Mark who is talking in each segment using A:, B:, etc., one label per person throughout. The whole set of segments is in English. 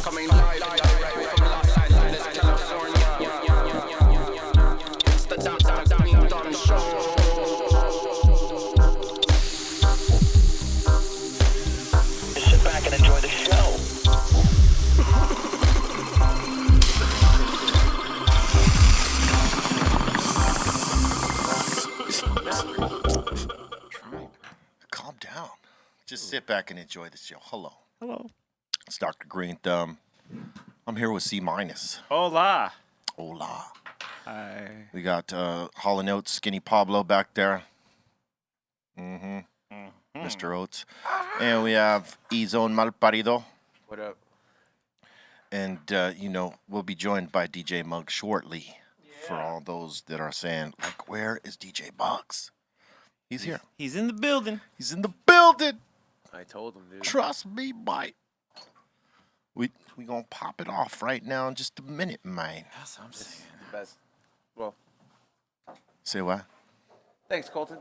A: Coming live direct from Los Angeles, California. It's the Dr. Greenthumb Show. Sit back and enjoy the show.
B: Calm down. Just sit back and enjoy the show. Hello.
C: Hello.
B: It's Dr. Greenthumb. I'm here with C-.
C: Hola.
B: Hola.
C: Hi.
B: We got Hall & Oates, Skinny Pablo back there. Mr. Oates. And we have E-Zone Malparido.
D: What up?
B: And, we'll be joined by DJ Muggs shortly. For all those that are saying, like, where is DJ Muggs? He's here.
C: He's in the building.
B: He's in the building.
D: I told him, dude.
B: Trust me, Mike. We gonna pop it off right now in just a minute, man.
C: That's what I'm
D: This is
C: saying.
D: the best. Well,
B: Say what?
D: thanks, Colton.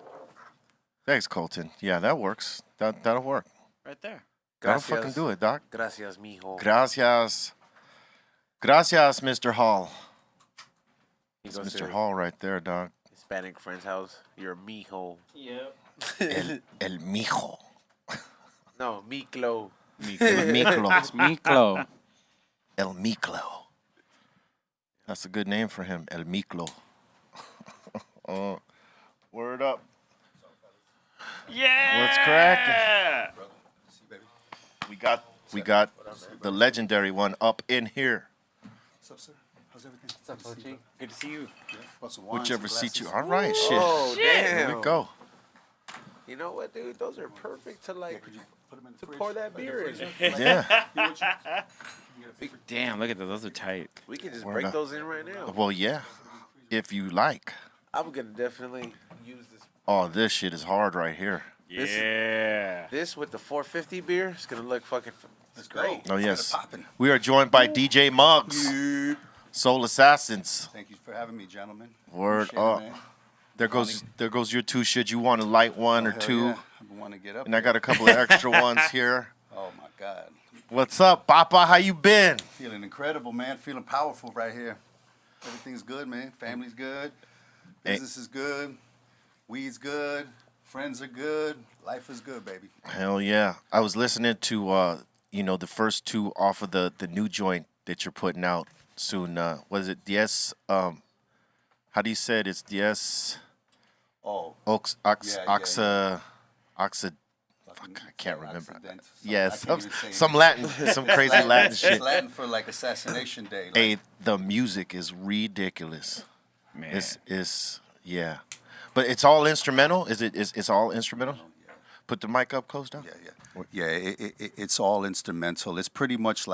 B: Thanks, Colton. Yeah, that works. That'll work.
C: Right there.
B: That'll fucking do it, Doc.
D: Gracias, mijo.
B: Gracias. Gracias, Mr. Hall.
D: He
B: It's
D: goes to
B: Mr.
D: his
B: Hall right there, Doc.
D: Hispanic friend's house. You're a mijo.
C: Yep.
B: El mijo.
D: No, Miklo.
B: Miklo.
C: It's Miklo.
B: El Miklo. That's a good name for him, El Miklo. Word up.
C: Yeah.
B: What's cracking? We got the legendary one up in here.
E: What's up, sir? How's everything?
D: What's up, Phuncky? Good to see you.
E: Brought some wine,
B: Whichever
E: some
B: seat you.
E: glasses.
B: All right, shit.
D: Oh,
B: Here
D: damn.
B: we go.
D: You know what, dude? Those are perfect to, like,
E: Could you put them in the
D: to
E: fridge?
D: pour that
E: Like the
D: beer in.
E: fridge?
B: Yeah.
E: You want you-
C: Damn, look at those. Those are tight.
D: We can just
B: Word
D: break
B: up.
D: those in right now.
B: Well, yeah. If you like.
D: I'm going to definitely use this.
B: Oh, this shit is hard right here.
D: This is-
C: Yeah.
D: This with the 450 beer is going to look fucking.
E: Let's
D: great.
E: go.
B: Oh,
E: Let's
B: yes.
E: get it popping.
B: We are joined by DJ Muggs, Soul Assassins.
E: Thank you for having me, gentlemen.
B: Word
E: Appreciate it,
B: up.
E: man.
B: There goes your two. Should you want to light one or
E: Hell
B: two?
E: yeah. I've been wanting to get up.
B: And I
E: here.
B: got a couple of extra ones here.
E: Oh my God.
B: What's up, Papa? How you been?
E: Feeling incredible, man. Feeling powerful right here. Everything's good, man. Family's good.
B: Hey.
E: Business is good. Weed's good. Friends are good. Life is good, baby.
B: Hell yeah. I was listening to the first two off of the new joint that you're putting out soon. Was it Diez? How do you say it? It's Diez
E: Oh.
B: Oxa.
E: Fucking
B: I can't remember.
E: accident.
B: Yeah,
E: I can't even say
B: some
E: it.
B: Latin, some crazy Latin
E: It's
B: shit.
E: Latin for like assassination day. Like,
B: Hey, the music is ridiculous.
C: Man.
B: It's yeah, but it's all instrumental. It's all instrumental.
E: yeah.
B: Put the mic up close down.
E: Yeah, it's all instrumental. It's pretty much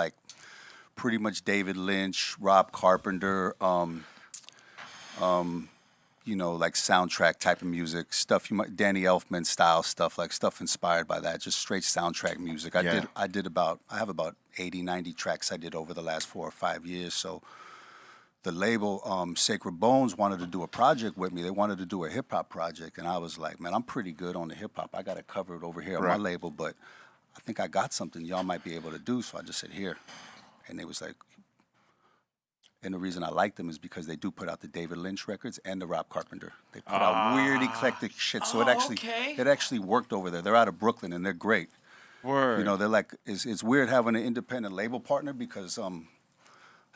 E: David Lynch, Rob Carpenter, like soundtrack type of music stuff. Danny Elfman style stuff, like stuff inspired by that. Just straight soundtrack music. I have about 80, 90 tracks I did over the last 4 or 5 years. So the label Sacred Bones wanted to do a project with me. They wanted to do a hip hop project, and I was like, man, I'm pretty good on the hip hop. I got it covered over here on my
B: Right.
E: label, but I think I got something y'all might be able to do. So I just said here, and they was like, and the reason I like them is because they do put out the David Lynch records and the Rob Carpenter. They put out weird eclectic shit. So it actually worked over there. They're out of Brooklyn and they're great.
C: Word.
E: You know, they're like it's weird having an independent label partner because I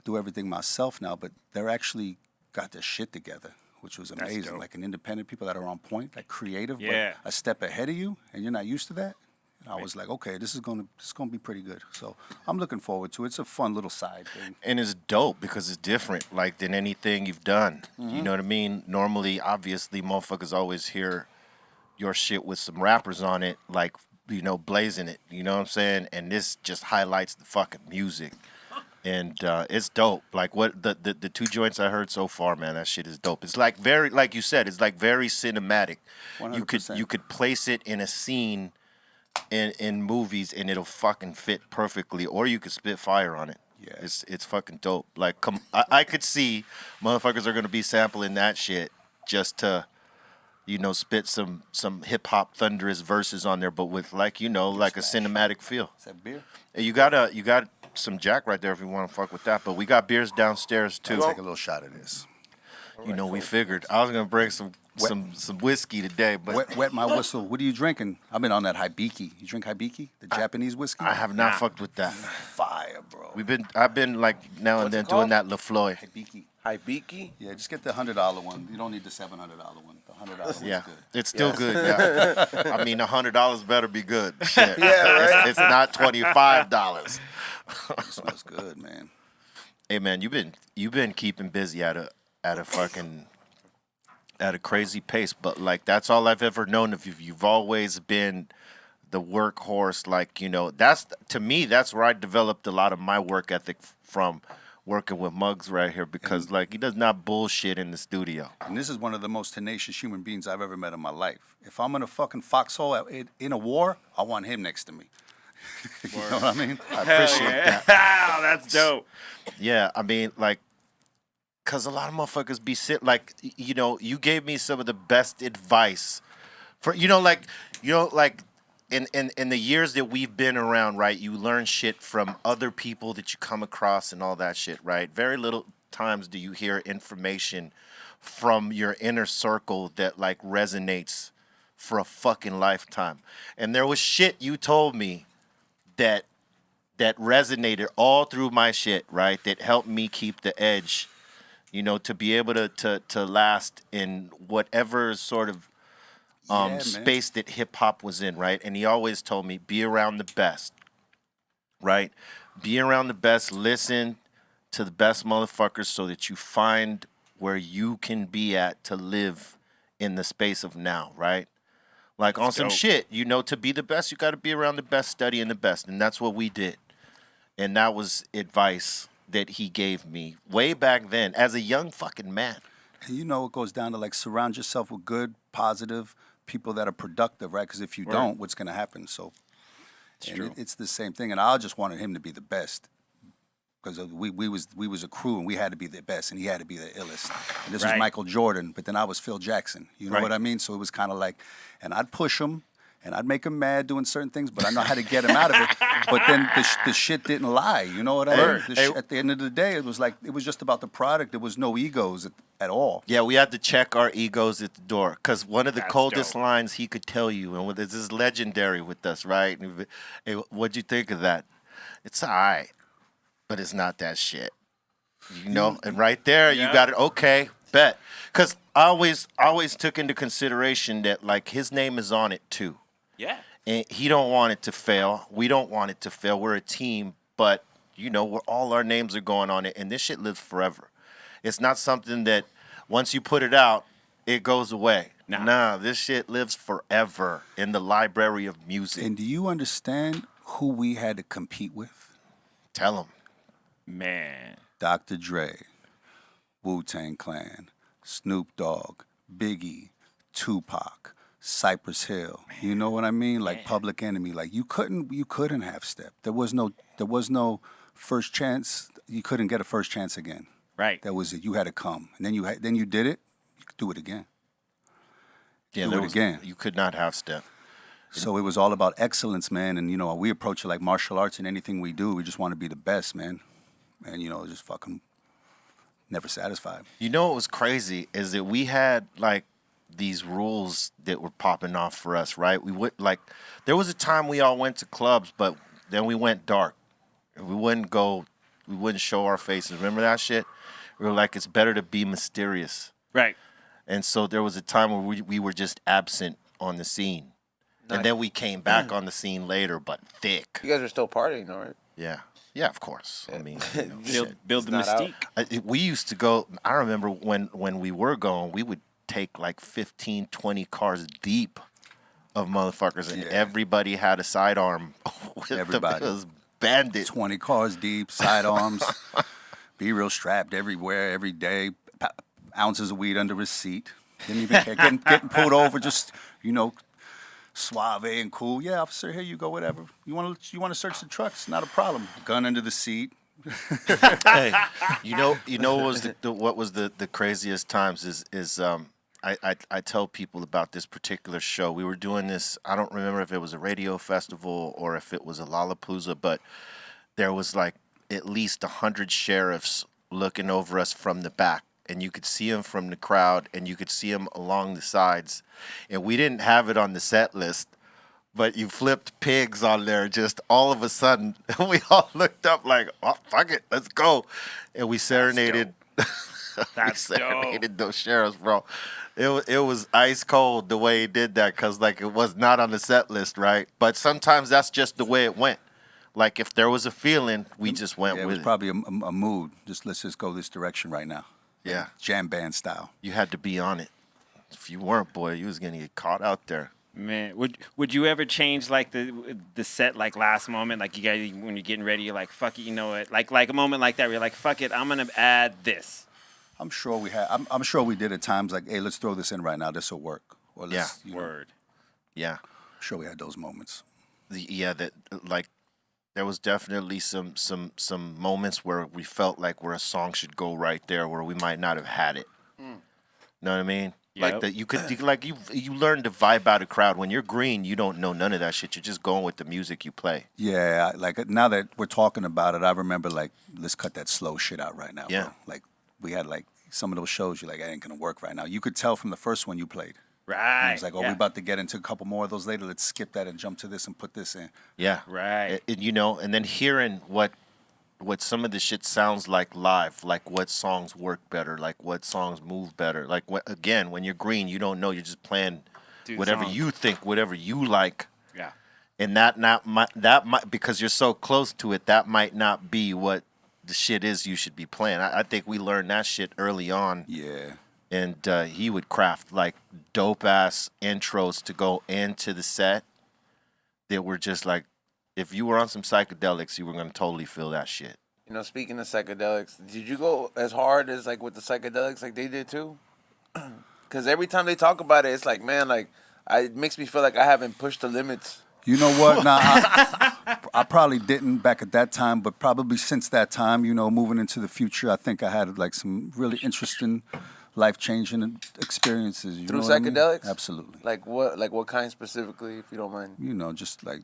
E: do everything myself now, but they're actually got their shit together, which was amazing.
C: dope.
E: Like an independent people that are on point, like creative,
C: Yeah.
E: but a step ahead of you, and you're not used to that. And I was like, okay, this is gonna be pretty good. So I'm looking forward to it. It's a fun little side thing.
B: And it's dope because it's different, like than anything you've done. You know what I mean? Normally, obviously, motherfuckers always hear your shit with some rappers on it, like blazing it. You know what I'm saying? And this just highlights the fucking music. And it's dope. Like what the two joints I heard so far, man, that shit is dope. It's like very, like you said, it's like very cinematic.
E: 100%.
B: You could place it in a scene in movies and it'll fucking fit perfectly, or you could spit fire on it.
E: Yeah.
B: It's fucking dope. Like, I could see motherfuckers are gonna be sampling that shit just to, spit some hip hop thunderous verses on there, but with like like a cinematic feel.
E: Is that beer?
B: Hey, you got some Jack right there if you want to fuck with that. But we got beers downstairs too.
E: Take a little shot of this.
B: We figured I was gonna bring some whiskey today, but
E: Wet my whistle. What are you drinking? I've been on that Hibiki. You drink Hibiki, the Japanese whiskey?
B: I have not fucked with that.
E: Fire, bro.
B: I've been like now and then doing that LaFloy.
E: Hibiki.
D: Hibiki?
E: Yeah, just get the $100 one. You don't need the $700 one. The $100 one's
B: Yeah,
E: good.
B: it's still good. Yeah, I mean $100 better be good. Shit.
D: Yeah, right.
B: It's not $25.
E: It smells good, man.
B: Hey man, you've been keeping busy at a crazy pace, but like that's all I've ever known of you. You've always been the workhorse. Like that's to me that's where I developed a lot of my work ethic from working with Muggs right here because like he does not bullshit in the studio.
E: And this is one of the most tenacious human beings I've ever met in my life. If I'm in a fucking foxhole in a war, I want him next to me. You know what I mean?
B: I appreciate that.
C: Wow, that's dope.
B: Yeah, I mean like. Cause a lot of motherfuckers be like you gave me some of the best advice for like in the years that we've been around, right? You learn shit from other people that you come across and all that shit, right? Very little times do you hear information from your inner circle that like resonates for a fucking lifetime. And there was shit you told me that resonated all through my shit, right? That helped me keep the edge. To be able to last in whatever sort of space that hip hop was in, right? And he always told me, be around the best, right? Be around the best, listen to the best motherfuckers so that you find where you can be at to live in the space of now, right? Like on some shit, to be the best, you got to be around the best, studying the best. And that's what we did. And that was advice that he gave me way back then as a young fucking man.
E: And it goes down to like surround yourself with good, positive people that are productive, right? Because if you don't, what's going to happen? So it's the same thing. And I just wanted him to be the best because we was a crew and we had to be the best and he had to be the illest. And this was Michael Jordan, but then I was Phil Jackson. You know what I mean? So it was kind of like, and I'd push him. And I'd make him mad doing certain things, but I know how to get him out of it. But then the shit didn't lie. You know what I mean? At the end of the day, it was just about the product. There was no egos at all.
B: Yeah, we had to check our egos at the door. Because one of the coldest lines he could tell you, and this is legendary with us, right? Hey, what'd you think of that? It's all right, but it's not that shit. And right there, you got it. Okay, bet. Because I always took into consideration that, like, his name is on it, too.
C: Yeah.
B: And he don't want it to fail. We don't want it to fail. We're a team, but where all our names are going on it, and this shit lives forever. It's not something that once you put it out, it goes away. Nah, this shit lives forever in the library of music.
E: And do you understand who we had to compete with?
B: Tell him.
C: Man.
E: Dr. Dre, Wu-Tang Clan, Snoop Dogg, Biggie, Tupac, Cypress Hill. You know what I mean? Like Public Enemy. Like you couldn't have stepped. There was no first chance. You couldn't get a first chance again.
B: Right.
E: That was it. You had to come. And then you did it. You could do it again.
B: Yeah,
E: do it again.
B: You could not have step.
E: So it was all about excellence, man. And we approach it like martial arts and anything we do. We just want to be the best, man. And just fucking never satisfied.
B: What was crazy is that we had like these rules that were popping off for us, right? We would there was a time we all went to clubs, but then we went dark. We wouldn't show our faces. Remember that shit? We were like, it's better to be mysterious.
C: Right.
B: And so there was a time where we were just absent on the scene. Nice. And then we came back on the scene later, but thick.
D: You guys are still partying, though, right?
B: Yeah. Yeah, of course. I mean,
C: build the mystique.
B: We used to go, I remember when we were going, we would take like 15, 20 cars deep of motherfuckers, and everybody had a sidearm with
E: everybody.
B: It was bandit.
E: 20 cars deep, sidearms, be real strapped everywhere, every day, ounces of weed under his seat. Didn't even care. Getting pulled over, just, suave and cool. Yeah, officer, here you go, whatever. You want to search the truck? It's not a problem. Gun under the seat.
B: Hey, what was the craziest times is I tell people about this particular show. We were doing this. I don't remember if it was a radio festival or if it was a Lollapalooza, but there was like at least 100 sheriffs looking over us from the back, and you could see them from the crowd, and you could see them along the sides, and we didn't have it on the set list. But you flipped pigs on there just all of a sudden. And we all looked up like, oh, fuck it, let's go. And we serenaded.
C: That's
B: we serenaded those sheriffs, bro. It was ice cold the way he did that because, like, it was not on the set list, right? But sometimes that's just the way it went. Like, if there was a feeling, we just went with it.
E: It was probably a mood. Let's just go this direction right now.
B: Yeah.
E: Jam band style.
B: You had to be on it. If you weren't, boy, you was going to get caught out there.
C: Man, would you ever change like the set like last moment, like you guys when you're getting ready, you're like fuck it, you know it, like a moment like that where you're like fuck it, I'm gonna add this.
E: I'm sure we had. I'm sure we did at times like, hey, let's throw this in right now. This will work. Or let's,
C: Word.
B: Yeah.
E: I'm sure we had those moments.
B: That like there was definitely some moments where we felt like where a song should go right there where we might not have had it. Know what I mean? Like that you learn to vibe out a crowd. When you're green, you don't know none of that shit. You're just going with the music you play.
E: Yeah, like now that we're talking about it, I remember like, let's cut that slow shit out right now.
B: Yeah.
E: Bro. Like we had like some of those shows, you're like, that ain't gonna work right now. You could tell from the first one you played.
C: Right.
E: It was like, oh, we're about to get into a couple more of those later. Let's skip that and jump to this and put this in.
B: Yeah.
C: Right.
B: And then hearing what some of the shit sounds like live, like what songs work better, like what songs move better. Like when you're green, you don't know. You're just playing whatever you think, whatever you like.
C: Yeah.
B: And that might because you're so close to it, that might not be what the shit is you should be playing. I think we learned that shit early on.
E: Yeah.
B: And he would craft like dope ass intros to go into the set that were just like, if you were on some psychedelics, you were gonna totally feel that shit.
D: You know, speaking of psychedelics, did you go as hard as like with the psychedelics like they did too? Because every time they talk about it, it's like, man, like it makes me feel like I haven't pushed the limits.
E: You know what? Now, I probably didn't back at that time, but probably since that time, you know, moving into the future, I think I had like some really interesting, life-changing experiences. You
D: Through
E: know what
D: psychedelics?
E: I mean? Absolutely.
D: Like what kind specifically, if you don't mind?
E: You know, just like.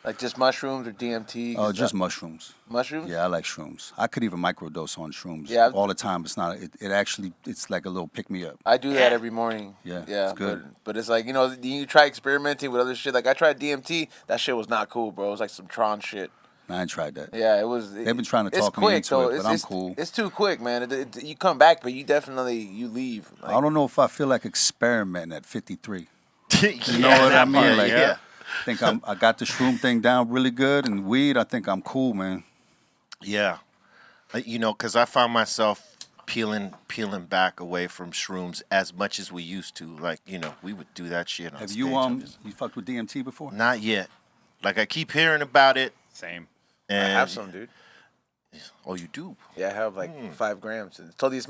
D: Like just mushrooms or DMT?
E: Oh, just mushrooms.
D: Mushrooms?
E: Yeah, I like shrooms. I could even microdose on shrooms.
D: Yeah,
E: all the time. It's not. It actually. It's like a little pick me up.
D: I do that every morning.
E: Yeah,
D: yeah,
E: it's good.
D: But it's like, you know, you try experimenting with other shit. Like I tried DMT. That shit was not cool, bro. It was like some Tron shit.
E: I ain't tried that.
D: Yeah, it was.
E: They've been trying to
D: it's
E: talk me
D: quick,
E: into
D: though.
E: it, but I'm cool.
D: It's too quick, man. You come back, but you definitely you leave. Like,
E: I don't know if I feel like experimenting at 53.
B: You
E: know what I mean? Like,
B: yeah.
E: I think I got the shroom thing down really good, and weed, I think I'm cool, man.
B: Yeah, you know, because I found myself peeling back away from shrooms as much as we used to. Like, you know, we would do that shit on
E: Have
B: stage.
E: you fucked with DMT before?
B: Not yet. Like I keep hearing about it.
C: Same.
B: And
D: I have some, dude.
B: Oh, you do?
D: Yeah, I have like 5 grams. I told you it's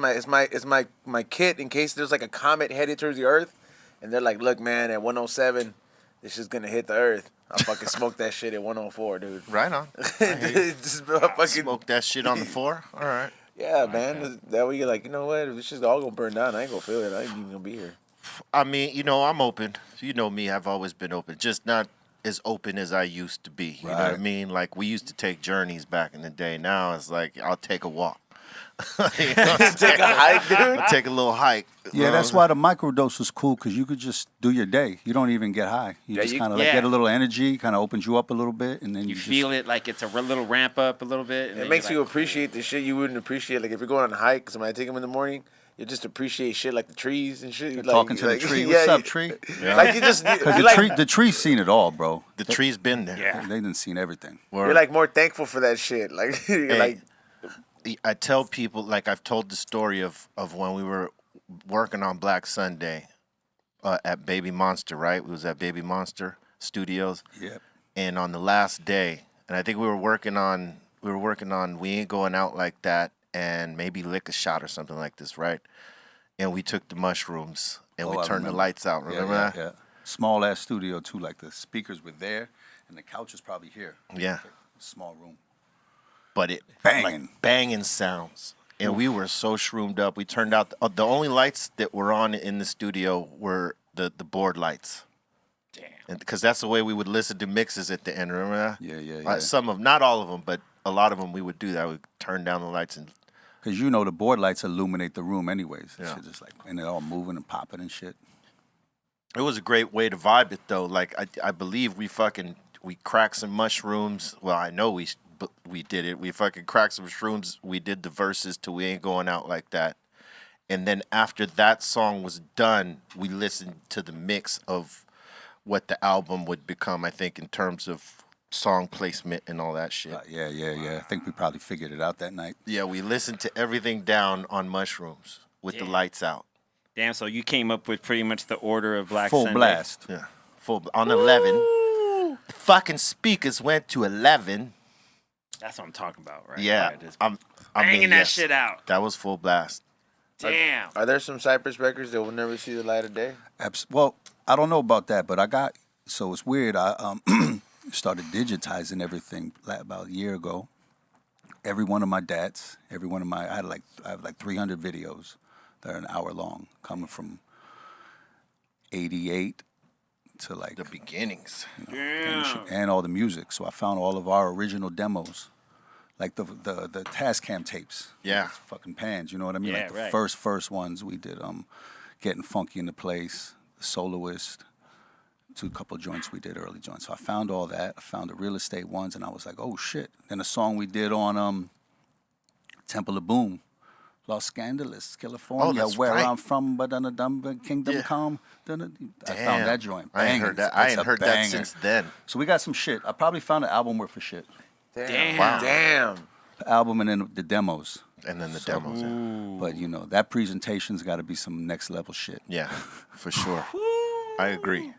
D: my kit in case there's like a comet headed towards the Earth, and they're like, look, man, at 107. This shit's gonna hit the Earth. I'll fucking smoke that shit at 104, dude.
B: Right on.
D: Just fucking
B: Smoke that shit on the floor? All right.
D: Yeah, man. That way you're like, you know what? If this shit's all gonna burn down, I ain't gonna feel it. I ain't even gonna be here.
B: I mean, you know, I'm open. You know me, I've always been open. Just not as open as I used to be. You know what I mean? Like, we used to take journeys back in the day. Now it's like, I'll take a walk.
D: Take a hike, dude?
B: Take a little hike.
E: Yeah, that's why the microdose was cool, because you could just do your day. You don't even get high. You just kind of like get a little energy, kind of opens you up a little bit, and then
C: you feel it like it's a little ramp up a little bit. And
D: it makes you appreciate the shit you wouldn't appreciate. Like, if you're going on a hike, somebody take them in the morning, you just appreciate shit like the trees and shit. Like,
E: talking to the tree. What's up, tree?
B: Yeah.
D: Like, you just...
E: Because the tree's seen it all, bro.
B: The tree's been there.
C: Yeah.
E: They done seen everything.
D: You're, like, more thankful for that shit. Like, you're like...
B: I tell people, like I've told the story of when we were working on Black Sunday at Baby Monster, right? We was at Baby Monster Studios.
E: Yep.
B: And on the last day, and I think we were working on We Ain't Going Out Like That and maybe Lick a Shot or something like this, right? And we took the mushrooms and we turned the lights out. Remember that?
E: Yeah. Small ass studio too. Like the speakers were there, and the couch is probably here.
B: Yeah.
E: Small room.
B: but it
E: Banging.
B: like banging sounds. And we were so shroomed up. We turned out the only lights that were on in the studio were the board lights. Damn. Because that's the way we would listen to mixes at the end. Remember that?
E: Yeah.
B: Some of, not all of them, but a lot of them we would do that. We'd turn down the lights and.
E: Because you know the board lights illuminate the room anyways.
B: Yeah.
E: Shit just like, and they're all moving and popping and shit.
B: It was a great way to vibe it though. Like I believe we cracked some mushrooms. Well, I know we did it. We fucking cracked some shrooms. We did the verses to We Ain't Going Out Like That. And then after that song was done, we listened to the mix of what the album would become, I think, in terms of song placement and all that shit.
E: Yeah. I think we probably figured it out that night.
B: Yeah, we listened to everything down on mushrooms with the lights out.
C: Damn, so you came up with pretty much the order of Black
E: Full
C: Sunday.
E: blast.
B: Yeah, on 11. The fucking speakers went to 11.
C: That's what I'm talking about, right?
B: Yeah,
C: Right, just
B: banging
C: that shit out.
B: That was full blast.
C: Damn.
D: Are there some Cypress records that will never see the light of day?
E: Well, I don't know about that, but so it's weird. I started digitizing everything about a year ago. Every one of my dads, I have like 300 videos that are an hour long, coming from 88 to like
B: The beginnings.
E: and all the music. So I found all of our original demos, like the Tascam tapes.
B: Yeah.
E: Those fucking pans. You know what I mean?
C: Yeah,
E: like the
C: right.
E: first ones we did. Getting Phuncky into place, the Soloist. A couple joints we did, early joints. So I found all that. I found the real estate ones, and I was like, oh shit. Then a song we did on Temple of Boom, Los Scandalous, California,
B: that's
E: where
B: right.
E: I'm from, but on a dumb kingdom come. I found that joint.
B: I ain't heard that. I ain't heard that since then.
E: So we got some shit. I probably found an album worth of shit.
D: Damn.
B: Wow.
D: Damn.
E: Album and then the demos.
B: And then the demos. Yeah.
E: But you know, that presentation's got to be some next level shit.
B: Yeah, for sure. I agree.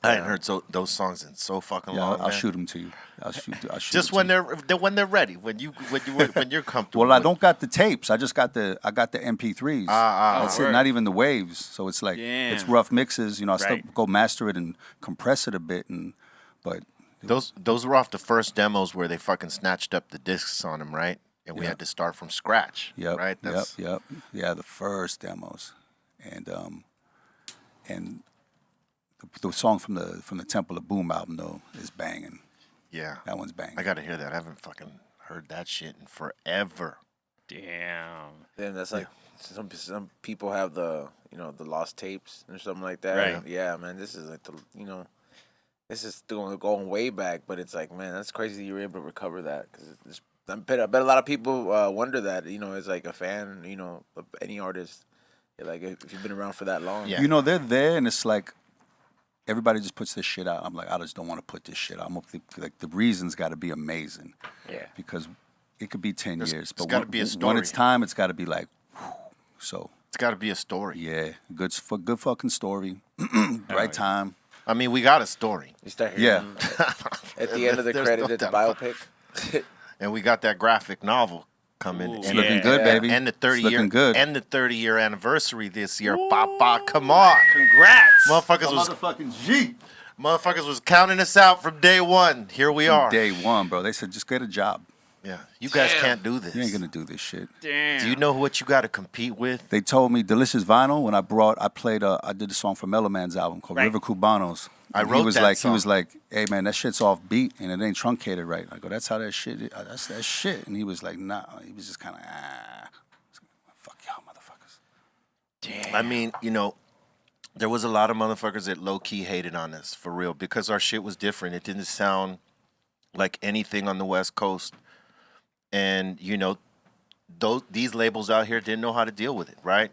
B: I ain't heard those songs in so fucking long.
E: I'll
B: man.
E: shoot them to you. I'll shoot
B: Just
E: them
B: when
E: to you.
B: they're ready, when you're comfortable.
E: Well, I
B: with
E: don't got the tapes. I got the MP3s. That's it.
C: word.
E: Not even the waves. So it's like
C: Damn.
E: it's rough mixes. You know, I still
C: Right.
E: go master it and compress it a bit. But
B: Those were off the first demos where they fucking snatched up the discs on them, right? And we had to start from scratch.
E: yep,
B: Right.
E: yep. Yeah, the first demos, and the song from the Temple of Boom album though is banging.
B: Yeah.
E: That one's banging.
B: I gotta hear that. I haven't fucking heard that shit in forever.
C: Damn.
D: Then that's like some people have the lost tapes or something like that.
C: Right.
D: Yeah, man. This is like this is going way back, but it's like, man, that's crazy that you were able to recover that because I bet a lot of people wonder that, as like a fan, of any artist, like if you've been around for that long.
B: Yeah.
E: You know, they're there, and it's like everybody just puts this shit out. I'm like, I just don't want to put this shit out. Like the reason's got to be amazing.
C: Yeah.
E: Because it could be 10 years, but
B: gotta be a
E: when
B: story.
E: it's time, it's got to be like, whew. So
B: It's got to be a story.
E: yeah, good fucking story, right time.
B: I mean, we got a story,
D: You start hearing
E: Yeah.
D: at the end of the
B: There's
D: credit
B: no
D: at the
B: doubt.
D: biopic.
B: and we got that graphic novel coming.
C: Ooh,
B: and
E: It's looking
C: Yeah.
E: good, baby.
B: And the
E: It's
B: 30
E: looking
B: year
E: good.
B: and the 30-year anniversary this year. Papa, come on,
C: Congrats.
B: motherfuckers
E: G.
B: was counting us out from day one. Here we are.
E: Day one, bro. They said just get a job.
B: Yeah, you guys
C: Damn.
B: can't do this.
E: You ain't gonna do this shit.
C: Damn.
B: Do you know what you got to compete with?
E: They told me Delicious Vinyl when I did a song for Mellow Man's album called
C: Right.
E: River Cubanos.
B: I
E: And
B: wrote
E: he was
B: that
E: like,
B: song.
E: He was like, hey man, that shit's off beat and it ain't truncated right. I go, that's how that shit is. That's that shit. And he was like, nah. He was just kind of, fuck y'all motherfuckers.
B: I mean, there was a lot of motherfuckers that low-key hated on us, for real, because our shit was different. It didn't sound like anything on the West Coast. And, these labels out here didn't know how to deal with it, right?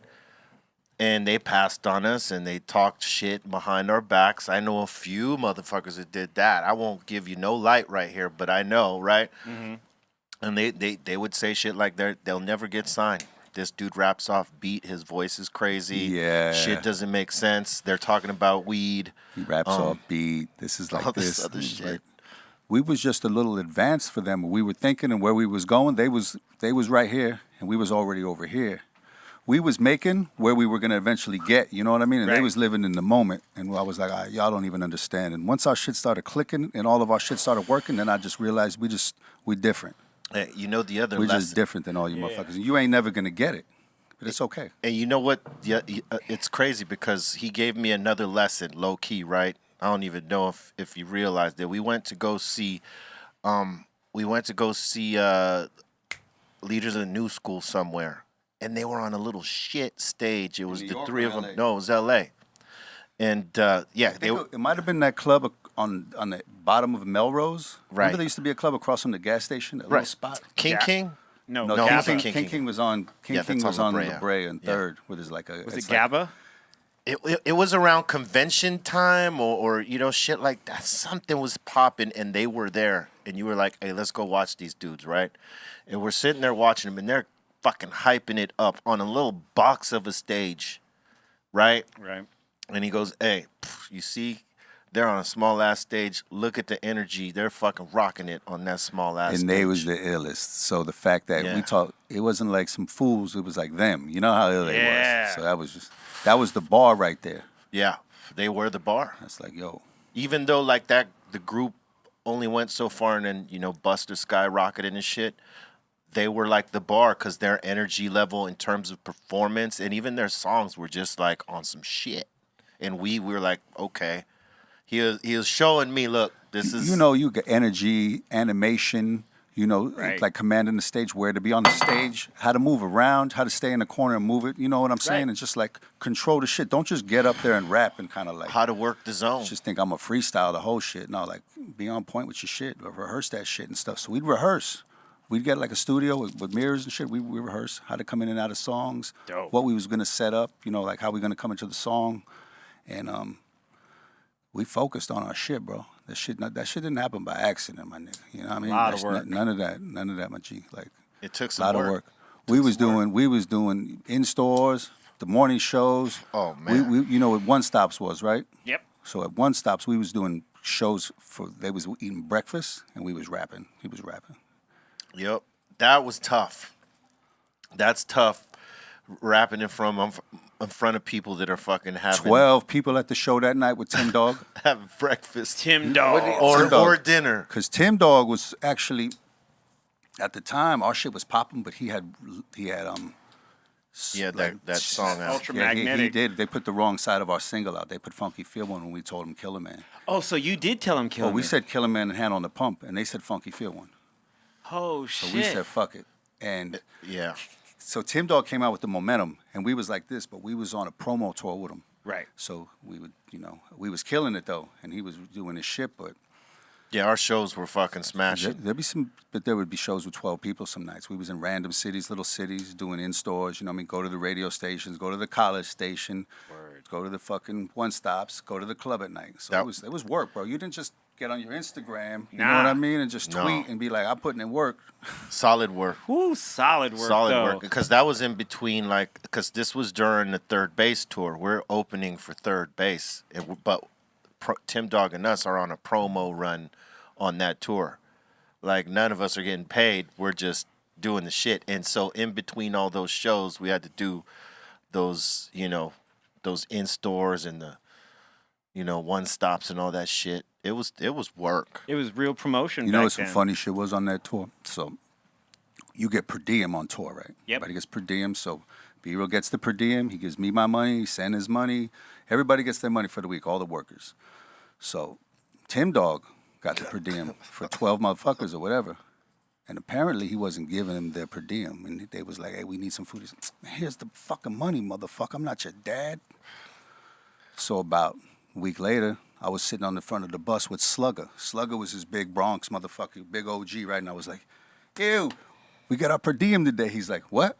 B: And they passed on us, and they talked shit behind our backs. I know a few motherfuckers that did that. I won't give you no light right here, but I know, right? Mm-hmm. And they would say shit like they'll never get signed. This dude raps off beat. His voice is crazy.
E: Yeah.
B: Shit doesn't make sense. They're talking about weed.
E: He raps off beat. This is like
B: all this
E: this.
B: other
E: It's
B: shit.
E: like- we was just a little advanced for them. We were thinking and where we was going. They was right here, and we was already over here. We was making where we were gonna eventually get. You know what I mean? And they
C: Right.
E: was living in the moment. And I was like, y'all don't even understand. And once our shit started clicking and all of our shit started working, then I just realized we different.
B: You know the other
E: We're
B: lesson.
E: just different than all you motherfuckers. You ain't never gonna get it, but it's okay.
B: And you know what? Yeah, it's crazy because he gave me another lesson, low key, right? I don't even know if you realized that we went to go see, Leaders of the New School somewhere, and they were on a little shit stage. It was
E: New
B: the
E: York
B: three
E: or
B: of them.
E: LA?
B: No, it was L.A. And yeah, they were.
E: It might have been that club on the bottom of Melrose.
B: Right.
E: Remember there used to be a club across from the gas station, that little
B: Right.
E: spot.
B: King
C: Yeah.
B: King.
C: No,
E: No,
B: Gabba?
E: King
B: King
E: King
B: King.
E: King was on. King
B: Yeah,
E: King
B: that's
E: was
B: on
E: on
B: La
E: La
B: Brea.
E: Brea and
B: Yeah.
E: Third, where there's like a.
C: Was it
E: it's like-
C: GABA?
B: It was around convention time or you know shit like that. Something was popping and they were there and you were like, hey, let's go watch these dudes, right? And we're sitting there watching them and they're fucking hyping it up on a little box of a stage, right?
C: Right.
B: And he goes, hey, you see, they're on a small ass stage. Look at the energy. They're fucking rocking it on that small ass stage.
E: And they was the illest. So the fact that
B: Yeah.
E: we talk, it wasn't like some fools. It was like them. You know how ill they
C: Yeah.
E: was. So that was the bar right there.
B: Yeah, they were the bar.
E: That's like, yo,
B: Even though like that, the group only went so far and then, you know, Buster skyrocketed and shit. They were like the bar because their energy level in terms of performance and even their songs were just like on some shit. And we were like, okay. He was showing me, look, this is...
E: you know, you got energy, animation. You know,
C: Right.
E: like commanding the stage, where to be on the stage, how to move around, how to stay in the corner and move it. You know what I'm saying?
C: Right.
E: And just like control the shit. Don't just get up there and rap and kind of like
B: how to work the zone.
E: just think I'm a freestyle the whole shit. No, like be on point with your shit, or rehearse that shit and stuff. So we'd rehearse. We'd get like a studio with mirrors and shit. We rehearse how to come in and out of songs,
C: Dope.
E: what we was gonna set up. You know, like how we gonna come into the song, and we focused on our shit, bro. That shit didn't happen by accident, my nigga. You know what I mean?
C: Lot of
E: That's
C: work.
E: None of that, my G. Like
B: It took
E: a
B: some
E: lot
B: work.
E: of work. We was doing in stores, the morning shows.
B: Oh, man.
E: We you know what One Stops was, right?
C: Yep.
E: So at One Stops, we was doing shows they was eating breakfast and we was rapping. He was rapping.
B: Yep. That was tough. That's tough. Rapping in front of people that are fucking having
E: 12 people at the show that night with Tim Dog.
B: having breakfast
C: Tim Dog.
E: Tim Dog.
B: or dinner.
E: Because Tim Dog was actually, at the time, our shit was popping, but he had
B: Yeah,
E: like,
B: that song out.
C: Ultra
E: yeah, he
C: magnetic.
E: did. They put the wrong side of our single out. They put Phuncky Feel One when we told him Killer Man.
C: Oh, so you did tell him kill
E: Oh,
C: him.
E: we said Killer Man and Hand on the Pump, and they said Phunky Feel One.
C: Oh
E: So
C: shit.
E: we said fuck it. And
B: Yeah.
E: so Tim Dog came out with the momentum, and we was like this, but we was on a promo tour with him.
C: Right.
E: So we would, you know, we was killing it though, and he was doing his shit. But
B: Yeah, our shows were fucking smashing.
E: there'd be some, but there would be shows with 12 people some nights. We was in random cities, little cities, doing in stores. You know what I mean? Go to the radio stations, go to the college station, go to the fucking One Stops, go to the club at night. So
B: That-
E: it was work, bro. You didn't just get on your Instagram, you know
C: Nah.
E: what I mean, and just
B: No.
E: tweet and be like, I'm putting in work.
B: Solid work.
C: Woo, solid work.
B: Solid
C: though.
B: work. Because that was in between, like, because this was during the Third Base tour. We're opening for Third Base. But Tim Dog and us are on a promo run on that tour. Like, none of us are getting paid. We're just doing the shit. And so in between all those shows, we had to do those, you know, those in stores and the, you know, One Stops and all that shit. It was work.
C: It was real promotion.
E: You know
C: back
E: what some
C: then.
E: funny shit was on that tour? So you get per diem on tour, right?
C: Yep.
E: Everybody gets per diem. So B-Real gets the per diem. He gives me my money. He sends his money. Everybody gets their money for the week, all the workers. So Tim Dog got the per diem for 12 motherfuckers or whatever. And apparently he wasn't giving them their per diem. And they was like, hey, we need some food. He's like, here's the fucking money, motherfucker. I'm not your dad. So about a week later, I was sitting on the front of the bus with Slugger. Slugger was his big Bronx motherfucker, big OG, right? And I was like, ew, we got our per diem today. He's like, what?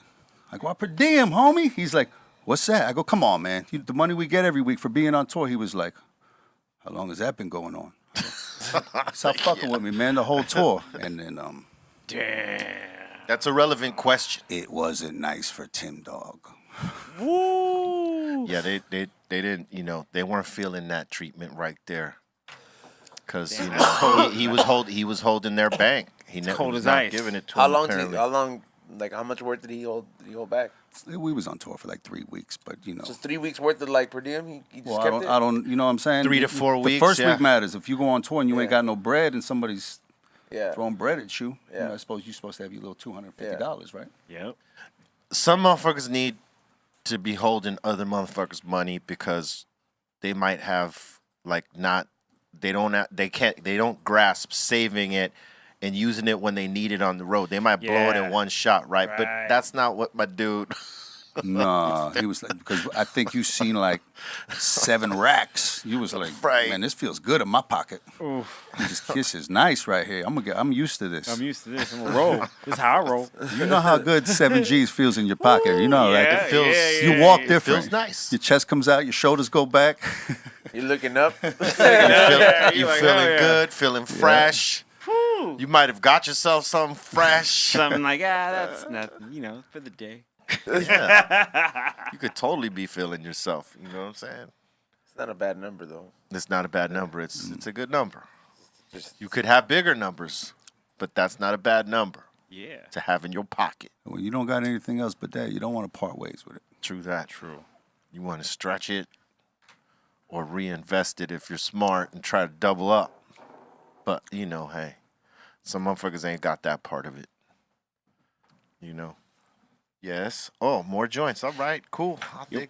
E: I go, our per diem, homie. He's like, what's that? I go, come on, man. The money we get every week for being on tour. He was like, how long has that been going on? Stop fucking with me, man, the whole tour. And then
C: Damn.
B: That's a relevant question.
E: it wasn't nice for Tim Dog.
C: Woo.
B: Yeah, they didn't, you know, they weren't feeling that treatment right there. Cause you know he was holding their bank. He never
C: cold
B: was
C: as
B: not
C: ice.
B: giving it to
D: How
B: them.
D: long?
B: Apparently.
D: Like how much work did he hold? Did he hold back?
E: We was on tour for like 3 weeks, but you know.
D: Just 3 weeks worth of like per diem. He just
E: Well,
D: kept it.
E: I don't, you know what I'm saying?
B: 3 to 4
E: The
B: weeks,
E: first
B: yeah.
E: week matters. If you go on tour and you ain't
D: Yeah.
E: got no bread and somebody's
D: Yeah.
E: throwing bread at you.
D: Yeah.
E: You know, I suppose you're supposed to have your little $250, right?
C: Yep.
B: Some motherfuckers need to be holding other motherfuckers' money because they might have like not they don't grasp saving it and using it when they need it on the road. They might blow it in
C: Yeah.
B: one shot, right? But
C: Right.
B: that's not what my dude.
E: No, he was like, because I think you seen like 7 racks. You was like,
B: Right.
E: man, this feels good in my pocket.
C: Oof.
E: He just kisses nice right here. I'm used to this.
C: I'm used to this. I'm gonna roll. This is how I roll.
E: You know how good 7 G's feels in your pocket. You know, right?
C: Yeah,
E: It feels.
C: yeah,
E: You
C: yeah,
E: walk
C: yeah.
E: different.
B: Feels nice.
E: Your chest comes out. Your shoulders go back.
D: You looking up?
B: You
C: You're like,
B: feeling
C: oh, yeah.
B: good, feeling fresh.
C: Whew.
B: You might have got yourself something fresh.
C: Something like, that's nothing, you know, for the day.
B: Yeah. You could totally be feeling yourself. You know what I'm saying?
D: It's not a bad number though.
B: It's not a bad number. It's a good number.
D: Just
B: You could have bigger numbers, but that's not a bad number
C: Yeah.
B: to have in your pocket.
E: When you don't got anything else but that, you don't want to part ways with it.
B: True that. True. You want to stretch it or reinvest it if you're smart and try to double up. But, you know, hey, some motherfuckers ain't got that part of it. You know? Yes. Oh, more joints. All right. Cool.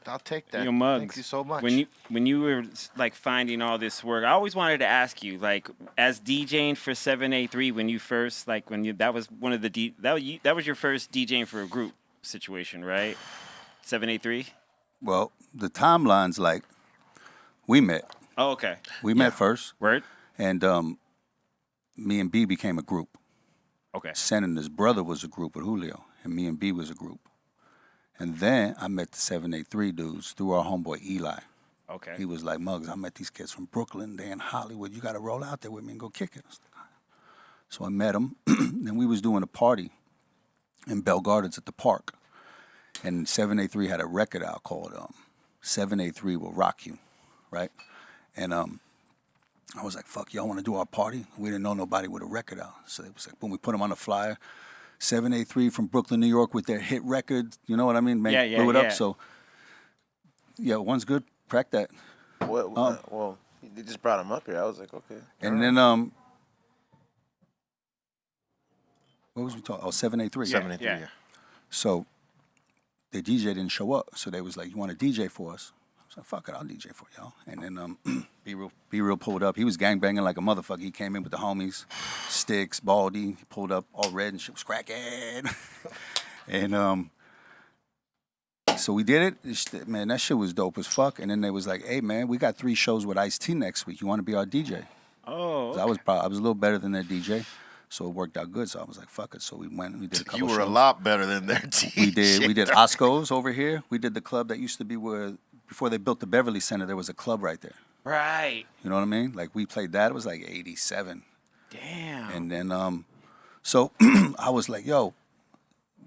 B: I'll take that.
C: Yo, Muggs,
B: Thank you so much.
C: When you were like finding all this work, I always wanted to ask you, like, as DJing for 7A3, when you first that was one of the that was your first DJing for a group situation, right? 7A3.
E: Well, the timeline's like, we met.
C: Oh, okay.
E: We met first,
C: Word.
E: and me and B became a group.
C: Okay.
E: Sen and his brother was a group with Julio, and me and B was a group. And then I met the 783 dudes through our homeboy Eli.
C: Okay.
E: He was like, Muggs, I met these kids from Brooklyn. They in Hollywood. You got to roll out there with me and go kick it. I was like, so I met him, and we was doing a party in Bell Gardens at the park. And 783 had a record out called 783 Will Rock You, right? And I was like, fuck, y'all want to do our party? We didn't know nobody with a record out. So it was like, boom, we put them on the flyer. 783 from Brooklyn, New York with their hit record. You know what I mean?
C: Yeah,
E: Blew it
C: yeah.
E: up. So, yeah, one's good. Crack that.
D: well, they just brought him up here. I was like, okay.
E: And then, what was we talking? Oh, 783.
B: 783,
C: yeah.
B: yeah.
E: So the DJ didn't show up. So they was like, you want to DJ for us? I was like, fuck it, I'll DJ for y'all. And then B-Real pulled up. He was gangbanging like a motherfucker. He came in with the homies, Sticks, Baldy. He pulled up all red and shit was cracking. And so we did it. Man, that shit was dope as fuck. And then they was like, hey, man, we got 3 shows with Ice-T next week. You want to be our DJ?
C: Oh.
E: 'Cause I was a little better than their DJ. So it worked out good. So I was like, fuck it. So we went and we did a couple
B: You were
E: shows.
B: a lot better than their team.
E: We did Osco's over here. We did the club that used to be where, before they built the Beverly Center, there was a club right there.
C: Right.
E: You know what I mean? Like we played that. It was like 87.
C: Damn.
E: And then, so I was like, yo,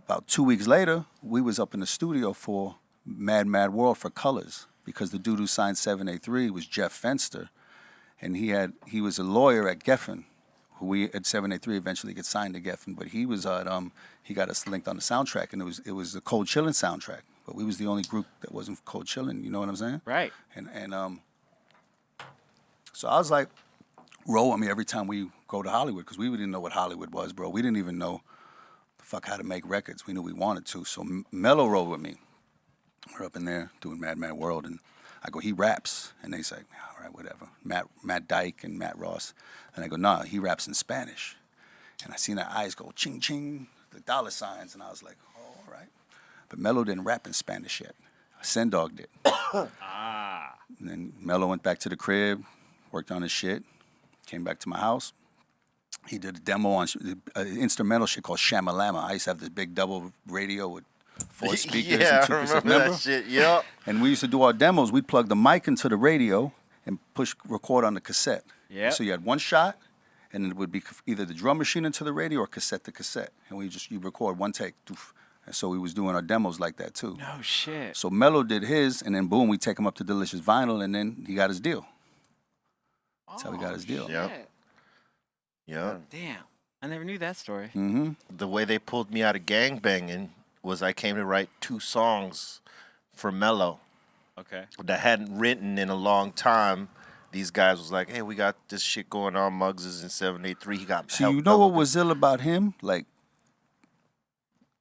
E: about 2 weeks later, we was up in the studio for Mad Mad World for Colors because the dude who signed 783 was Jeff Fenster. And he was a lawyer at Geffen, who we at 783 eventually get signed to Geffen, but he was at he got us linked on the soundtrack, and it was the Cold Chillin' soundtrack. But we was the only group that wasn't Cold Chillin', you know what I'm saying?
C: Right.
E: And so I was like, roll with me every time we go to Hollywood, because we didn't know what Hollywood was, bro. We didn't even know the fuck how to make records. We knew we wanted to. So Mello rolled with me. We're up in there doing Mad Mad World, and I go, he raps. And they say, all right, whatever. Matt Dyke and Matt Ross. And I go, nah, he raps in Spanish. And I seen their eyes go ching ching, the dollar signs, and I was like, oh, all right. But Mello didn't rap in Spanish yet. Sendog did. And then Mello went back to the crib, worked on his shit, came back to my house. He did a demo on instrumental shit called Shamalama. I used to have this big double radio with 4 speakers
B: Yeah,
E: and 2
B: I remember that shit. Yep.
E: And we used to do our demos. We'd plug the mic into the radio and push record on the cassette.
C: Yeah.
E: So you had one shot, and it would be either the drum machine into the radio or cassette to cassette. And you record one take. And so we was doing our demos like that too.
C: No shit.
E: So Mello did his, and then boom, we take him up to Delicious Vinyl, and then he got his deal. That's how he got his deal.
B: Yep.
C: Shit.
B: Yep.
C: Damn. I never knew that story.
E: Mm-hmm.
B: The way they pulled me out of gangbanging was I came to write 2 songs for Mello
C: Okay.
B: that I hadn't written in a long time. these guys was like, hey, we got this shit going on. Muggs is in 783. He got
E: See, you know what was ill about him? Like,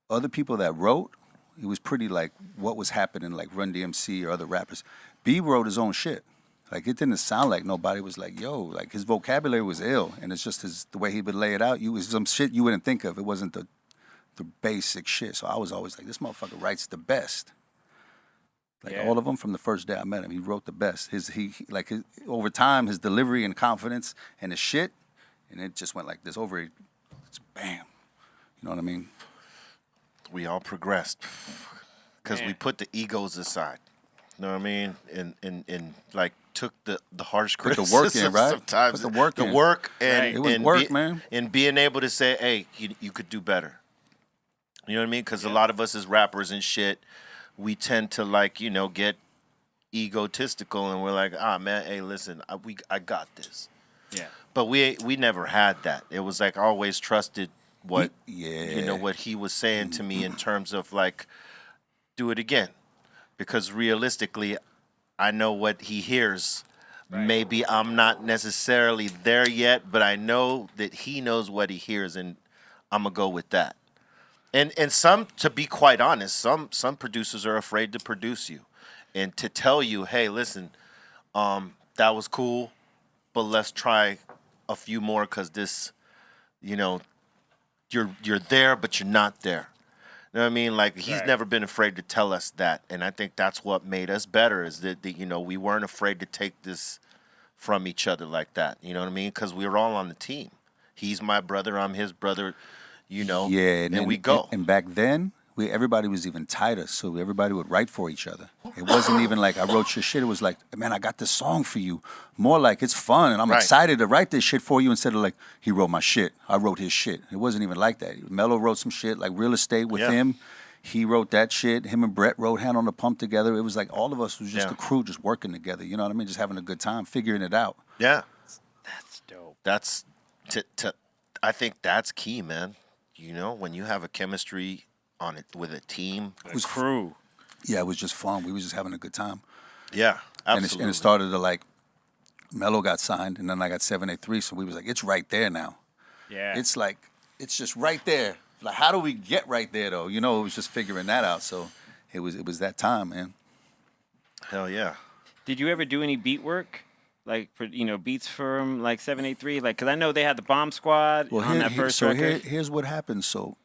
E: other people that wrote, he was pretty like what was happening, like Run DMC or other rappers. B wrote his own shit. Like, it didn't sound like nobody was like, yo, like his vocabulary was ill, and it's just the way he would lay it out. Was some shit you wouldn't think of. It wasn't the basic shit. So I was always like, this motherfucker writes the best. Like all of them from the first day I met him, he wrote the best. Over time, his delivery and confidence and his shit, and it just went like this over. It's bam. You know what I mean?
B: We all progressed because we put the egos aside. You know what I mean? And like took the harsh criticism.
E: Put the work in, right?
B: Sometimes
E: Put the work in.
B: And
E: it was work, man.
B: And being able to say, hey, you could do better. You know what I mean? Because a lot of us as rappers and shit, we tend to like, you know, get egotistical and we're like, man, hey, listen, I got this.
C: Yeah.
B: But we never had that. It was like I always trusted what
E: Yeah.
B: you know what he was saying to me in terms of like, do it again, because realistically, I know what he hears. Right. Maybe I'm not necessarily there yet, but I know that he knows what he hears, and I'm gonna go with that. And some, to be quite honest, some producers are afraid to produce you, and to tell you, hey, listen, that was cool, but let's try a few more because this, you know, you're there, but you're not there. You know what I mean? Like, he's never been afraid to tell us that, and I think that's what made us better, is that you know, we weren't afraid to take this from each other like that. You know what I mean? Because we were all on the team. He's my brother, I'm his brother. You know, and we go.
E: And back then, everybody was even tighter, so everybody would write for each other. It wasn't even like, I wrote your shit. It was like, man, I got this song for you. More like, it's fun, and I'm excited to write this shit for you, instead of like, he wrote my shit, I wrote his shit. It wasn't even like that. Mello wrote some shit, like Real Estate with him. He wrote that shit. Him and Brett wrote Hand on the Pump together. It was like all of us was just a crew just working together. You know what I mean? Just having a good time, figuring it out.
B: Yeah.
C: That's dope.
B: That's, I think that's key, man. You know, when you have a chemistry on it with a team,
C: it was crew.
E: Yeah, it was just fun. We was just having a good time.
B: Yeah, absolutely.
E: And it started to like, Mello got signed, and then I got 783. So we was like, it's right there now.
C: Yeah,
E: it's like, it's just right there. Like, how do we get right there though? You know, it was just figuring that out. So it was that time, man.
B: Hell yeah.
C: Did you ever do any beat work? Like, you know, beats from like 783, like, because I know they had the Bomb Squad on that first record.
E: Here's what happened. So,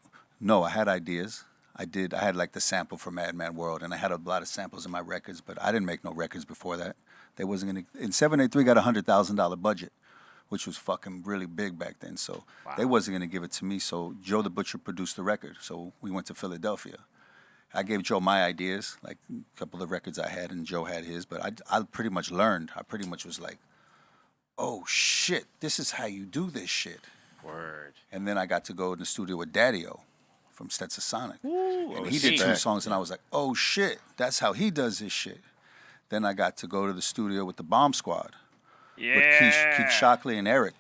E: no, I had ideas. I had like the sample for Madman World, and I had a lot of samples in my records, but I didn't make no records before that. They wasn't gonna. And 783 got a $100,000 budget, which was fucking really big back then. So they wasn't gonna give it to me. So Joe the Butcher produced the record. So we went to Philadelphia. I gave Joe my ideas, like a couple of records I had, and Joe had his. But I pretty much learned. I pretty much was like, oh shit, this is how you do this shit.
C: Word.
E: And then I got to go in the studio with Daddy-O from Stetson Sonic.
C: Ooh,
E: and he did 2 songs, and I was like, oh shit, that's how he does his shit. Then I got to go to the studio with the Bomb Squad.
C: Yeah.
E: With Keith Shockley and Eric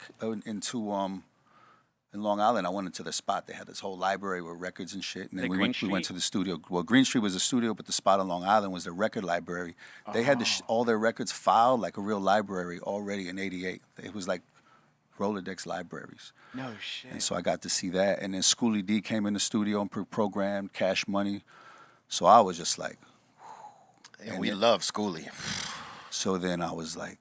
E: in Long Island. I went into the spot. They had this whole library with records and shit. And then we went to the studio. Well, Green Street was the studio, but the spot on Long Island was the record library. They had all their records filed like a real library already in '88. It was like Rolodex libraries.
C: No shit.
E: And so I got to see that. And then Schoolie D came in the studio and programmed Cash Money. So I was just like,
B: and we love Schoolie.
E: So then I was like,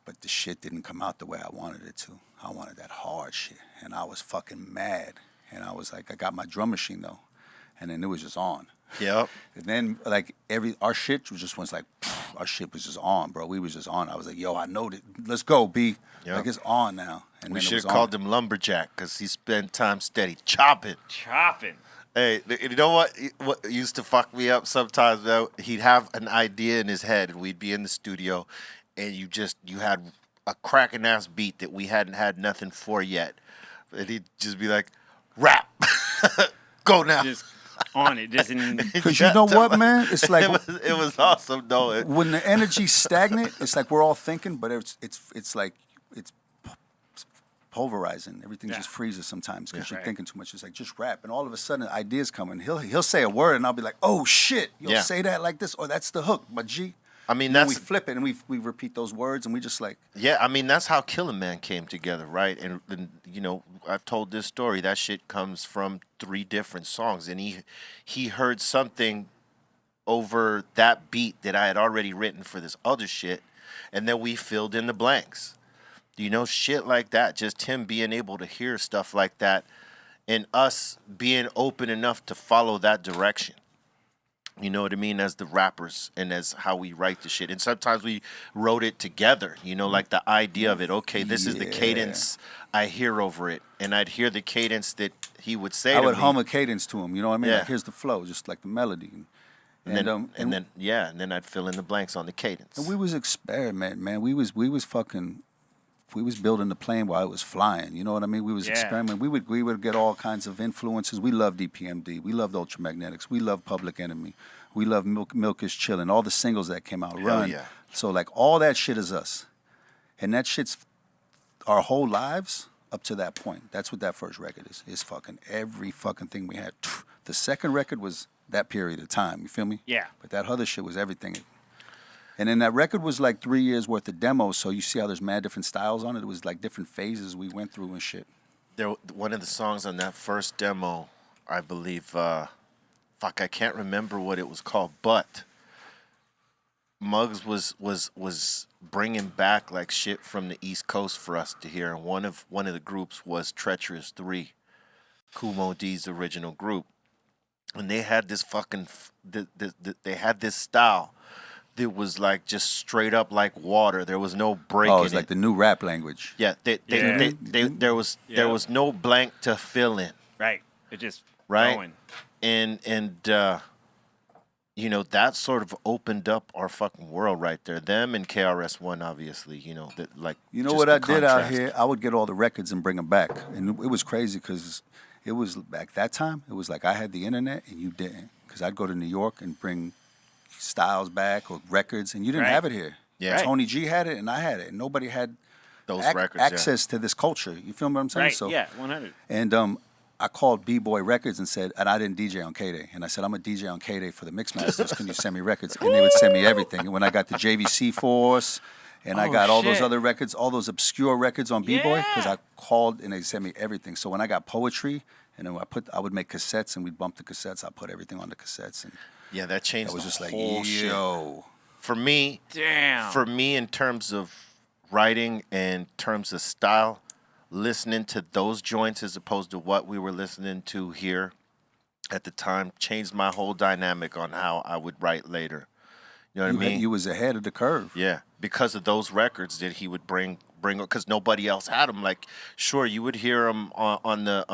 E: but the shit didn't come out the way I wanted it to. I wanted that hard shit, and I was fucking mad. And I was like, I got my drum machine though, and then it was just on.
B: Yep.
E: And then like our shit was just like, our shit was just on, bro. We was just on. I was like, yo, I know that. Let's go, B. Yep. Like, it's on now. And
B: we should have called him Lumberjack, because he spent time steady chopping. Hey, you know what used to fuck me up sometimes, though? He'd have an idea in his head, and we'd be in the studio, and you had a cracking ass beat that we hadn't had nothing for yet. And he'd just be like, rap. Go now.
C: Just on it. Just in.
E: Because you know what, man? It's like
B: it was awesome, though.
E: When the energy's stagnant, it's like we're all thinking, but it's like it's pulverizing. Everything just freezes sometimes because you're thinking too much. It's like, just rap, and all of a sudden ideas come, and he'll say a word, and I'll be like, oh shit, you'll say that like this, or that's the hook, my G.
B: I mean,
E: And then we
B: that's
E: flip it and we repeat those words and we just like,
B: yeah. I mean, that's how Killing Man came together, right? And you know, I've told this story. That shit comes from 3 different songs, and he heard something over that beat that I had already written for this other shit, and then we filled in the blanks. You know, shit like that. Just him being able to hear stuff like that, and us being open enough to follow that direction. You know what I mean? As the rappers and as how we write the shit. And sometimes we wrote it together, you know, like the idea of it. Okay, this is the cadence I hear over it. And I'd hear the cadence that he would say
E: I
B: to
E: would
B: me.
E: hum a cadence to him. You know what I mean?
B: Yeah.
E: Like, here's the flow, just like the melody.
B: And then I'd fill in the blanks on the cadence.
E: And we was experimenting, man. We was building the plane while it was flying. You know what I mean? We was experimenting. We would get all kinds of influences. We loved DPMD. We loved Ultramagnetics. We loved Public Enemy. We loved Milk is Chillin'. All the singles that came out. Run.
B: Yeah.
E: So like all that shit is us. And that shit's our whole lives up to that point. That's what that first record is. It's fucking every fucking thing we had. The second record was that period of time. You feel me?
C: Yeah.
E: But that other shit was everything. And then that record was like 3 years worth of demos, so you see how there's mad different styles on it. It was like different phases we went through and shit.
B: One of the songs on that first demo, I believe, I can't remember what it was called, but Muggs was bringing back like shit from the East Coast for us to hear, and one of the groups was Treacherous 3, Kumo D's original group, and they had this fucking they had this style. It was like just straight up like water. There was no break in it.
E: Oh, it's like the new rap language.
B: Yeah, there was no blank to fill in.
C: Right. It just
B: Right.
C: going.
B: And you know, that sort of opened up our fucking world right there. Them and KRS-One, obviously, you know, that like.
E: You know
B: just
E: what
B: the
E: I did out
B: contrast.
E: here? I would get all the records and bring them back, and it was crazy because it was back that time. It was like I had the internet and you didn't, because I'd go to New York and bring styles back or records, and you didn't
C: Right.
E: have it here.
B: Yeah. Right.
E: Tony G had it and I had it, and nobody had
B: Those records,
E: access to this culture. You feel what I'm saying?
C: Right.
E: So,
C: Yeah. 100.
E: And I called B-Boy Records and said, and I didn't DJ on K-Day, and I said, I'm a DJ on K-Day for the Mixmasters. Can you send me records? And they would send me everything. And when I got the JVC Force, and I got all those
C: shit.
E: other records, all those obscure records on B-Boy, because
C: Yeah.
E: I called and they sent me everything. So when I got poetry, and then I would make cassettes and we'd bump the cassettes. I put everything on the cassettes, and
B: Yeah, that changed
E: I was
B: the
E: just like,
B: whole shit.
E: yo.
B: For me,
C: Damn.
B: in terms of writing and terms of style, listening to those joints as opposed to what we were listening to here at the time changed my whole dynamic on how I would write later. You know what I mean?
E: You was ahead of the curve.
B: Yeah, because of those records that he would bring, because nobody else had them. Like, sure, you would hear them on the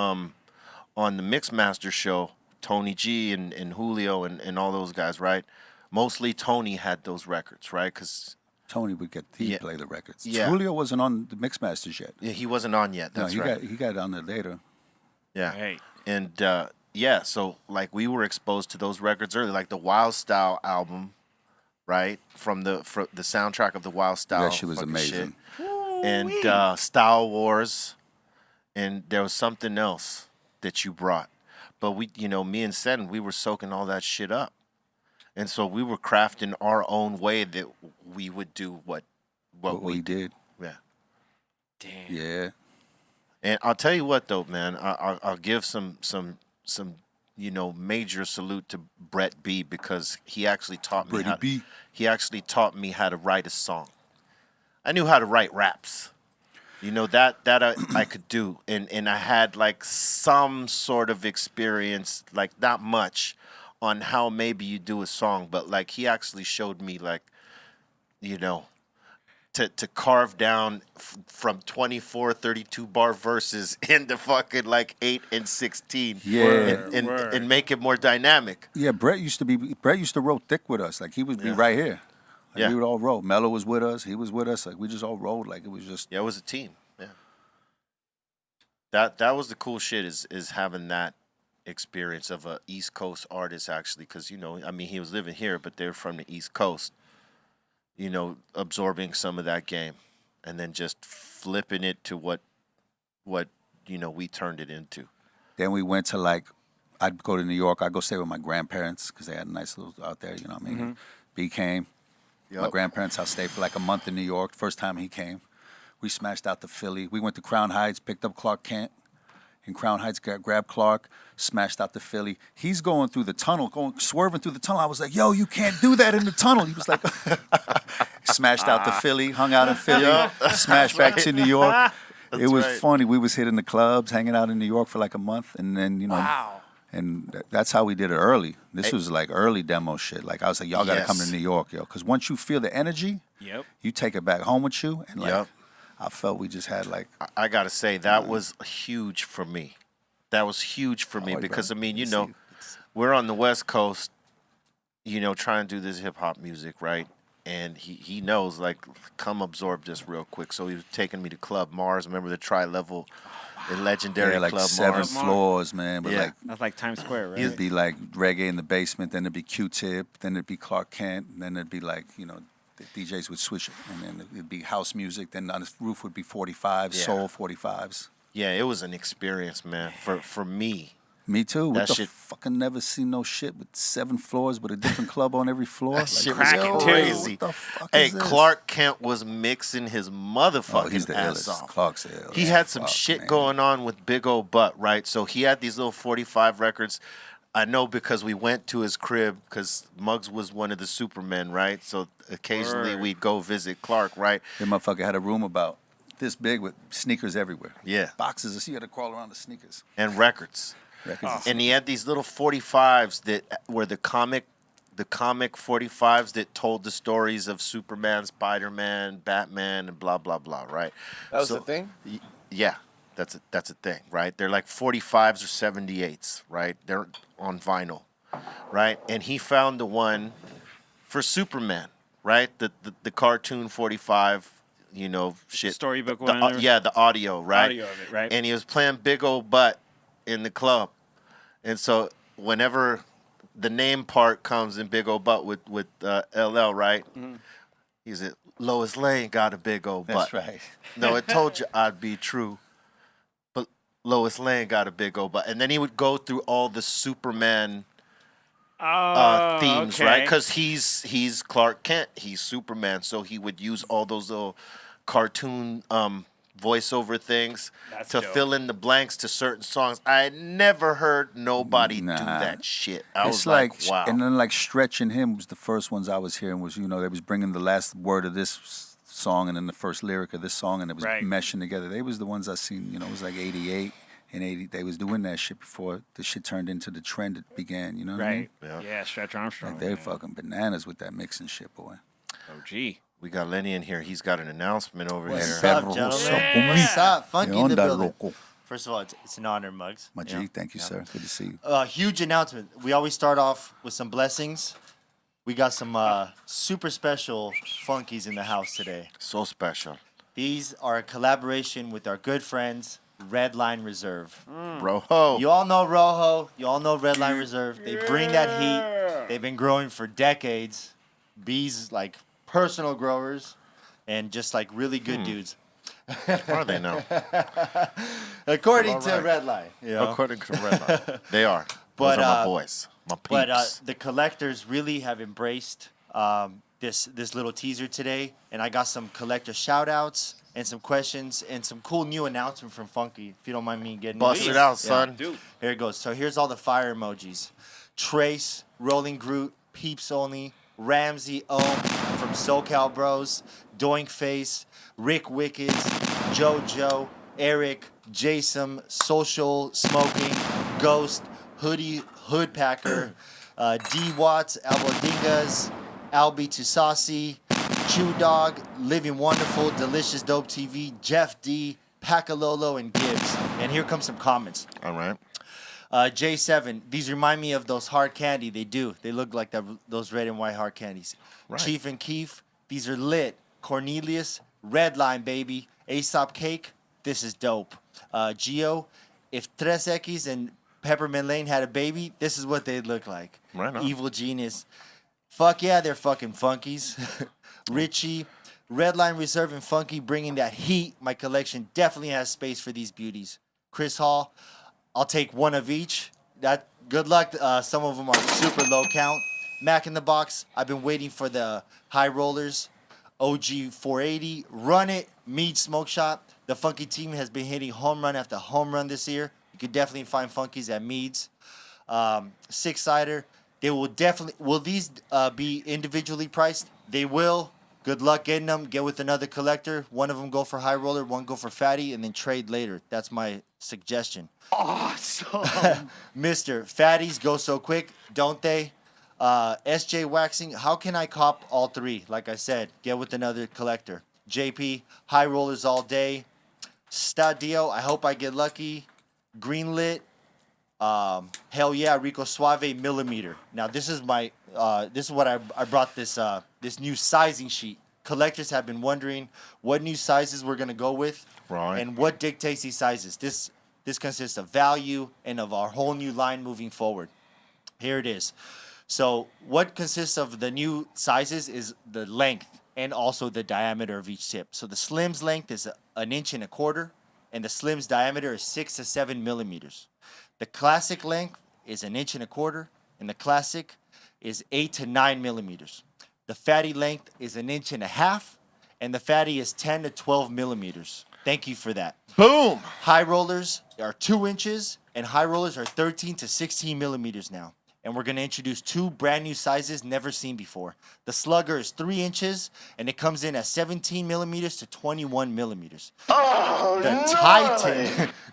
B: Mixmaster show, Tony G and Julio and all those guys, right? Mostly Tony had those records, right? Because
E: Tony would
B: Yeah.
E: play the records.
B: Yeah.
E: Julio wasn't on the Mixmasters yet.
B: he wasn't on yet. That's
E: no,
B: right.
E: he got on there later.
B: Yeah.
C: Right.
B: And yeah, so like we were exposed to those records early, like the Wild Style album, right? From the soundtrack of the Wild Style.
E: That shit was
B: fucking
E: amazing.
B: shit. And Style Wars, and there was something else that you brought. But we, you know, me and Sen, we were soaking all that shit up. And so we were crafting our own way that we would do what
E: we did.
B: Yeah.
C: Damn.
E: Yeah.
B: And I'll tell you what, though, man, I'll give some you know, major salute to Brett B, because he actually taught me he actually taught me how to write a song. I knew how to write raps. You know, that I could do, and I had like some sort of experience, like not much, on how maybe you do a song, but like he actually showed me, like, you know, to carve down from 24, 32 bar verses into fucking like 8 and 16.
E: Yeah.
B: And make it more dynamic.
E: Yeah, Brett used to roll thick with us. Like he would be right here. Like
B: Yeah.
E: we would all roll. Mello was with us. He was with us. Like we just all rolled. Like it was just.
B: Yeah, it was a team. Yeah. That was the cool shit, is having that experience of a East Coast artist, actually, because, you know, I mean, he was living here, but they're from the East Coast, you know, absorbing some of that game and then just flipping it to what you know, we turned it into.
E: Then we went to like, I'd go to New York. I'd go stay with my grandparents because they had a nice little out there. You know what I mean? B came, My
B: Yup.
E: grandparents' house, stayed for like a month in New York. First time he came. We smashed out to Philly. We went to Crown Heights, picked up Clark Kent. In Crown Heights, grabbed Clark, smashed out to Philly. He's going through the tunnel, swerving through the tunnel. I was like, yo, you can't do that in the tunnel. He was like, smashed out to Philly, hung out in Philly, smashed back to New York. It was
B: right.
E: funny. We was hitting the clubs, hanging out in New York for like a month. And then,
C: Wow.
E: and that's how we did it early. This was like early demo shit. Like I was like, y'all got to come to
B: Yes.
E: New York, yo. Because once you feel the energy,
C: Yep.
E: you take it back home with you. And like,
B: Yep.
E: I felt we just had like,
B: I gotta say that was huge for me. That was huge for me
E: Oh,
B: because
E: bro.
B: I mean,
E: Good to see you.
B: we're on the West Coast, trying to do this hip hop music, right? And he knows like, come absorb this real quick. So he was taking me to Club Mars. Remember the tri-level, the legendary
E: yeah, like
B: Club
E: 7
B: Mars.
E: floors, man. But
B: Yeah.
E: like,
C: That's like Times Square, right?
E: it'd be like reggae in the basement, then it'd be Q-Tip, then it'd be Clark Kent, and then it'd be like, the DJs would switch it, and then it'd be house music, then on the roof would be 45s,
B: Yeah.
E: soul 45s.
B: Yeah, it was an experience, man. For me.
E: Me too. What
B: That
E: the
B: shit-
E: fucking never seen no shit with 7 floors with a different club on every floor.
B: That shit was
C: cracking, too.
B: crazy.
E: What the fuck
B: Hey,
E: is this?
B: Clark Kent was mixing his
E: Oh,
B: motherfucking
E: he's the
B: ass
E: illest.
B: off.
E: Clark's the illest.
B: He had some
E: Fuck,
B: shit
E: man.
B: going on with Big Ol' Butt, right? So he had these little 45 records. I know because we went to his crib because Muggs was one of the Supermen, right? So occasionally
C: Word.
B: we'd go visit Clark, right?
E: That motherfucker had a room about this big with sneakers everywhere.
B: Yeah.
E: Boxes of, you had to crawl around the sneakers.
B: And records.
E: Records
B: And he had these little 45s that were the comic 45s that told the stories of Superman, Spider-Man, Batman, and blah blah blah, right?
D: That was the thing?
B: Yeah, that's a thing, right? They're like 45s or 78s, right? They're on vinyl, right? And he found the one for Superman, right? The cartoon 45, shit.
C: Storybook
B: The,
C: one.
B: yeah, the audio, right?
C: Audio of it, right.
B: And he was playing Big Ol' Butt in the club, and so whenever the name part comes in Big Ol' Butt with LL, right?
C: Mm-hmm.
B: He's at Lois Lane got a big old butt.
E: That's right.
B: No, it told you I'd be true. But Lois Lane got a big old butt. And then he would go through all the Superman themes,
C: okay.
B: right? Because he's Clark Kent. He's Superman. So he would use all those little cartoon voiceover things
C: That's
B: to
C: dope.
B: fill in the blanks to certain songs. I had never heard nobody do
E: Nah.
B: that shit. I
E: It's
B: was like, wow.
E: And then like Stretch and him was the first ones I was hearing was, they was bringing the last word of this song and then the first lyric of this song and it was
C: Right.
E: meshing together. They was the ones I seen, it was like 88 and 80. They was doing that shit before the shit turned into the trend it began, you know what I mean?
C: Right.
B: Yeah.
C: Yeah, Stretch Armstrong.
E: Like they're
C: man.
E: fucking bananas with that mixing shit, boy.
C: OG.
B: We got Lenny in here. He's got an announcement over
F: What's
B: here.
F: up,
E: Perro,
F: gentlemen?
E: what's up,
F: What's up? Funky in the
E: Onda
F: building.
E: loco.
F: First of all, it's an honor, Muggs.
E: My G, thank you, sir. Good to see you.
F: Huge announcement. We always start off with some blessings. We got some super special funkies in the house today.
B: So special.
F: These are a collaboration with our good friends, Redline Reserve.
B: Bro. Ho.
F: You all know Rojo. You all know Redline Reserve. They bring that heat. They've been growing for decades. Bees like personal growers and just like really good dudes.
B: Are they now?
F: According
B: All
F: to
B: right.
F: Redline. You know?
B: According to Redline. They are.
F: But,
B: Those are my boys. My peeps.
F: But the collectors really have embraced this little teaser today, and I got some collector shout outs and some questions and some cool new announcement from Phuncky, if you don't mind me getting
B: Bust
F: into
B: it
F: this.
B: out, son.
C: Dude.
F: Here it goes. So here's all the fire emojis. Trace, Rolling Groot, Peeps Only, Ramsey Ohm from SoCal Bros, Doink Face, Rick Wickeds, JoJo, Eric, Jason, Social Smoking, Ghost, Hoodie, Hoodpacker, D Watts, Albodingas, Albi Tusasi, Chew Dog, Living Wonderful, Delicious Dope TV, Jeff D, Pacalolo, and Gibbs. And here comes some comments.
B: All right.
F: J7, these remind me of those hard candy. They do. They look like those red and white hard candies.
B: Right.
F: Chief and Keef, these are lit. Cornelius, Redline, baby. Aesop Cake, this is dope. Geo, if Tres X and Peppermint Lane had a baby, this is what they'd look like.
B: Right on.
F: Evil Genius. Fuck yeah, they're fucking funkies. Richie, Redline Reserve and Funky bringing that heat. My collection definitely has space for these beauties. Chris Hall, I'll take one of each. That good luck. Some of them are super low count. Mac in the Box. I've been waiting for the high rollers. OG 480, Run It, Mead Smoke Shop. The Phuncky team has been hitting home run after home run this year. You can definitely find Phunkies at Mead's. Six-sider. They will definitely. Will these be individually priced? They will. Good luck getting them. Get with another collector. One of them go for high roller, one go for fatty, and then trade later. That's my suggestion.
E: Awesome.
F: Mister, fatties go so quick, don't they? SJ Waxing, how can I cop all three? Like I said, get with another collector. JP, high rollers all day. Stadio, I hope I get lucky. Greenlit, hell yeah, Rico Suave millimeter. Now this is my, this is what I brought this this new sizing sheet. Collectors have been wondering what new sizes we're gonna go with,
B: Right.
F: and what dictates these sizes. This consists of value and of our whole new line moving forward. Here it is. So what consists of the new sizes is the length and also the diameter of each tip. So the Slim's length is 1.25 inches, and the Slim's diameter is 6 to 7 millimeters. The Classic length is 1.25 inches, and the Classic is 8 to 9 millimeters. The Fatty length is 1.5 inches, and the Fatty is 10 to 12 millimeters. Thank you for that.
B: Boom.
F: High rollers are 2 inches, and high rollers are 13 to 16 millimeters now. And we're going to introduce 2 brand new sizes never seen before. The Slugger is 3 inches, and it comes in at 17 millimeters to 21 millimeters.
E: Oh,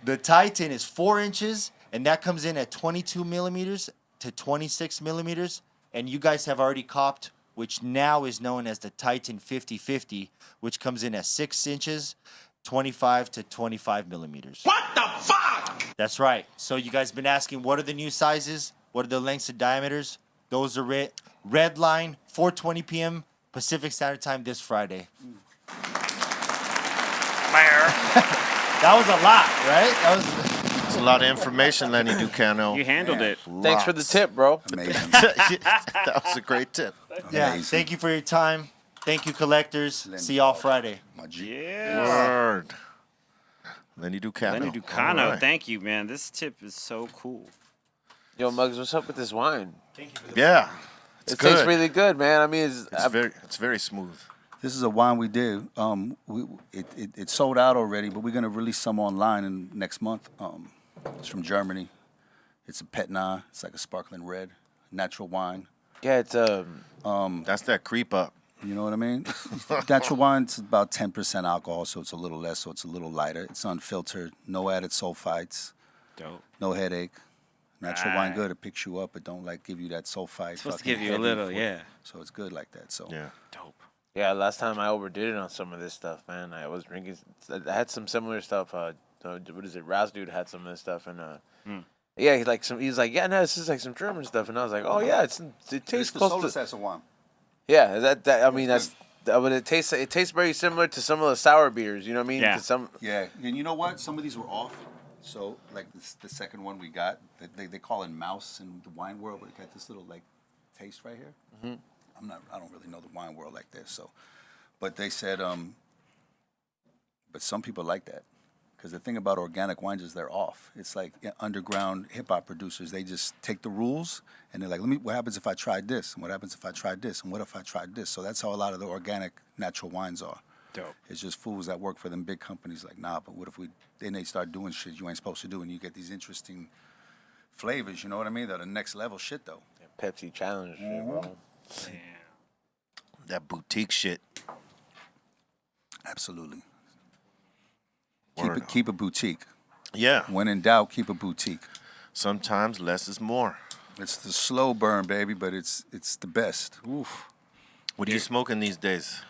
F: The Titan is 4 inches, and that comes in at 22 millimeters to 26 millimeters. And you guys have already copped, which now is known as the Titan 50/50, which comes in at 6 inches, 25 to 25 millimeters.
A: What the fuck?
F: That's right. So you guys been asking, what are the new sizes? What are the lengths and diameters? Those are it. Redline, 4:20 p.m. Pacific Standard Time this Friday. That was a lot, right?
B: It's a lot of information, Lenny Ducano.
C: You handled it.
D: Thanks for the tip, bro.
E: Amazing.
B: That was a great tip.
F: Yeah.
E: Amazing.
F: Thank you for your time. Thank you, collectors.
E: Lenny
F: See y'all
E: dog.
F: Friday.
E: My G.
C: Yeah.
B: Word. Lenny Ducano.
C: Lenny Ducano,
B: All right.
C: thank you, man. This tip is so cool.
D: Yo, Muggs, what's up with this wine?
B: Yeah. It's
D: It
B: good.
D: tastes really good, man. I mean,
B: It's very smooth.
E: This is a wine we did. It sold out already, but we're gonna release some online in next month. It's from Germany. It's a Petna. It's like a sparkling red, natural wine.
D: yeah, it's
B: That's that creep up.
E: You know what I mean? Natural wine's about 10% alcohol, so it's a little less, so it's a little lighter. It's unfiltered, no added sulfites,
C: Dope.
E: no headache. Natural wine
C: Right.
E: good. It picks you up. It don't like give you that sulfite.
C: It's supposed to
E: fucking
C: give you a
E: heavy
C: little,
E: for-
C: yeah.
E: So it's good like that. So
B: Yeah.
C: Dope.
D: yeah. Last time I overdid it on some of this stuff, man. I was drinking. I had some similar stuff. What is it? Raz dude had some of this stuff, and yeah, he's like, yeah, no, this is like some German stuff, and I was like, oh yeah, it tastes close to.
E: Assassin wine.
D: Yeah, that I mean that's. But it tastes very similar to some of the sour beers. You know what I mean?
C: Yeah.
D: 'Cause some.
E: Yeah, and you know what? Some of these were off. So like the second one we got, they call it mouse in the wine world, but it got this little like taste right here. Mm-hmm. I don't really know the wine world like this, so, but they said but some people like that. Because the thing about organic wines is they're off. It's like underground hip hop producers. They just take the rules and they're like, what happens if I tried this? And what happens if I tried this? And what if I tried this? So that's how a lot of the organic natural wines are.
C: Dope.
E: It's just fools that work for them big companies like, nah, but what if then they start doing shit you ain't supposed to do and you get these interesting flavors, you know what I mean? They're the next level shit though.
D: Pepsi challenge, shit, bro.
B: That boutique shit.
E: Absolutely.
B: Word.
E: Keep a boutique.
B: Yeah.
E: When in doubt, keep a boutique.
B: Sometimes less is more.
E: It's the slow burn, baby, but it's the best.
B: Oof. What are you smoking these days?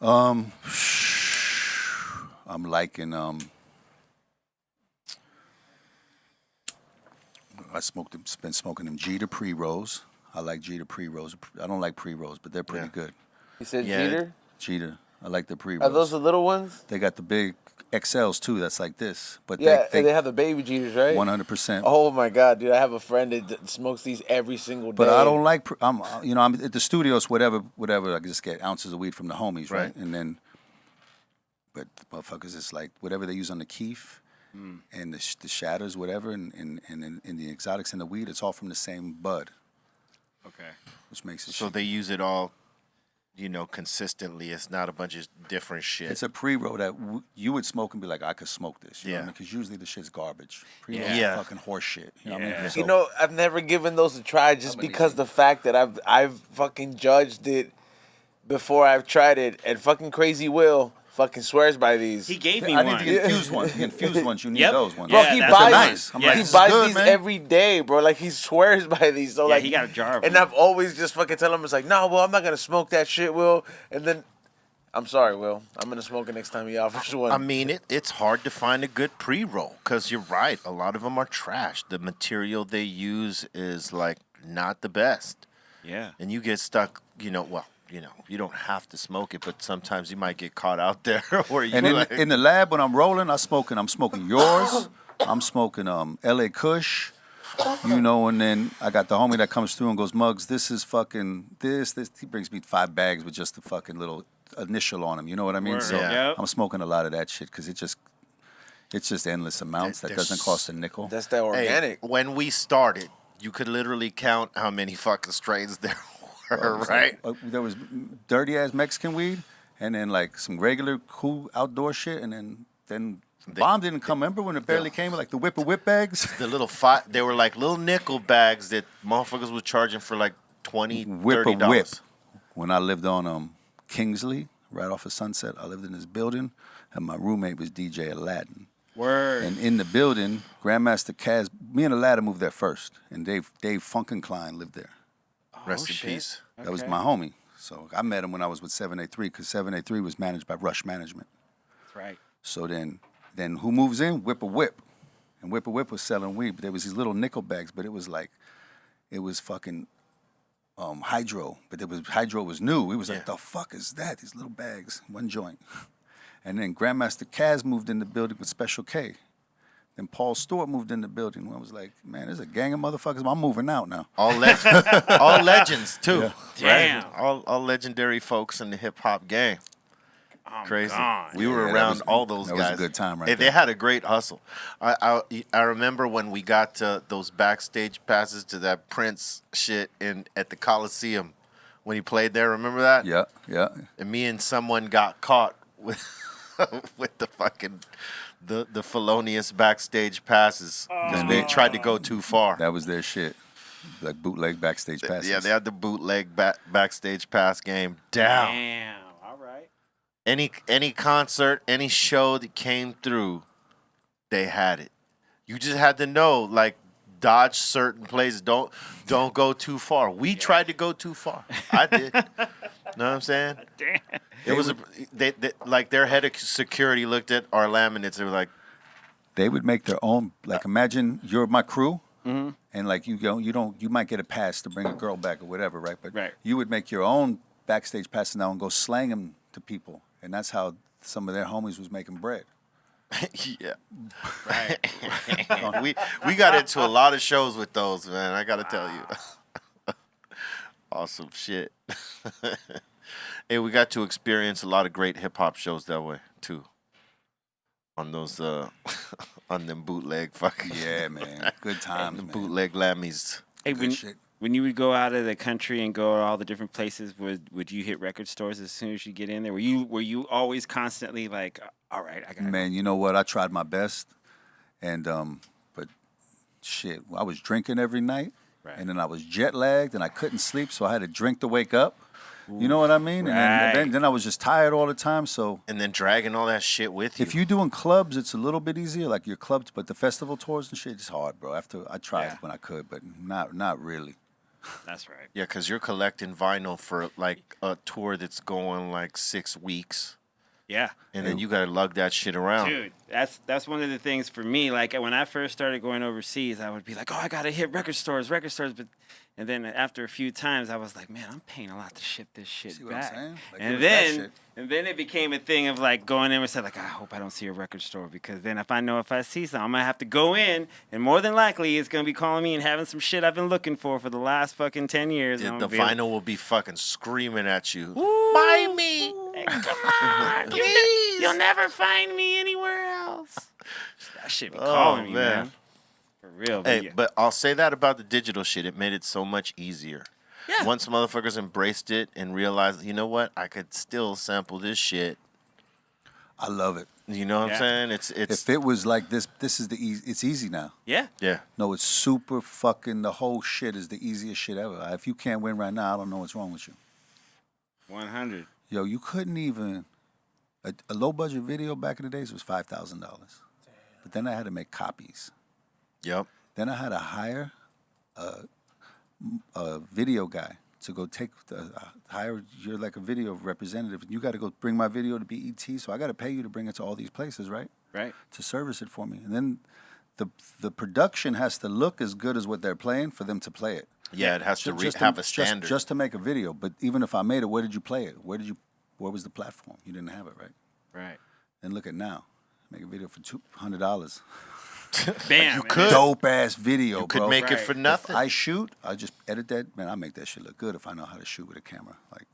E: I'm liking been smoking them Jeter pre-rolls. I like Jeter pre-rolls. I don't like pre-rolls, but they're pretty
B: Yeah.
E: good.
D: You said
B: Yeah.
D: Jeter?
E: Jeter. I like the
D: Are
E: pre-rolls.
D: those the little ones?
E: They got the big XLs too. That's like this, but
D: Yeah,
E: they
D: and they have the baby Jeters, right?
E: 100%.
D: Oh my god, dude! I have a friend that smokes these every single day.
E: But I don't like. I'm at the studios. Whatever. I just get ounces of weed from the homies, right?
B: Right.
E: And then, but the motherfuckers, it's like whatever they use on the keef and the shatters, whatever, and in the exotics and the weed, it's all from the same bud.
C: Okay.
E: which makes it.
B: So they use it all, consistently. It's not a bunch of different shit.
E: It's a pre-roll that you would smoke and be like, I could smoke this. You know what I
B: Yeah.
E: mean? Because usually the shit's garbage. Pre-roll
C: Yeah.
E: is fucking horse shit. You know what I
C: Yeah.
E: mean?
D: You know, I've never given those a try just because the fact that I've fucking judged it before I've tried it, and fucking Crazy Will fucking swears by these.
C: He gave me
E: I
C: one.
E: need the infused ones. The infused ones, you need
C: Yep.
E: those ones.
D: Bro,
C: Yeah,
D: he
C: that's
D: buys
E: nice. I'm
C: like,
D: he
E: this is
D: buys
E: good,
D: these
E: man.
D: every day, bro. Like he swears by these. So
C: Yeah,
D: like
C: he got a jar of
D: and
C: them.
D: I've always just fucking tell him it's like, no, well, I'm not gonna smoke that shit, Will. And then I'm sorry, Will. I'm gonna smoke it next time he offers one.
B: I mean, it's hard to find a good pre-roll because you're right. A lot of them are trash. The material they use is like not the best,
C: Yeah.
B: and you get stuck. You don't have to smoke it, but sometimes you might get caught out there where you
E: And
B: like,
E: in the lab when I'm rolling, I'm smoking yours. I'm smoking LA Kush. And then I got the homie that comes through and goes, Muggs, this is fucking this. He brings me 5 bags with just the fucking little initial on them. You know what I mean?
C: Word.
E: So
C: Yep.
E: I'm smoking a lot of that shit because it's just endless amounts that
B: There's-
E: doesn't cost a nickel.
D: That's that
B: Hey,
D: organic.
B: when we started, you could literally count how many fucking strains there were, right?
E: There was dirty ass Mexican weed, and then like some regular cool outdoor shit, and then Bomb didn't come. Remember when it barely came with like the whip bags?
B: The little they were like little nickel bags that motherfuckers were charging for like $20, $30.
E: Whip. When I lived on Kingsley, right off of Sunset, I lived in this building, and my roommate was DJ Aladdin.
C: Word.
E: And in the building, Grandmaster Kaz, me and Aladdin moved there first, and Dave Funkenklein lived there.
B: Rest in
C: shit.
B: peace.
E: That was
C: Okay.
E: my homie. So I met him when I was with 783, because 783 was managed by Rush Management.
C: That's right.
E: So then who moves in? Whip. And Whip was selling weed, but there was these little nickel bags, but it was fucking hydro. But hydro was new. We was like, the fuck is that? These little bags, one joint. And then Grandmaster Kaz moved in the building with Special K. Then Paul Stewart moved in the building. I was like, man, there's a gang of motherfuckers. I'm moving out now.
B: All legends too.
C: Damn.
B: All legendary folks in the hip hop game.
C: I'm
B: Crazy.
C: gone.
B: We were
E: Yeah, that
B: around
E: was-
B: all those
E: that
B: guys.
E: was a good time right
B: They
E: there.
B: had a great hustle. I remember when we got those backstage passes to that Prince shit at the Coliseum when he played there. Remember that?
E: Yeah.
B: And me and someone got caught with with the fucking the felonious backstage passes because we tried to go too far.
E: That was their shit. Like bootleg backstage passes.
B: Yeah, they had the bootleg backstage pass game down.
C: Damn. All right.
B: Any concert, any show that came through, they had it. You just had to know, like, dodge certain places. Don't go too far. We tried to go too far. I did. Know what I'm saying?
C: Damn.
B: It was they like their head of security looked at our laminates. They were like,
E: They would make their own. Like, imagine you're my crew, and like you might get a pass to bring a girl back or whatever, right? But
C: Right.
E: you would make your own backstage passes now and go slang them to people, and that's how some of their homies was making bread.
B: yeah. we got into a lot of shows with those, man. I got to tell you. Awesome shit. Hey, we got to experience a lot of great hip hop shows that way too. On those on them bootleg fucking
E: Yeah, man, good times,
B: the
E: man.
B: bootleg lammies.
C: Hey,
E: Good shit.
C: when you would go out of the country and go to all the different places, would you hit record stores as soon as you get in there? Were you always constantly like, all right, I got
E: Man, you know what? I tried my best, and but shit, I was drinking every night,
C: Right.
E: and then I was jet lagged, and I couldn't sleep, so I had to drink to wake up. You know what I mean? And
C: Right.
E: then I was just tired all the time. So
B: And then dragging all that shit with you.
E: if you're doing clubs, it's a little bit easier, like your clubs, but the festival tours and shit is hard, bro. After I tried
C: Yeah.
E: when I could, but not really.
C: That's right.
B: Yeah, because you're collecting vinyl for like a tour that's going like 6 weeks.
C: Yeah.
B: And then you got to lug that shit around.
C: Dude, that's one of the things for me. Like when I first started going overseas, I would be like, oh, I gotta hit record stores. And then after a few times, I was like, man, I'm paying a lot to ship this shit
E: See what I'm
C: back.
E: saying? Like,
C: And
E: give us that
C: then
E: shit.
C: and then it became a thing of like going in and saying like, I hope I don't see a record store because then if I see something, I'm gonna have to go in and more than likely it's gonna be calling me and having some shit I've been looking for the last fucking 10 years. and I'm
B: The
C: gonna be like,
B: vinyl will be fucking screaming at you.
C: "Ooh,
B: Buy me.
C: Come on, you'll never find me anywhere else. That shit be
B: Oh,
C: calling me,
B: man.
C: man. For real.
B: Hey,
C: yeah.
B: but I'll say that about the digital shit. It made it so much easier.
C: Yeah.
B: Once motherfuckers embraced it and realized, you know what, I could still sample this shit.
E: I love it.
B: You know what
C: Yeah.
B: I'm saying? It's
E: If it was like this is the easy. It's easy now.
C: Yeah.
B: yeah.
E: No, it's super fucking. The whole shit is the easiest shit ever. If you can't win right now, I don't know what's wrong with you.
C: 100.
E: Yo, you couldn't even. A low budget video back in the days was $5,000. But then I had to make copies.
B: Yep.
E: Then I had to hire a video guy to go hire. You're like a video representative. You got to go bring my video to BET. So I got to pay you to bring it to all these places, right?
C: Right.
E: To service it for me. And then the production has to look as good as what they're playing for them to play it.
B: Yeah, it has to
E: Just
B: have a standard.
E: Just to make a video. But even if I made it, where did you play it? Where was the platform? You didn't have it, right?
C: Right.
E: And look at now. Make a video for $200.
C: Bam.
B: You could.
E: Dope ass video,
B: You could
E: bro.
B: make it
C: Right.
B: for
E: If
B: nothing.
E: I shoot, I just edit that. Man, I make that shit look good if I know how to shoot with a camera. Like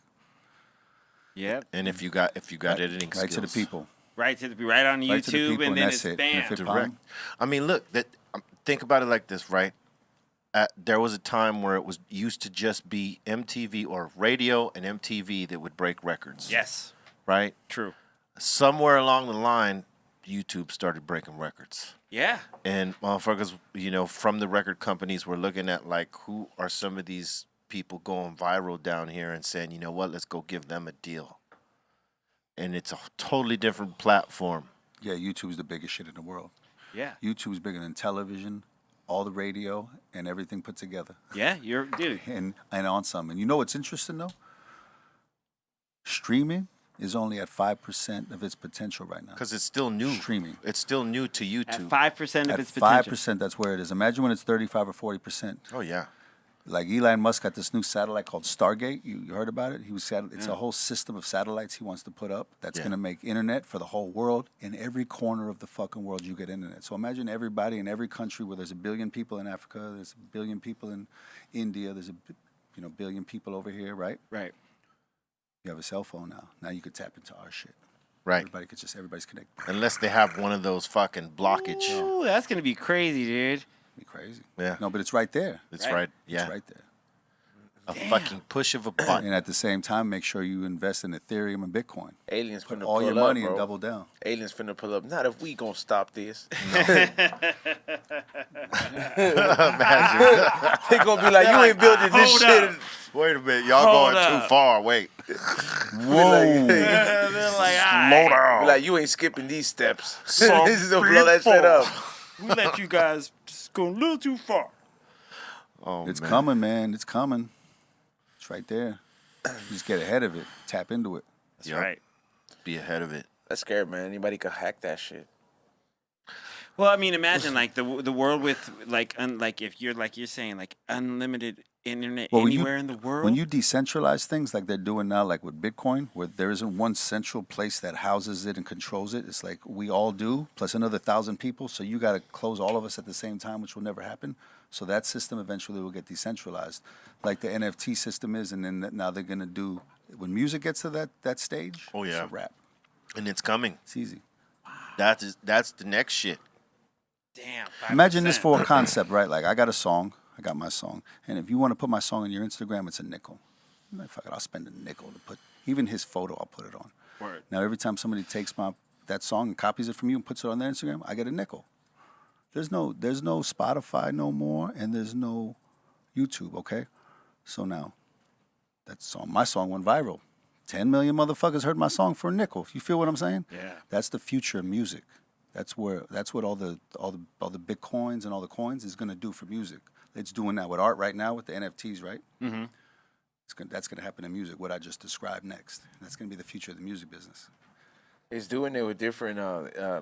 C: Yep.
B: And if you got editing skills.
E: right to the people.
C: Right to the right on
E: Right to the
C: YouTube,
E: people,
C: and
E: and
C: then
E: that's
C: it's
E: it. And
C: bam.
E: if it
B: Direct. I mean, look, think about it like this, right? There was a time where it was used to just be MTV or radio and MTV that would break records.
C: Yes.
B: Right?
C: True.
B: Somewhere along the line, YouTube started breaking records.
C: Yeah.
B: And motherfuckers, from the record companies were looking at, like, who are some of these people going viral down here and saying, you know what, let's go give them a deal. And it's a totally different platform.
E: Yeah, YouTube's the biggest shit in the world.
C: Yeah.
E: YouTube's bigger than television, all the radio, and everything put together.
C: Yeah. You're dude.
E: And on some. And you know what's interesting though? Streaming is only at 5% of its potential right now.
B: Because it's still new.
E: Streaming.
B: It's still new to
C: At
B: YouTube.
C: 5% of
E: At
C: its potential.
E: 5%, that's where it is. Imagine when it's 35 or 40%.
B: Oh, yeah.
E: Like Elon Musk got this new satellite called Stargate. You heard about it? It's a whole system of satellites he wants to put up that's
B: Yeah.
E: going to make internet for the whole world. In every corner of the fucking world, you get internet. So imagine everybody in every country where there's 1 billion people in Africa, there's 1 billion people in India, there's a billion people over here, right?
C: Right.
E: You have a cell phone now. Now you could tap into our shit.
B: Right.
E: Everybody's connected.
B: Unless they have one of those fucking blockage.
C: Ooh, that's gonna be crazy, dude.
E: Be crazy.
B: Yeah.
E: No, but it's right there.
B: It's
C: Right.
B: right. Yeah.
E: It's right there.
B: A fucking push of a button.
E: And at the same time, make sure you invest in Ethereum and Bitcoin.
D: Aliens
E: Put
D: finna
E: all
D: pull
E: your
D: up,
E: money
D: bro.
E: and double down.
D: Aliens finna pull up. Not if we gonna stop this. They gonna be like, you ain't building this
C: Hold
D: shit.
C: up.
B: Wait a minute. Y'all
C: Hold
B: going
C: up.
B: too far. Wait.
E: Whoa.
C: They're like,
B: Slow
D: Be
B: down.
D: like, you ain't skipping these steps.
B: Some
D: This is gonna blow that shit
B: people.
D: up.
C: we let you guys just go a little too far.
B: Oh,
E: It's
B: man.
E: coming, man. It's coming. It's right there. Just get ahead of it. Tap into it.
C: That's
B: Yep.
C: right.
B: Be ahead of it.
D: That's scary, man. Anybody could hack that shit.
C: Well, I mean, imagine like the world with like if you're like you're saying like unlimited internet
E: Well, when
C: anywhere in the world.
E: When you decentralize things like they're doing now, like with Bitcoin, where there isn't one central place that houses it and controls it, it's like we all do, plus another 1,000 people. So you got to close all of us at the same time, which will never happen. So that system eventually will get decentralized, like the NFT system is. And then now they're going to do, when music gets to that stage,
B: Oh,
E: it's
B: yeah.
E: a wrap.
B: And it's coming.
E: It's easy.
B: That's the next shit.
C: Damn. 5%.
E: Imagine this for a concept, right? Like I got a song, I got my song, and if you want to put my song on your Instagram, it's a nickel. I'm like, fuck it, I'll spend a nickel to put even his photo. I'll put it on.
C: Word.
E: Now every time somebody takes that song and copies it from you and puts it on their Instagram, I get a nickel. There's no Spotify no more, and there's no YouTube. Okay, so now my song went viral. 10 million motherfuckers heard my song for a nickel. You feel what I'm saying?
C: Yeah.
E: That's the future of music. That's what all the Bitcoins and all the coins is gonna do for music. It's doing that with art right now with the NFTs, right?
C: Mm-hmm.
E: That's gonna happen in music. What I just described next. That's gonna be the future of the music business.
D: It's doing it with different, I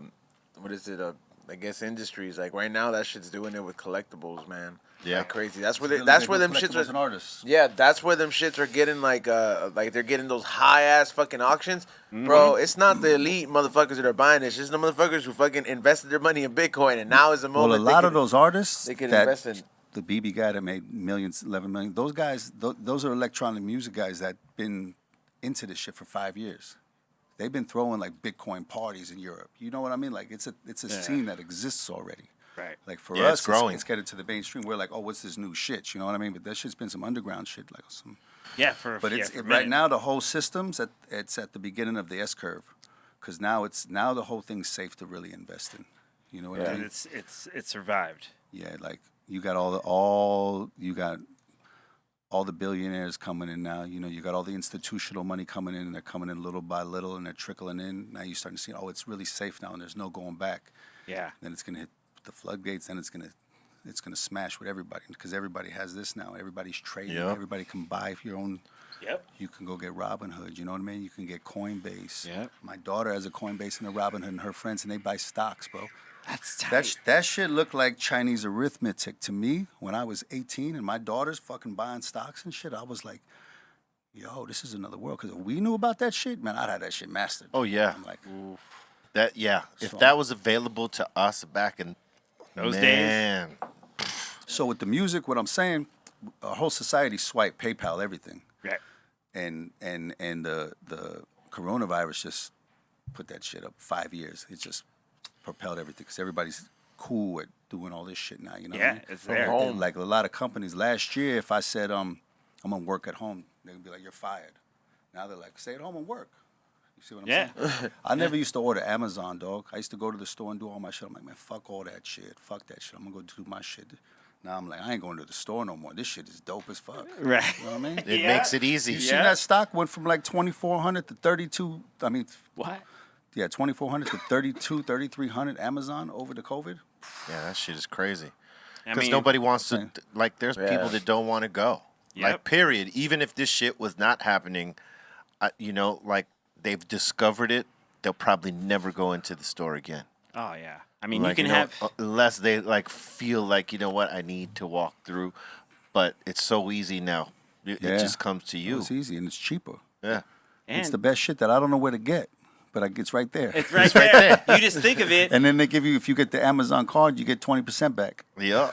D: guess industries. Like right now, that shit's doing it with collectibles, man.
B: Yeah.
D: Like crazy. That's where them shits are.
E: artists.
D: Yeah, that's where them shits are getting like they're getting those high ass fucking auctions, bro. It's not the elite motherfuckers that are buying it. It's just the motherfuckers who fucking invested their money in Bitcoin, and now is the moment.
E: Well, a lot of those artists
D: they can
E: that
D: invest in.
E: the BB guy that made millions, 11 million. Those guys, those are electronic music guys that been into this shit for 5 years. They've been throwing like Bitcoin parties in Europe. You know what I mean? Like it's a scene that exists already.
C: Right.
E: Like for
B: Yeah,
E: us,
B: it's growing.
E: it's getting to the mainstream. We're like, oh, what's this new shit? You know what I mean? But that shit's been some underground shit, like some.
C: Yeah, for
E: But
C: yeah,
E: it's
C: for a
E: right
C: minute.
E: now the whole system's it's at the beginning of the S curve, because now the whole thing's safe to really invest in. You know what I
C: And
E: mean?
C: it's survived.
E: Yeah, like you got all the billionaires coming in now. You know, you got all the institutional money coming in, and they're coming in little by little, and they're trickling in. Now you're starting to see, oh, it's really safe now, and there's no going back.
C: Yeah.
E: Then it's gonna hit the floodgates, and it's gonna smash with everybody, because everybody has this now. Everybody's trading.
B: Yep.
E: Everybody can buy your own.
C: Yep.
E: You can go get Robinhood. You know what I mean? You can get Coinbase.
C: Yep.
E: My daughter has a Coinbase and a Robinhood, and her friends, and they buy stocks, bro.
C: That's tight.
E: That shit looked like Chinese arithmetic to me when I was 18, and my daughter's fucking buying stocks and shit. I was like, yo, this is another world. Because if we knew about that shit, man, I'd have that shit mastered.
B: Oh yeah.
E: I'm like,
B: That yeah. If
E: So-
B: that was available to us back in
C: Those days.
B: man,
E: so with the music, what I'm saying, our whole society swiped PayPal everything,
C: Right.
E: and the coronavirus just put that shit up 5 years. It just propelled everything, because everybody's cool at doing all this shit now. You know what I
C: Yeah,
E: mean?
C: it's there.
E: And like a lot of companies last year, if I said I'm gonna work at home, they'd be like, you're fired. Now they're like, stay at home and work. You see what I'm
C: Yeah.
E: saying? I never used to order Amazon, dog. I used to go to the store and do all my shit. I'm like, man, fuck all that shit. Fuck that shit. I'm gonna go do my shit. Now I'm like, I ain't going to the store no more. This shit is dope as fuck.
C: Right.
E: You know what I mean?
B: it
C: Yeah.
B: makes it easy.
E: You
C: Yeah.
E: seen that stock went from like 2,400 to 32. I mean,
C: What?
E: yeah, 2,400 to 32, 3,300 Amazon over the COVID.
B: Yeah, that shit is crazy.
C: I
B: Because
C: mean,
B: nobody wants to.
E: Yeah.
B: Like, there's people that don't want to go.
C: Yep.
B: Like, period. Even if this shit was not happening, you know, like they've discovered it, they'll probably never go into the store again.
C: Oh yeah. I mean,
B: Like,
C: you can
B: know,
C: have.
B: unless they like feel like, you know what, I need to walk through. But it's so easy now. It
E: Yeah.
B: just comes to you.
E: It's easy and it's cheaper.
B: Yeah.
C: And
E: It's the best shit that I don't know where to get, but it's right there.
C: It's right there. You just think of it.
E: And then they give you, if you get the Amazon card, you get 20% back.
B: Yeah.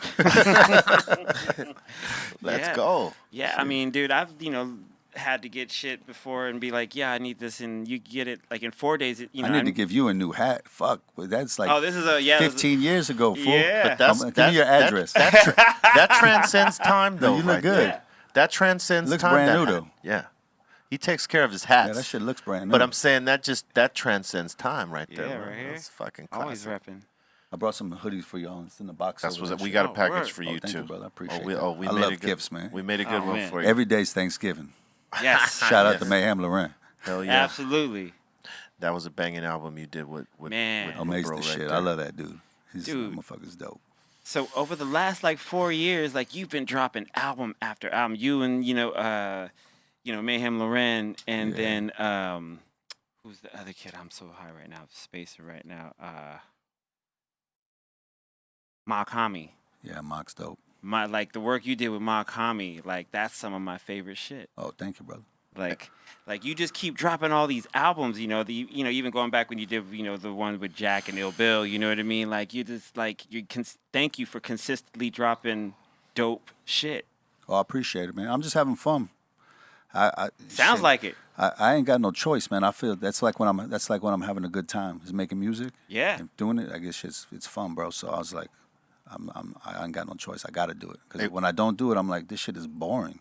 B: Let's
C: Yeah.
B: go.
C: Yeah, I mean, dude, I've had to get shit before and be like, yeah, I need this, and you get it like in 4 days.
E: I need to give you a new hat. Fuck, but that's like
C: Oh, this is a
E: 15 years ago, fool.
C: Yeah.
B: But that's,
E: Give me your
B: that-
E: address.
B: That transcends time, though.
E: you look
B: right
E: good.
B: there. That transcends
E: Looks
B: time.
E: brand
B: that
E: new,
B: hat.
E: though.
B: Yeah. He takes care of his hats.
E: Yeah, that shit looks brand new.
B: But I'm saying that transcends time right there.
C: Yeah,
B: man.
C: right here.
B: That's fucking
C: Always
B: classic.
C: repping.
E: I brought some hoodies for y'all. It's in the box.
B: That's
E: over
B: what
E: there.
B: we got a
C: Oh,
B: package
C: word.
B: for
E: Oh,
B: you
E: thank
B: too.
E: you, brother. I appreciate
B: we
E: that.
B: we
E: I
B: made
E: love
B: a good,
E: gifts, man.
B: We made a good
C: Oh,
B: one
C: man.
B: for you.
E: Every day's Thanksgiving.
C: Yes.
E: Shout out
B: Yes.
E: to Mayhem Loren.
B: Hell yeah.
C: Absolutely.
B: That was a banging album you did with
C: Man.
B: with
E: Amazing
B: bro right
E: shit.
B: there.
E: I love that dude. His
C: Dude.
E: motherfucker's dope.
C: So over the last like 4 years, like you've been dropping album after album. You and Mayhem Loren, and
E: Yeah.
C: then who's the other kid? I'm so high right now, spacer right now. Makami.
E: Yeah, Mock's dope.
C: Like the work you did with Makami, like that's some of my favorite shit.
E: Oh, thank you, brother.
C: Like you just keep dropping all these albums, even going back when you did, the one with Jack and Ill Bill, you know what I mean? Like you just thank you for consistently dropping dope shit.
E: Oh, I appreciate it, man. I'm just having fun.
C: Sounds
E: shit,
C: like it.
E: I ain't got no choice, man. I feel that's like when I'm having a good time is making music.
C: Yeah.
E: And doing it. I guess it's fun, bro. So I was like, I ain't got no choice. I got to do it because when I don't do it, I'm like, this shit is boring.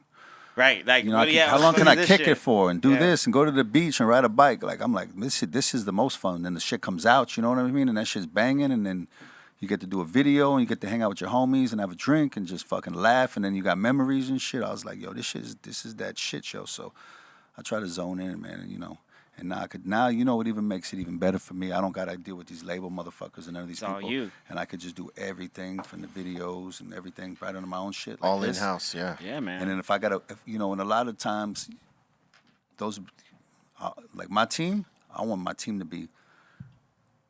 C: Right. Like
E: You know, how
C: what
E: long can
C: is
E: I
C: this
E: kick
C: shit?
E: it for and do
C: Yeah.
E: this and go to the beach and ride a bike? Like I'm like, this is the most fun. Then the shit comes out, you know what I mean? And that shit's banging, and then you get to do a video and you get to hang out with your homies and have a drink and just fucking laugh, and then you got memories and shit. I was like, yo, this is that shit show. So I try to zone in, man, and now you know what even makes it even better for me. I don't gotta deal with these label motherfuckers and none of these
C: It's all
E: people.
C: you.
E: And I could just do everything from the videos and everything right under my own shit. Like
B: All in
E: this.
B: house, yeah.
C: Yeah, man.
E: And then if I gotta, and a lot of times, those, like my team, I want my team to be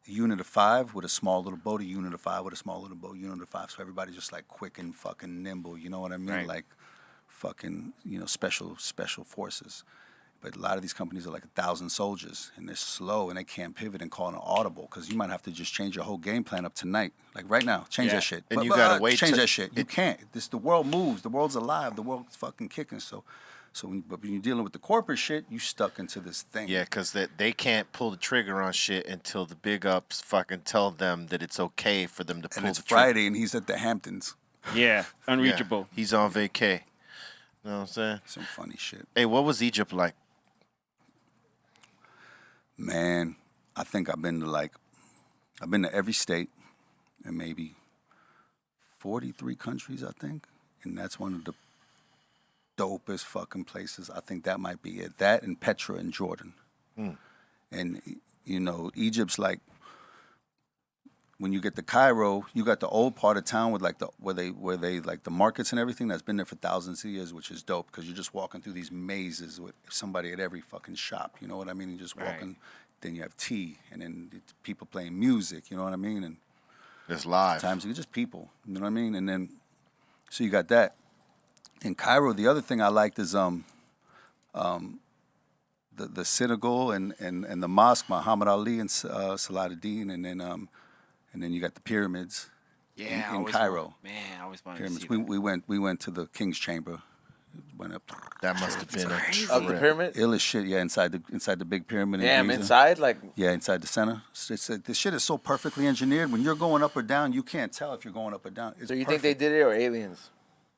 E: a unit of 5 with a small little boat, a unit of 5 with a small little boat, unit of 5. So everybody's just like quick and fucking nimble. You know what I mean?
C: Right.
E: Like fucking, special forces. But a lot of these companies are like 1,000 soldiers, and they're slow, and they can't pivot and call an audible because you might have to just change your whole game plan up tonight. Like right now, change
C: Yeah.
E: that shit.
B: And you gotta wait
E: change
B: till-
E: that shit. You can't. The world moves. The world's alive. The world's fucking kicking. So So but when you're dealing with the corporate shit, you stuck into this thing.
B: Yeah, because they can't pull the trigger on shit until the big ups fucking tell them that it's okay for them to pull
E: And it's
B: the trigger.
E: Friday, and he's at the Hamptons.
C: Yeah, unreachable.
B: Yeah, he's on vacay. You know what I'm saying?
E: Some funny shit.
B: Hey, what was Egypt like?
E: Man, I think I've been to every state and maybe 43 countries, I think. And that's one of the dopest fucking places. I think that might be it. That and Petra in Jordan. And, you know, Egypt's like, when you get to Cairo, you got the old part of town with like where they like the markets and everything that's been there for thousands of years, which is dope because you're just walking through these mazes with somebody at every fucking shop. You know what I mean? You're just walking. Then you have tea, and then it's people playing music. You know what I mean? And
B: It's live.
E: times you're just people. You know what I mean? And then so you got that. In Cairo, the other thing I liked is the synagogue and the mosque, Muhammad Ali and Salahuddin, and then you got the pyramids.
C: Yeah, I
E: in
C: always
E: Cairo.
C: Man, I always wanted
E: Pyramids.
C: to see that.
E: We went to the King's Chamber. Went up.
B: That must have been a
D: Of the pyramid?
E: Ill as shit. Yeah, inside the big pyramid. in
D: Damn,
E: Giza.
D: inside? Like,
E: Yeah, inside the center. The shit is so perfectly engineered. When you're going up or down, you can't tell if you're going up or down. It's
D: so you think they did it or aliens?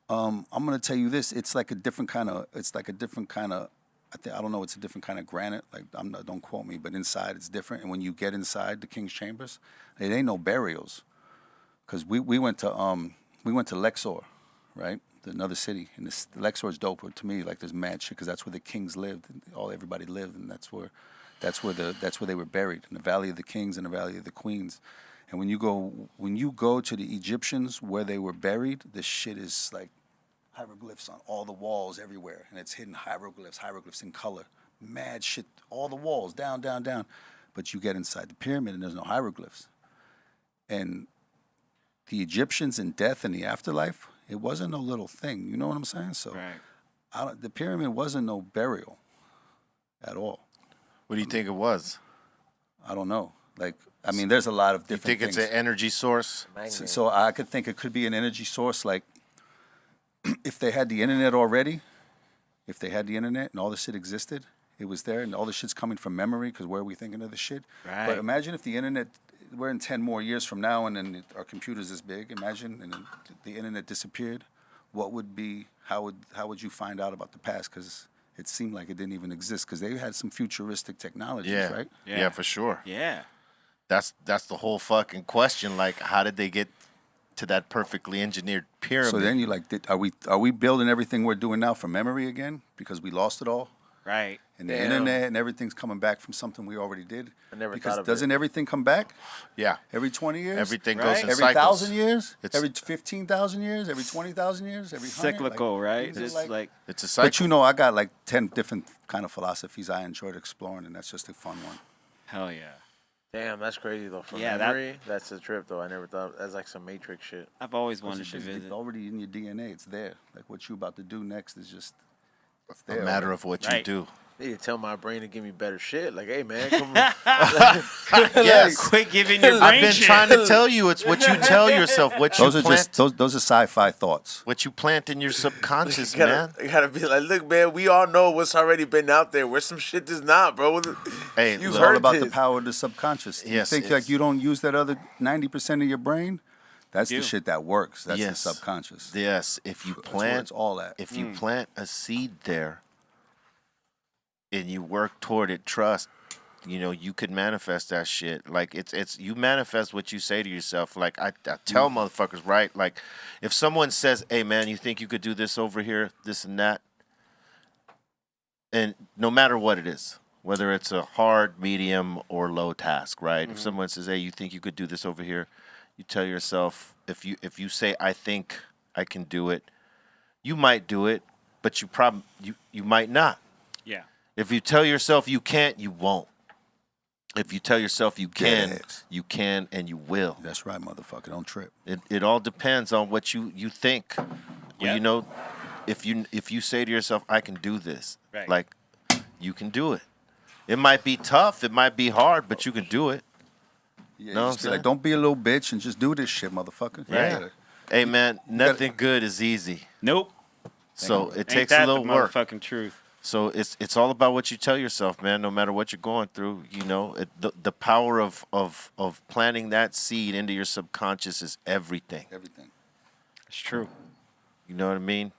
E: I'm gonna tell you this. It's like a different kind of. I don't know. It's a different kind of granite. Like don't quote me, but inside it's different. And when you get inside the King's Chambers, it ain't no burials. Cause we went to Luxor, right? Another city, and Luxor is dope to me. Like there's mad shit, cause that's where the kings lived, and everybody lived, and that's where they were buried, in the Valley of the Kings and the Valley of the Queens. And when you go to the Egyptians where they were buried, the shit is like hieroglyphs on all the walls everywhere, and it's hidden hieroglyphs in color, mad shit, all the walls down. But you get inside the pyramid and there's no hieroglyphs. And the Egyptians in death and the afterlife, it wasn't no little thing. You know what I'm saying? So the pyramid wasn't no burial at all.
B: What do you think it was?
E: I don't know. Like, I mean, there's a lot of
B: You
E: different
B: think
E: things.
B: it's an energy source?
E: So I could think it could be an energy source. Like, if they had the internet already, and all the shit existed, it was there, and all the shit's coming from memory, because where are we thinking of the shit?
C: Right.
E: But imagine if the internet, we're in 10 more years from now, and then our computer's this big. Imagine, and then the internet disappeared. What would be, how would you find out about the past? Because it seemed like it didn't even exist, because they had some futuristic technologies,
B: Yeah.
E: right?
B: Yeah, for sure.
C: Yeah.
B: That's the whole fucking question. Like, how did they get to that perfectly engineered pyramid?
E: So then you're like, are we building everything we're doing now from memory again because we lost it all?
C: Right.
E: And the
D: Damn.
E: internet and everything's coming back from something we already did.
D: I never
E: because
D: thought of
E: doesn't everything come back
B: Yeah.
E: every 20 years?
B: Everything
C: Right.
B: goes in
E: Every
B: cycles.
E: 1,000 years?
B: It's-
E: Every 15,000 years? Every 20,000 years? Every 100?
C: Cyclical, right?
E: things
C: Just
E: are
C: like
B: It's a cycle.
E: But you know, I got like 10 different kind of philosophies I enjoyed exploring, and that's just a fun one.
C: hell yeah.
D: Damn, that's crazy though. From
C: Yeah, that-
D: memory, that's a trip though. I never thought that's like some Matrix shit.
C: I've always
E: Because
C: wanted
E: it's
C: to
E: just
C: visit.
E: already in your DNA. It's there. Like what you about to do next is just it's
B: a
E: there.
B: matter of what you
C: Right.
B: do.
D: They need to tell my brain to give me better shit. Like, hey man, come on.
B: Yes.
C: Quit giving your brain
B: I've been
C: shit.
B: trying to tell you. It's what you tell yourself. What you
E: Those are
B: plant.
E: just those are sci-fi thoughts.
B: What you plant in your subconscious,
D: You gotta,
B: man.
D: you gotta be like, look, man, we all know what's already been out there. Where some shit is not, bro.
B: Hey,
D: You've
B: look,
E: It's all
D: heard
E: about
D: this.
E: the power of the subconscious.
B: Yes,
E: You think
B: it's-
E: like you don't use that other 90% of your brain? That's
C: You
E: the
C: do.
E: shit that works. That's
B: Yes.
E: the subconscious.
B: Yes, if you
E: That's where
B: plant,
E: it's all at.
B: if you plant a seed there, and you work toward it, trust, you could manifest that shit. Like it's you manifest what you say to yourself. Like I tell motherfuckers, right? Like if someone says, "Hey man, you think you could do this over here, this and that," and no matter what it is, whether it's a hard, medium, or low task, right? If someone says, "Hey, you think you could do this over here," you tell yourself, if you say, "I think I can do it," you might do it, but you might not.
C: Yeah.
B: If you tell yourself you can't, you won't. If you tell yourself you can,
E: Yes.
B: you can and you will.
E: That's right, motherfucker. Don't trip.
B: It all depends on what you think.
C: Yeah.
B: Well, if you say to yourself, "I can do this,"
C: Right.
B: like you can do it. It might be tough, it might be hard, but you can do it.
E: Yeah,
B: Know what
E: just
B: I'm
E: be
B: saying?
E: like, don't be a little bitch and just do this shit, motherfucker.
B: Yeah.
E: Yeah.
B: Hey man, nothing good is easy.
C: Nope.
B: So it
C: Ain't
B: takes
C: that
B: a little
C: the
B: work.
C: motherfucking truth?
B: So it's all about what you tell yourself, man. No matter what you're going through, the power of planting that seed into your subconscious is everything.
E: Everything.
C: It's true.
B: You know what I mean?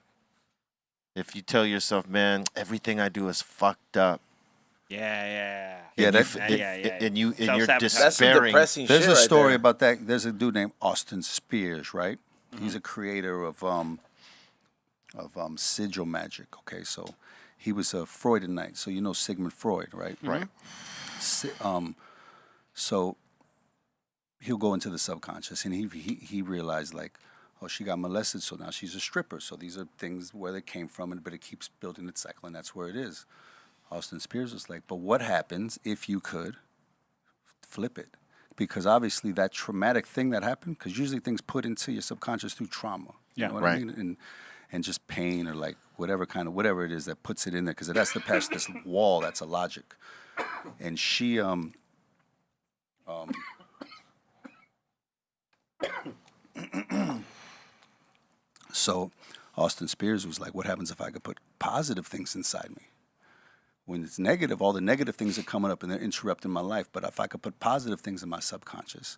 B: If you tell yourself, man, everything I do is fucked up,
C: Yeah.
E: Yeah,
B: and
E: that's
B: and you're
C: Self-sabotage.
D: That's some
B: despairing.
D: depressing
E: There's
D: shit
E: a
D: right
E: story
D: there.
E: about that. There's a dude named Austin Spears, right? He's a creator of sigil magic. Okay, so he was a Freudenite. So you know Sigmund Freud, right?
B: Right.
E: So he'll go into the subconscious, and he realized like, oh, she got molested, so now she's a stripper. So these are things where they came from, but it keeps building its cycle, and that's where it is. Austin Spears was like, but what happens if you could flip it? Because obviously that traumatic thing that happened, because usually things put into your subconscious through trauma. You know what I
B: Right.
E: mean? And just pain or like whatever it is that puts it in there, because it has to pass this wall that's a logic. And she so Austin Spears was like, what happens if I could put positive things inside me? When it's negative, all the negative things are coming up and they're interrupting my life. But if I could put positive things in my subconscious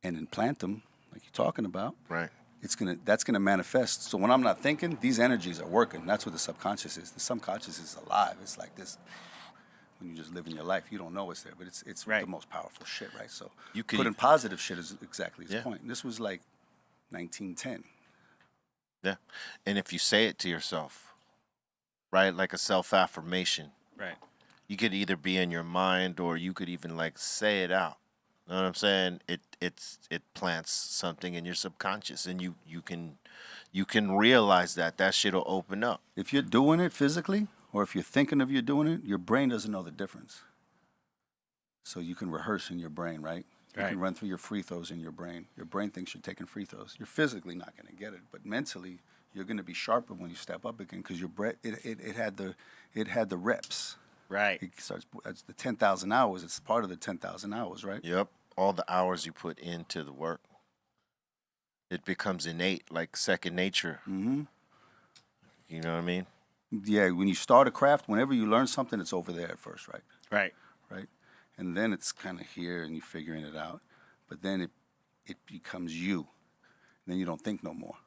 E: and implant them, like you're talking about,
B: Right.
E: that's gonna manifest. So when I'm not thinking, these energies are working. That's what the subconscious is. The subconscious is alive. It's like this. When you just live in your life, you don't know it's there, but it's
C: Right.
E: the most powerful shit, right? So
B: You could
E: putting
B: even-
E: positive shit is exactly his
B: Yeah.
E: point. And this was like 1910.
B: Yeah. And if you say it to yourself, right, like a self-affirmation,
C: Right.
B: you could either be in your mind or you could even like say it out. You know what I'm saying? It plants something in your subconscious, and you can realize that shit'll open up.
E: If you're doing it physically, or if you're thinking of you doing it, your brain doesn't know the difference. So you can rehearse in your brain, right? You
C: Right.
E: can run through your free throws in your brain. Your brain thinks you're taking free throws. You're physically not going to get it, but mentally, you're going to be sharper when you step up again, because your brain it had the reps.
C: Right.
E: It starts. That's the 10,000 hours. It's part of the 10,000 hours, right?
B: Yep. All the hours you put into the work, it becomes innate, like second nature.
E: Mm-hmm.
B: You know what I mean?
E: Yeah. When you start a craft, whenever you learn something, it's over there at first, right?
C: Right.
E: Right? And then it's kind of here and you're figuring it out. But then it becomes you. And then you don't think no more.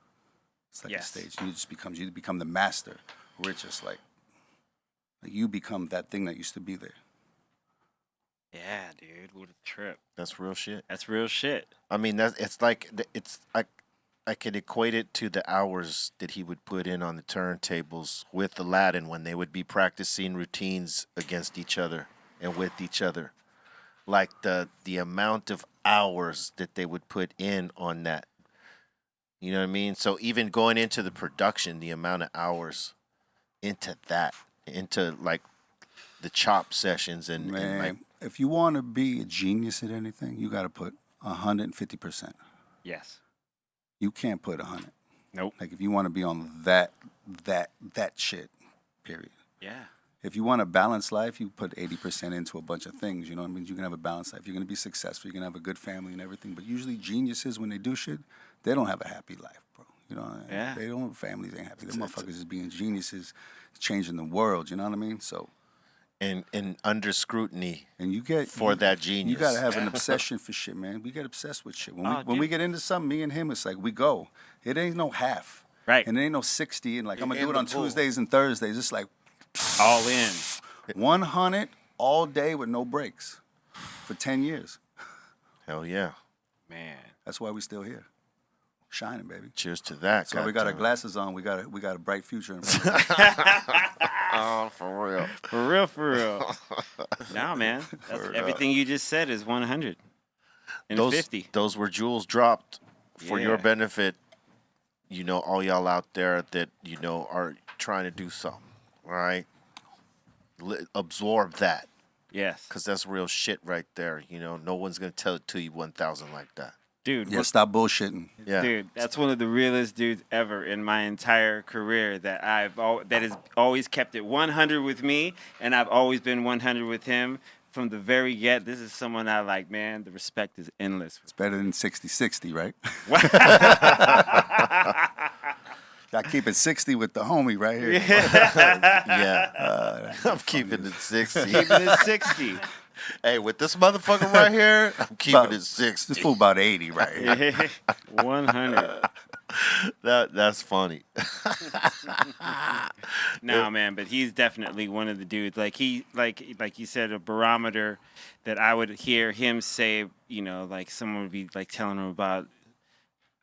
E: It's like
C: Yes.
E: a stage. You become the master. Where it's just like you become that thing that used to be there.
C: Yeah, dude. What a trip.
B: That's real shit.
C: That's real shit.
B: I mean, I could equate it to the hours that he would put in on the turntables with Aladdin when they would be practicing routines against each other and with each other. Like the amount of hours that they would put in on that. You know what I mean? So even going into the production, the amount of hours into that, into like the chop sessions and
E: Man,
B: like,
E: if you want to be a genius at anything, you got to put 150%.
C: Yes.
E: You can't put 100.
C: Nope.
E: Like if you want to be on that shit, period.
C: Yeah.
E: If you want a balanced life, you put 80% into a bunch of things. You know what I mean? You can have a balanced life. You're going to be successful. You're going to have a good family and everything. But usually geniuses, when they do shit, they don't have a happy life, bro. You know what I mean?
C: Yeah.
E: They don't, families ain't happy. Them motherfuckers is being geniuses, changing the world. You know what I mean? So,
B: and under scrutiny
E: and you get
B: for that genius.
E: You gotta have an obsession for shit, man. We get obsessed with shit. When
C: Oh,
E: we
C: dude.
E: get into something, me and him, it's like we go. It ain't no half.
C: Right.
E: And it ain't no 60 and like I'm gonna
D: in
E: do it
D: the
E: on
D: pool.
E: Tuesdays and Thursdays. It's like
C: All in.
E: 100 all day with no breaks for 10 years.
B: Hell yeah.
C: Man.
E: That's why we still here. Shining, baby.
B: Cheers to that.
E: So we got our
B: goddamn.
E: glasses on. We got a bright future in front of us.
B: Oh, for real.
C: For real, for real. Nah, man. That's, everything you just said is 100 and
B: Those
C: 50.
B: those were jewels dropped for your
C: Yeah.
B: benefit. You know, all y'all out there that are trying to do something. All right, absorb that,
C: Yes.
B: because that's real shit right there. No one's gonna tell it to you 1,000 like that.
C: Dude,
E: Yeah, stop bullshitting.
B: Yeah,
C: dude, that's one of the realest dudes ever in my entire career that that has always kept it 100 with me, and I've always been 100 with him from the very get. This is someone I like, man. The respect is endless.
E: It's better than 60-60, right? I keep it 60 with the homie right here.
B: Yeah. I'm keeping it 60.
C: Keeping it 60.
B: Hey, with this motherfucker right here, I'm keeping it 60.
E: This fool about 80 right here.
C: 100.
B: That's funny.
C: No, man, but he's definitely one of the dudes. Like you said, a barometer that I would hear him say. You know, like someone would be like telling him about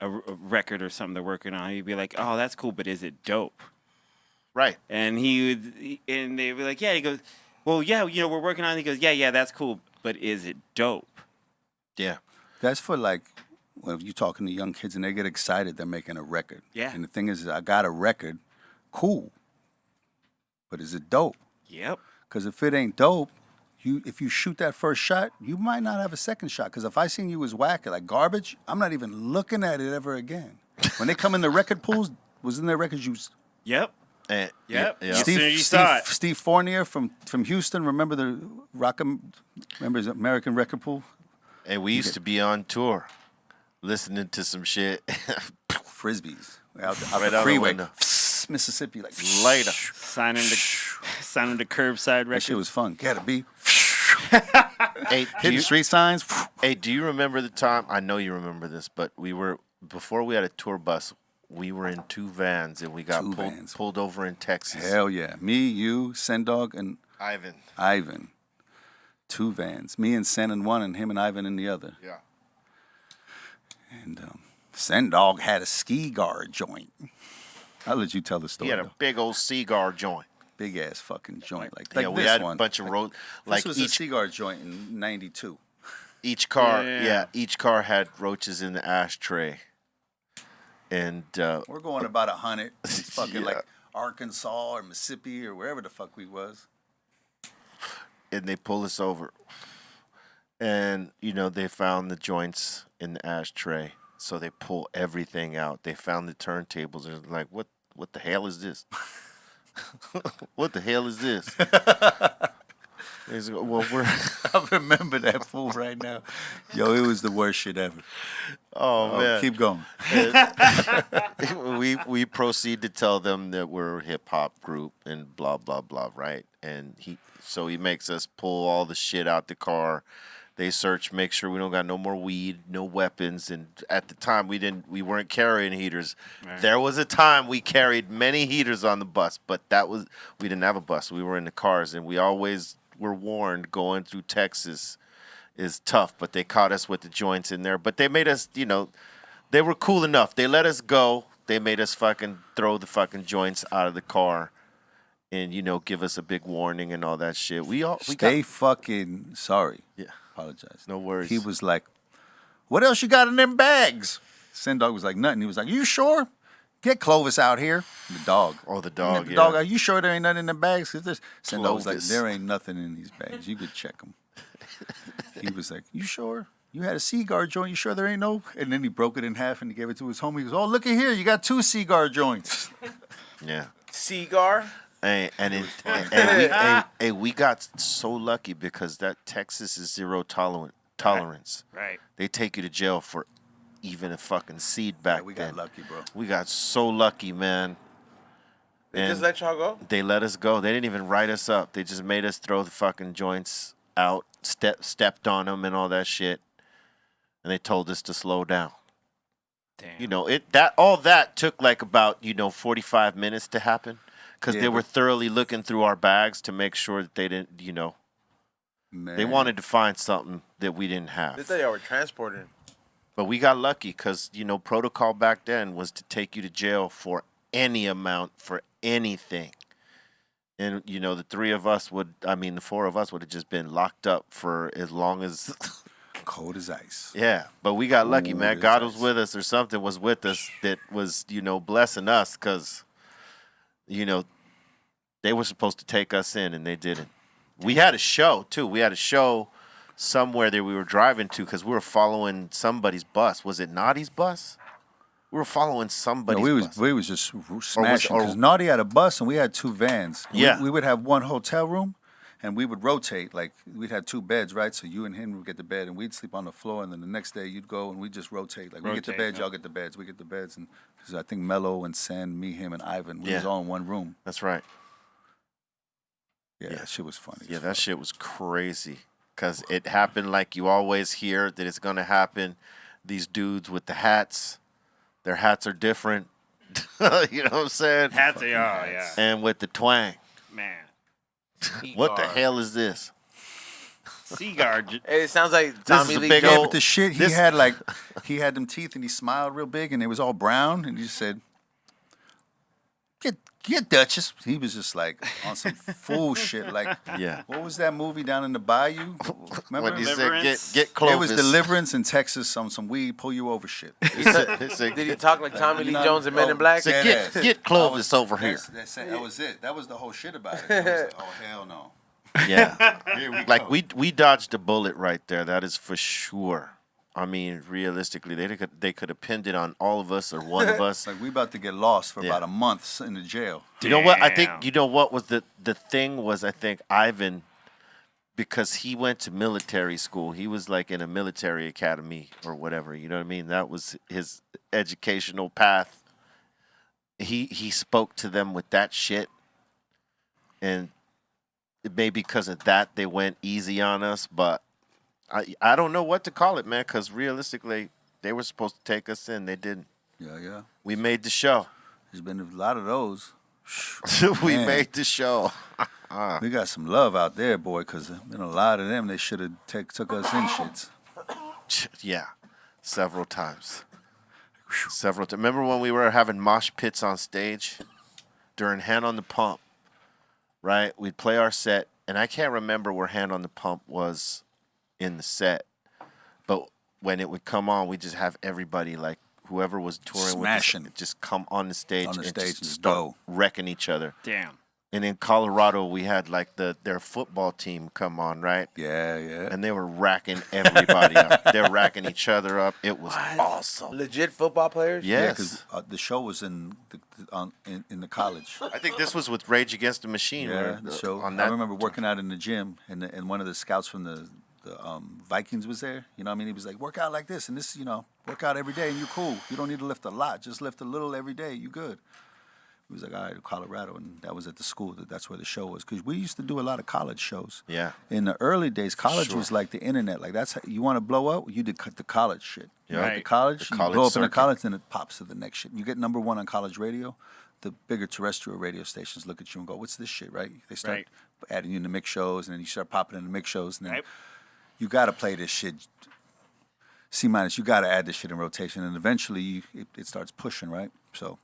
C: a record or something they're working on. He'd be like, "Oh, that's cool, but is it dope?"
B: Right.
C: And and they'd be like, "Yeah." He goes, "Well, yeah, you know, we're working on it." He goes, "Yeah, that's cool, but is it dope?"
B: Yeah.
E: That's for like, when you're talking to young kids and they get excited, they're making a record.
C: Yeah.
E: And the thing is, I got a record, cool, but is it dope?
C: Yep.
E: Because if it ain't dope, if you shoot that first shot, you might not have a second shot. Because if I seen you as whack, like garbage, I'm not even looking at it ever again. When they come in the record pools, was in their records you?
C: Yep.
B: And,
C: Yep.
B: Yeah.
C: As soon as you saw it.
E: Steve Fournier from Houston. Remember the remember his American record pool?
B: And we used to be on tour, listening to some shit.
E: Frisbees out
B: Right
E: the
B: out the
E: freeway,
B: window.
E: Mississippi, like
B: Later.
C: Signing the curbside record.
E: that shit was fun. Gotta be
B: Hey,
E: hitting street signs.
B: Hey, do you remember the time? I know you remember this, but before we had a tour bus, we were in 2 vans and we got pulled over in Texas.
E: Hell yeah, me, you, Sendog, and
B: Ivan.
E: 2 vans. Me and Sen in one, and him and Ivan in the other.
B: Yeah.
E: And Sendog had a CEEEGar joint. I'll let you tell the story.
B: He had a big old cigar joint.
E: big ass fucking joint like
B: Yeah, we
E: this
B: had
E: one.
B: a bunch of road. Like
E: this was a cigar joint in '92.
B: Each car,
C: Yeah.
B: each car had roaches in the ashtray. And
E: We're going about 100. It's fucking
B: Yeah.
E: like Arkansas or Mississippi or wherever the fuck we was.
B: and they pull us over. And, you know, they found the joints in the ashtray. So they pull everything out. They found the turntables. And like, what the hell is this? What the hell is this? They go, well, we're...
E: I remember that fool right now. Yo, it was the worst shit ever.
B: Oh, man.
E: Keep going.
B: we proceed to tell them that we're a hip-hop group and blah, blah, blah, right? And he makes us pull all the shit out the car. They search, make sure we don't got no more weed, no weapons. And at the time, we weren't carrying heaters. Right. There was a time we carried many heaters on the bus, but we didn't have a bus. We were in the cars, and we always were warned going through Texas is tough. But they caught us with the joints in there. But they made us, you know, they were cool enough. They let us go. They made us fucking throw the fucking joints out of the car. And, you know, give us a big warning and all that shit.
E: Stay fucking sorry.
B: Yeah.
E: Apologize.
B: No worries.
E: He was like, what else you got in them bags? Sendog was like, nothing. He was like, you sure? Get Clovis out here. The dog.
B: Oh, the dog,
E: The dog, are you sure there ain't nothing in the bags? Sendog was like,
B: Clovis.
E: there ain't nothing in these bags. You could check them. He was like, you sure? You had a cigar joint. You sure there ain't no? And then he broke it in half and he gave it to his homie. He goes, oh, look at here. You got 2 cigar joints.
B: Yeah.
D: Cigar?
B: And we got so lucky because that Texas is zero tolerance.
C: Right.
B: They take you to jail for even a fucking seed back
E: We
B: then.
E: got lucky, bro.
B: We got so lucky, man.
D: They just let y'all go?
B: They let us go. They didn't even write us up. They just made us throw the fucking joints out, stepped on them and all that shit. And they told us to slow down.
C: Damn.
B: You know, all that took like about, 45 minutes to happen. Because they were thoroughly looking through our bags to make sure that they didn't,
E: Man.
B: they wanted to find something that we didn't have.
D: They thought y'all were transporting.
B: But we got lucky because, protocol back then was to take you to jail for any amount, for anything. And, the 4 of us would have just been locked up for as long as...
E: Cold as ice.
B: Yeah, but we got lucky,
E: Cold
B: man.
E: as
B: God
E: ice.
B: was with us or something was with us that was, blessing us because, they were supposed to take us in and they didn't. We had a show, too. We had a show somewhere that we were driving to because we were following somebody's bus. Was it Naughty's bus? We were following somebody's bus.
E: We was just smashing because Naughty had a bus and we had 2 vans.
B: Yeah.
E: We would have one hotel room And we would rotate, like we'd have 2 beds, right? So you and him would get the bed, and we'd sleep on the floor. And then the next day you'd go, and we'd just rotate. Like we get the beds, y'all get the beds. We get the beds, and because I think Mello and Sen, me, him, and Ivan, we was all in one room.
B: That's right.
E: Yeah, that shit was funny.
B: Yeah, that shit was crazy. Because it happened like you always hear that it's going to happen. These dudes with the hats, their hats are different. You know what I'm saying?
C: Hats are, yeah.
B: And with the twang.
C: Man.
B: What the hell is this?
C: CEEEGar.
D: It sounds like
B: This
D: Tommy
B: is a
D: Lee
B: big
D: Jones.
E: Yeah, but the shit he had, like, he had them teeth and he smiled real big and it was all brown and he just said, Get Duchess. He was just like on some fool shit. Like,
B: Yeah.
E: what was that movie down in the bayou? Remember?
B: What he said,
C: Deliverance?
B: get
E: It
B: Clovis.
E: was Deliverance in Texas on some weed, pull you over shit.
B: He said,
D: Did he talk like Tommy Lee
E: You know,
D: Jones and Men in Black?
B: said,
E: Dead ass.
B: get Clovis over here.
E: That was it. That was the whole shit about it. I was like, oh, hell no.
B: Yeah.
E: Here we
B: Like
E: go.
B: we dodged a bullet right there. That is for sure. I mean, realistically, they could have pinned it on all of us or one of us.
E: Like, we about to get lost for
B: Yeah.
E: about a month in the jail.
B: You know what? I think
C: Damn.
B: you know what was the thing was I think Ivan, because he went to military school. He was like in a military academy or whatever. You know what I mean? That was his educational path. He spoke to them with that shit, and maybe because of that they went easy on us. But I don't know what to call it, man. Because realistically, they were supposed to take us in. They didn't.
E: Yeah.
B: We made the show.
E: There's been a lot of those.
B: We
E: Man.
B: made the show.
E: We got some love out there, boy, because there's been a lot of them. They should have took us in shits.
B: Yeah, several times. Remember when we were having mosh pits on stage during Hand on the Pump, right? We'd play our set, and I can't remember where Hand on the Pump was in the set, but when it would come on, we just have everybody, like whoever was touring
E: Smashing.
B: with us, just come on the stage,
E: On the
B: and
E: stage
B: just
E: and
B: start
E: go.
B: wrecking each other.
C: Damn.
B: And in Colorado, we had like their football team come on, right?
E: Yeah.
B: And they were racking everybody up. They're racking each other up. It was awesome.
D: Legit football players?
E: Yeah,
B: Yes.
E: because the show was in the college.
B: I think this was with Rage Against the Machine.
E: Yeah,
B: where
E: the show.
B: on
E: I
B: that,
E: remember working out in the gym, and one of the scouts from the Vikings was there. You know what I mean? He was like, work out like this, and this, work out every day, and you're cool. You don't need to lift a lot. Just lift a little every day. You good. He was like, all right, Colorado, and that was at the school. That's where the show was. Because we used to do a lot of college shows.
B: Yeah.
E: In the early days, college
B: Sure.
E: was like the internet. Like, that's how you want to blow up, you did the college shit.
B: Yeah.
E: You know,
C: Right.
E: the college,
B: The
E: you
B: college
E: blow up in the
B: circuit.
E: college, then it pops to the next shit. You get number one on college radio, the bigger terrestrial radio stations look at you and go, what's this shit, right? They start
C: Right.
E: adding you in the mix shows, and then you start popping in the mix shows, and then
C: Right.
E: you got to play this shit. C minus, you got to add this shit in rotation, and eventually it starts pushing, right? So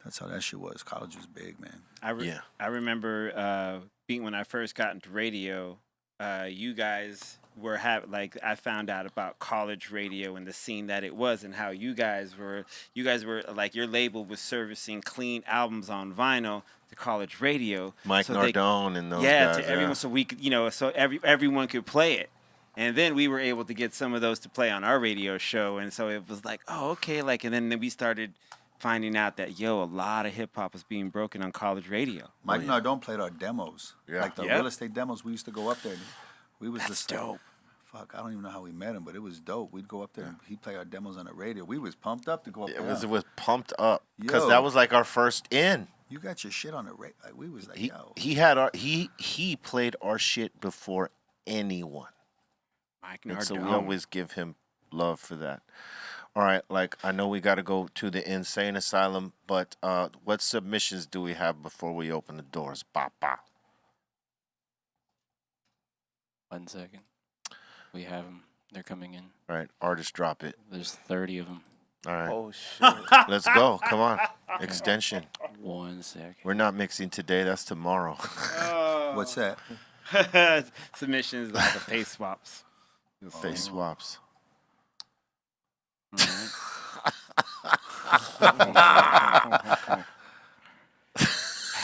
E: that's how that shit was. College was big, man.
C: I remember being when I first got into radio. You guys were I found out about college radio and the scene that it was, and how you guys were like, your label was servicing clean albums on vinyl to college radio.
B: Mike
C: so they-
B: Nardone and those
C: yeah,
B: guys.
C: to everyone, so we could, so everyone could play it. And then we were able to get some of those to play on our radio show, and so it was like, oh, okay, like, and then we started finding out that a lot of hip hop was being broken on college radio.
E: Mike Nardone played our demos,
B: Yeah.
E: like the
C: Yep.
E: real estate demos. We used to go up there. And we was
C: That's
E: just like,
C: dope.
E: fuck, I don't even know how we met him, but it was dope. We'd go up there and he'd play our demos on the radio. We was pumped up to go up
B: It
E: there.
B: was pumped up because
E: Yo.
B: that was like our first in.
E: You got your shit on the radio. Like, we was like, yo.
B: He played our shit before anyone.
C: Mike
B: And so we
C: Nardone.
B: always give him love for that. All right, like I know we got to go to the insane asylum, but what submissions do we have before we open the doors? Ba.
G: 1 second. We have them. They're coming in.
B: All right, artist, drop it.
G: There's 30 of them.
B: All right,
D: Oh, shit.
B: let's go. Come on, extension.
G: 1 second.
B: We're not mixing today. That's tomorrow.
E: What's that?
C: Submissions like the face swaps.
B: Face swaps.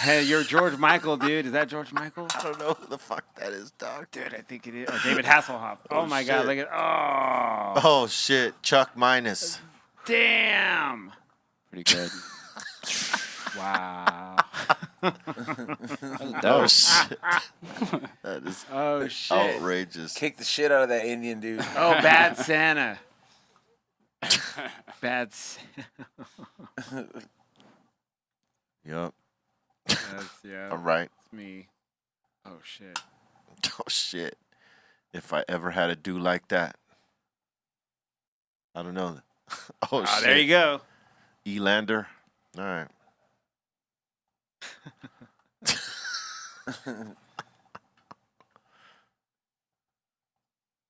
C: Hey, you're George Michael, dude. Is that George Michael?
B: I don't know who the fuck that is, dog.
C: Dude, I think it is. Or David Hasselhoff. Oh, my God.
B: shit.
C: Look at. Oh.
B: Oh shit, Chuck Minus.
C: Damn.
G: Pretty good.
C: Wow.
B: Oh shit. That is
H: Oh shit.
B: outrageous.
D: Kick the shit out of that Indian dude.
H: Oh, Bad Santa. Bad Santa.
B: Yup.
H: Yeah.
B: All right.
H: It's me. Oh shit.
B: Oh shit. If I ever had a do like that. I don't know. Oh shit.
C: There you go.
B: Elander. All right.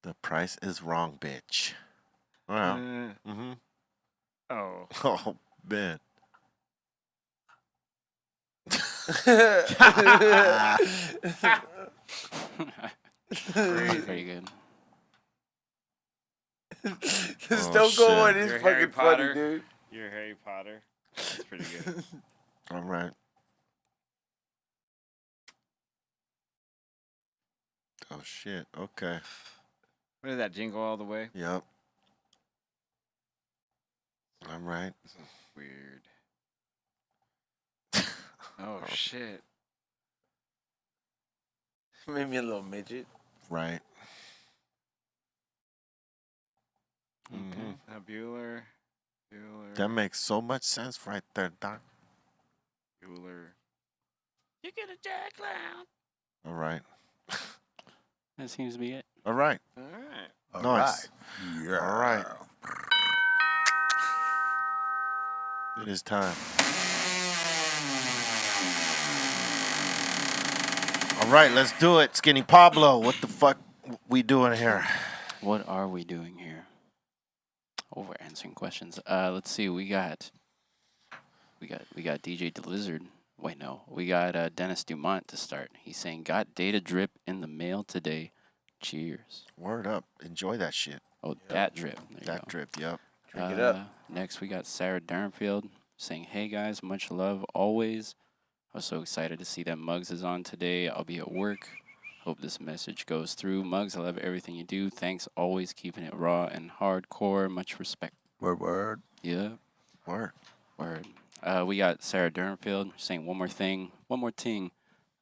B: The price is wrong, bitch. Wow. Mm-hmm.
C: Oh.
B: Oh, man.
G: Very good.
D: Just
B: Oh,
D: don't
B: shit.
D: go on. It's
C: You're Harry
D: fucking funny,
C: Potter.
D: dude.
C: You're Harry Potter. That's pretty good.
B: All right. Oh, shit. Okay.
C: What is that? Jingle All the Way?
B: Yep. All right.
H: Weird. Oh shit.
D: Made me a little midget.
B: Right.
C: Okay.
B: Mhm.
H: Now Bueller.
B: That makes so much sense right there, Doc.
H: Bueller.
C: You get a jack clown.
B: All right.
G: That seems to be it.
B: All right.
H: All right.
E: All
B: Nice.
E: right. Yeah.
B: All right. It is time. All right, let's do it. Skinny Pablo, what the fuck we doing here?
G: What are we doing here? Oh, we're answering questions. Let's see. We got DJ Delizard. Wait, no. We got Dennis Dumont to start. He's saying, "Got data drip in the mail today. Cheers."
B: Word up. Enjoy that shit.
G: Oh, that drip. There you
B: That
G: go.
B: drip, yep.
D: Drink it up.
G: Next, we got Sarah Durnfield saying, "Hey guys, much love always. I was so excited to see that Muggs is on today. I'll be at work. Hope this message goes through. Muggs, I love everything you do. Thanks, always keeping it raw and hardcore. Much respect."
E: Word.
G: Yeah,
B: Word.
G: word. We got Sarah Durnfield saying, one more thing.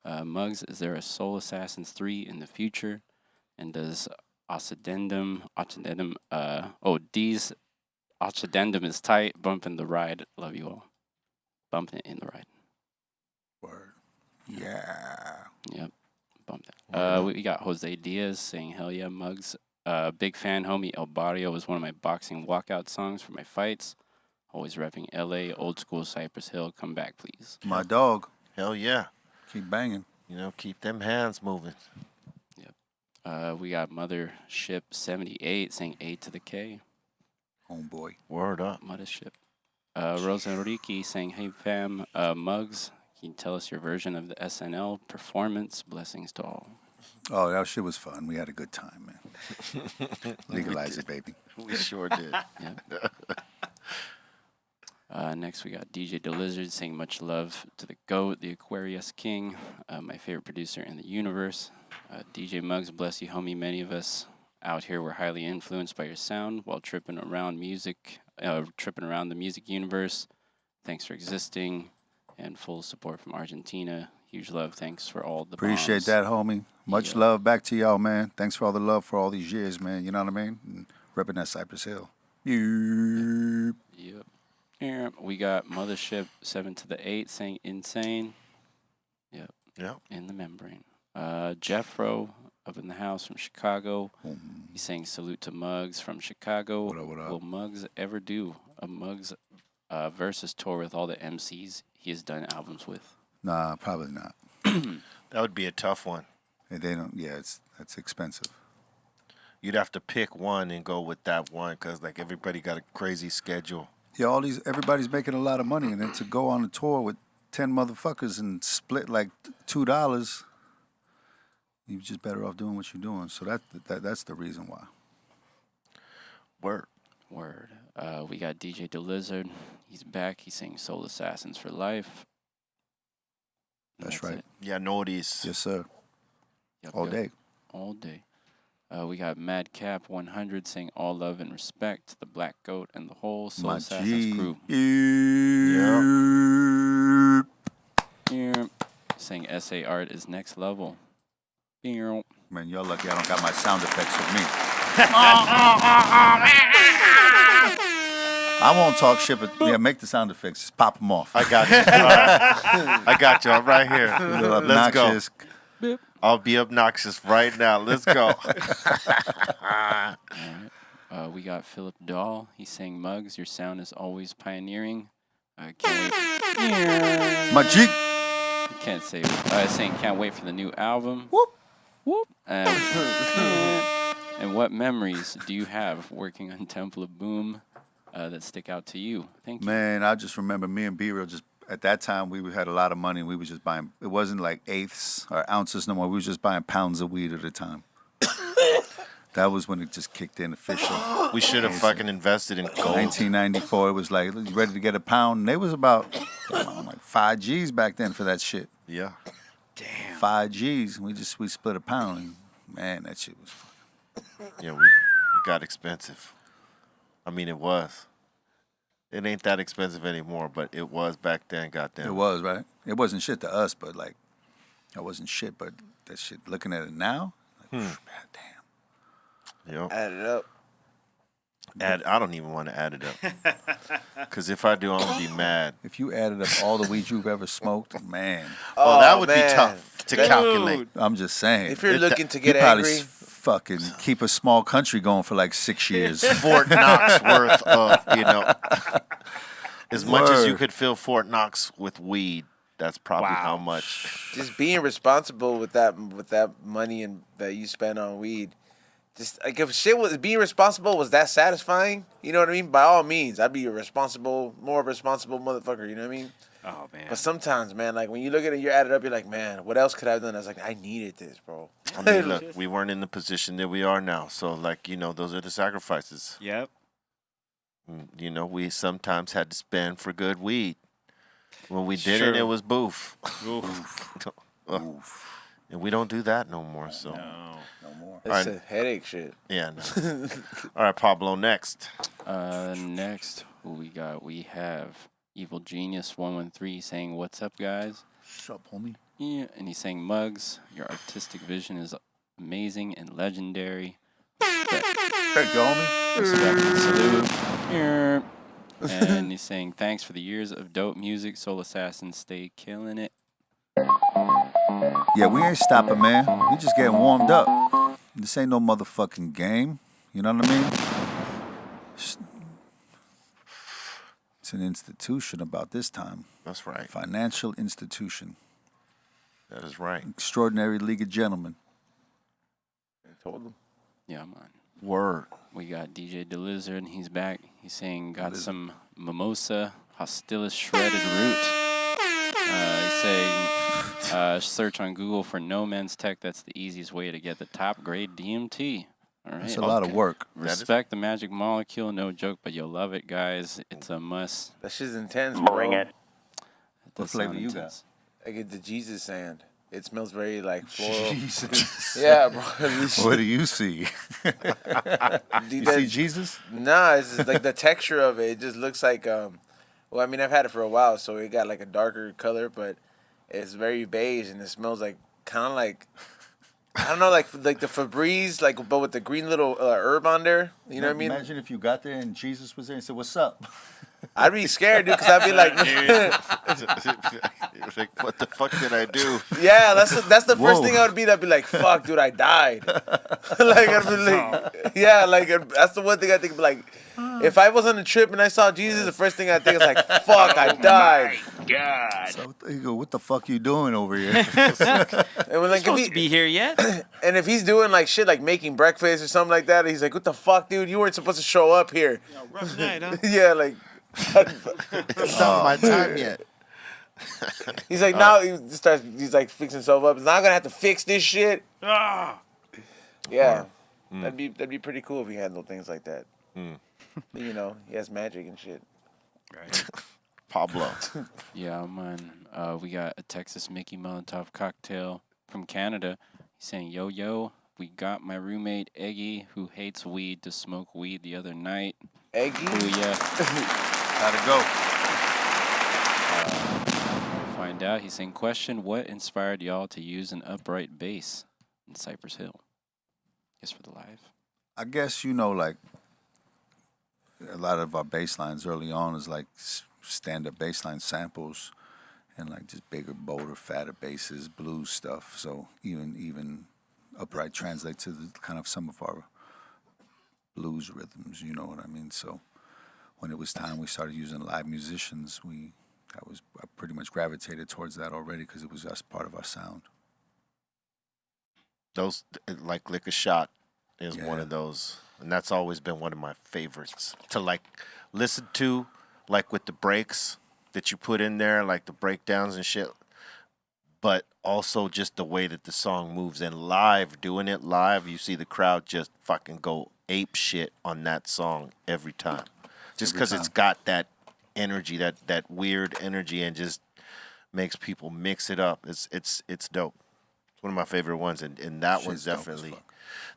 G: Muggs, is there a Soul Assassins 3 in the future? And does Occidendum, D's Occidendum is tight. Bumping the ride. Love you all. Bumping it in the ride.
E: Word. Yeah.
G: Yep. Bumped it. We got Jose Diaz saying, "Hell yeah, Muggs. Big fan, homie. El Barrio was one of my boxing walkout songs for my fights. Always repping LA, old school Cypress Hill. Come back, please."
E: My dog.
B: Hell yeah.
E: Keep banging.
B: You know, keep them hands moving.
G: We got Mothership 78 saying A to the K.
E: Homeboy.
B: Word up.
G: Mothership. Rosa Enrique saying, "Hey fam, Muggs, can you tell us your version of the SNL performance? Blessings to all."
E: Oh, that shit was fun. We had a good time, man. Legalize it, baby.
B: We sure did.
G: Next, we got DJ Delizard saying, "Much love to the GOAT, the Aquarius King, my favorite producer in the universe. DJ Muggs, bless you, homie. Many of us out here were highly influenced by your sound while tripping around the music universe. Thanks for existing, and full support from Argentina. Huge love. Thanks for all the
E: Appreciate
G: bombs."
E: that, homie. Much
G: Yeah.
E: love back to y'all, man. Thanks for all the love for all these years, man. You know what I mean? And repping that Cypress Hill. Yep.
G: Yep. Yeah, we got Mothership 7 to the 8 saying insane. Yep.
B: Yep.
G: In the membrane. Jeffro up in the house from Chicago. He's saying salute to Muggs from Chicago.
E: What up?
G: Will Muggs ever do a Muggs versus tour with all the MCs he has done albums with?
E: Nah, probably not.
B: That would be a tough one.
E: They don't. Yeah, that's expensive.
B: You'd have to pick one and go with that one because, like, everybody got a crazy schedule.
E: Yeah, everybody's making a lot of money, and then to go on a tour with 10 motherfuckers and split like $2, you're just better off doing what you're doing. So that's the reason why.
B: Word.
G: We got DJ Delizard. He's back. He's saying Soul Assassins for life. And
E: That's right.
G: it.
B: Yeah, notice.
E: Yes, sir.
G: Yep,
E: All
G: yep.
E: day.
G: All day. We got Madcap 100 saying all love and respect to the Black Goat and the whole Soul
E: My
G: Assassins
E: G.
G: crew.
E: Yep.
G: Yeah. saying SA art is next level. Meow.
E: Man, y'all lucky I don't got my sound effects with me. I won't talk shit, but yeah, make the sound effects. Just pop them off.
B: I got you. All right. I got you. I'm right here. Let's go.
E: Obnoxious.
B: I'll be obnoxious right now. Let's go.
G: All right. We got Philip Dahl. He's saying, Muggs, your sound is always pioneering. Can't wait.
E: My Jeep.
G: Can't say. Saying, can't wait for the new album.
E: Whoop.
G: Whoop. And what memories do you have working on Temple of Boom that stick out to you? Thank you.
E: Man, I just remember me and B-Real just, at that time, we had a lot of money and we were just buying, it wasn't like eighths or ounces no more. We were just buying pounds of weed at a time. That was when it just kicked in official.
B: We should have fucking invested in gold.
E: 1994, it was like, you ready to get a pound? And they was about, like 5 G's back then for that shit.
B: Yeah.
C: Damn.
E: 5 G's. We split a pound. And, man, that shit was fucking.
B: Yeah, it got expensive. I mean, it was. It ain't that expensive anymore, but it was back then, goddamn.
E: It was, right? It wasn't shit to us, but like, it wasn't shit, but that shit, looking at it now, like, man, damn.
B: Yep.
D: Add it up.
B: I don't even want to add it up. Because if I do, I'm going to be mad.
E: If you added up all the weed you've ever smoked, man.
B: Well, that would
D: man.
B: be tough to calculate.
E: I'm just saying.
D: If you're looking to
E: you
D: get
E: probably
D: angry,
E: fucking keep a small country going for like 6 years.
B: Fort Knox worth of, as much as you
E: Word.
B: could fill Fort Knox with weed, that's probably how much.
D: just being responsible with that money and that you spend on weed. Just like if shit was being responsible was that satisfying, you know what I mean? By all means, I'd be a more responsible motherfucker, you know what I mean?
C: Oh man.
D: But sometimes, man, like when you look at it, you add it up, you're like, man, what else could I have done? I was like, I needed this, bro.
B: I mean, look, we weren't in the position that we are now. So, like, those are the sacrifices.
C: Yep.
B: We sometimes had to spend for good weed. When we did
C: Sure.
B: it was boof.
C: Oof.
B: And we don't do that no more, so.
C: No.
D: It's
B: Alright.
D: a headache shit.
B: Yeah, no. All right, Pablo, next.
G: Next, who we got? We have Evil Genius 113 saying, "What's up, guys?"
E: What's up, homie?
G: Yeah, and he's saying, "Muggs, your artistic vision is amazing and legendary.
E: Thank you, homie.
G: Respect and salute." Yeah. And he's saying, "Thanks for the years of dope music. Soul Assassins stay killing it."
E: Yeah, we ain't stopping, man. We just getting warmed up. This ain't no motherfucking game. You know what I mean? It's an institution about this time.
B: That's right.
E: Financial institution.
B: That is right.
E: Extraordinary League of Gentlemen.
D: I told them.
G: Yeah, man.
B: Word.
G: We got DJ DeLizard, and he's back. He's saying, "Got some mimosa hostilis shredded root." He's saying, "Search on Google for No Man's Tech. That's the easiest way to get the top grade DMT." All right.
E: That's a lot of work.
G: Respect the magic molecule, no joke, but you'll love it, guys. It's a must.
D: That shit's intense, bro.
G: Bring it.
E: What flavor you got?
D: I get the Jesus sand. It smells very like floral.
E: Jesus.
D: Yeah, bro.
E: What do you see?
D: Dude,
E: You
D: that-
E: see Jesus?
D: Nah, it's just like the texture of it. It just looks like well, I mean, I've had it for a while, so it got like a darker color, but it's very beige and it smells like kind of like I don't know, like the Febreze, like but with the green little herb on there. You know what I mean?
E: Imagine if you got there and Jesus was there and said, "What's up?"
D: I'd be scared, dude, because I'd be like,
B: Like, what the fuck did I do?
D: yeah, that's the first
E: Whoa.
D: thing I would be. I'd be like, fuck, dude, I died. Like, I'd be like, yeah, like that's the one thing I think. Like, if I was on a trip and I saw Jesus, the first thing I think is like, fuck, I died.
E: So you go, "What the fuck you doing over here?"
D: And when, like,
C: Supposed
D: if
C: to be here yet?
D: and if he's doing like shit, like making breakfast or something like that, he's like, what the fuck, dude, you weren't supposed to show up here.
C: Rough night, huh?
D: Yeah, like.
B: It's not my time yet.
D: He's like, now he just starts. He's like fixing himself up. Now I'm gonna have to fix this shit.
C: Ah.
D: Yeah, that'd be pretty cool if he handled things like that. You know, he has magic and shit.
C: Right.
B: Pablo.
G: Yeah, man. We got a Texas Mickey Molotov cocktail from Canada. He's saying, "Yo, we got my roommate Eggy, who hates weed, to smoke weed the other night."
D: Eggy?
G: Oh, yeah.
E: Gotta go.
G: find out. He's saying, question, what inspired y'all to use an upright bass in Cypress Hill? Guess for the live.
E: I guess, you know, like a lot of our bass lines early on is like stand-up bass line samples and like just bigger, bolder, fatter basses, blues stuff. So even upright translates to the kind of some of our blues rhythms, you know what I mean? So when it was time we started using live musicians, I pretty much gravitated towards that already because it was just part of our sound.
B: Those, like Lick a Shot is one
E: Yeah.
B: of those. And that's always been one of my favorites to like listen to, like with the breaks that you put in there, like the breakdowns and shit. But also just the way that the song moves. And live, doing it live, you see the crowd just fucking go ape shit on that song every time. Just
E: Every
B: because
E: time.
B: it's got that energy, that weird energy, and just makes people mix it up. It's dope. It's one of my favorite ones, and that
E: Shit's
B: one's
E: dope as
B: definitely
E: fuck.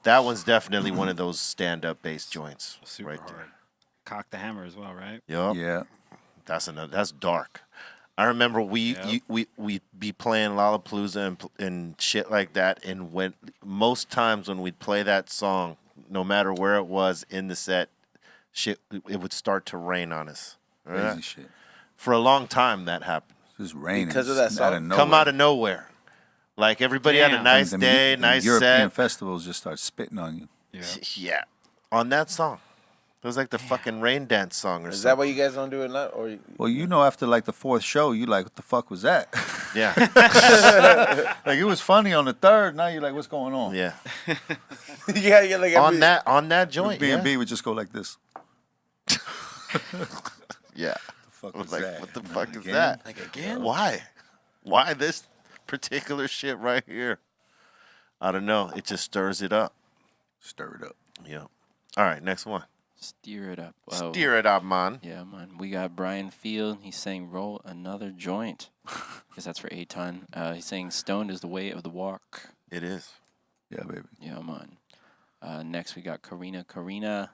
B: that one's definitely one of those stand-up bass joints
C: Super
B: right
C: hard.
B: there.
C: Cock the hammer as well, right?
B: Yup.
E: Yeah.
B: That's dark. I remember
C: Yep.
B: we'd be playing Lollapalooza and shit like that, and when most times when we'd play that song, no matter where it was in the set, shit, it would start to rain on us.
E: Crazy
B: Right?
E: shit.
B: For a long time that happened.
E: Just raining.
D: Because of
E: just
D: that
E: out
D: song?
E: of nowhere.
B: Come out of nowhere. Like everybody had a
C: Damn.
B: nice
E: Them
B: day,
E: them
B: nice
E: European
B: set.
E: festivals just start spitting on you.
C: Yeah.
B: Yeah. On that song. It was like the fucking rain dance song or
D: Is
B: something.
D: that why you guys don't do it now? Or
E: Well, you know, after like the fourth show, you like, what the fuck was that?
B: Yeah.
E: Like it was funny on the third. Now you're like, what's going on?
B: Yeah.
D: yeah, you're like
B: On that joint.
E: B and B
B: Yeah.
E: would just go like this.
B: Yeah.
E: The fuck
B: I
E: was
B: was like,
E: that?
B: what the
E: And
B: fuck
E: then
B: is
E: again?
B: that?
D: Like again?
B: Why? Why this particular shit right here? I don't know. It just stirs it up.
E: Stir it up.
B: Yeah. All right, next one.
G: Steer it up. Oh,
B: Steer it up, man.
G: yeah, man. We got Brian Field. He's saying, roll another joint. Guess that's for Aton. He's saying, stoned is the way of the walk.
B: It is.
E: Yeah, baby.
G: Yeah, man. Next, we got Karina,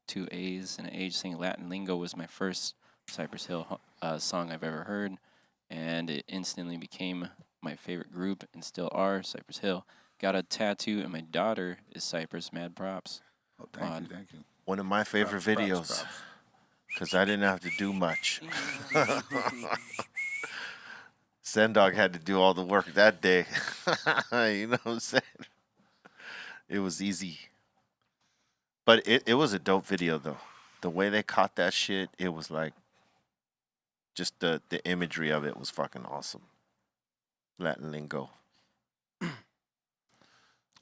G: 2 A's and an H, saying Latin Lingo was my first Cypress Hill song I've ever heard, and it instantly became my favorite group and still are, Cypress Hill. Got a tattoo, and my daughter is Cypress. Mad props.
E: Oh, thank
G: Odd.
E: you, thank you.
B: One of my favorite
E: Props,
B: videos
E: props.
B: because I didn't have to do much. Sendog had to do all the work that day. You know what I'm saying? It was easy. But it was a dope video, though. The way they caught that shit, it was like, just the imagery of it was fucking awesome. Latin lingo.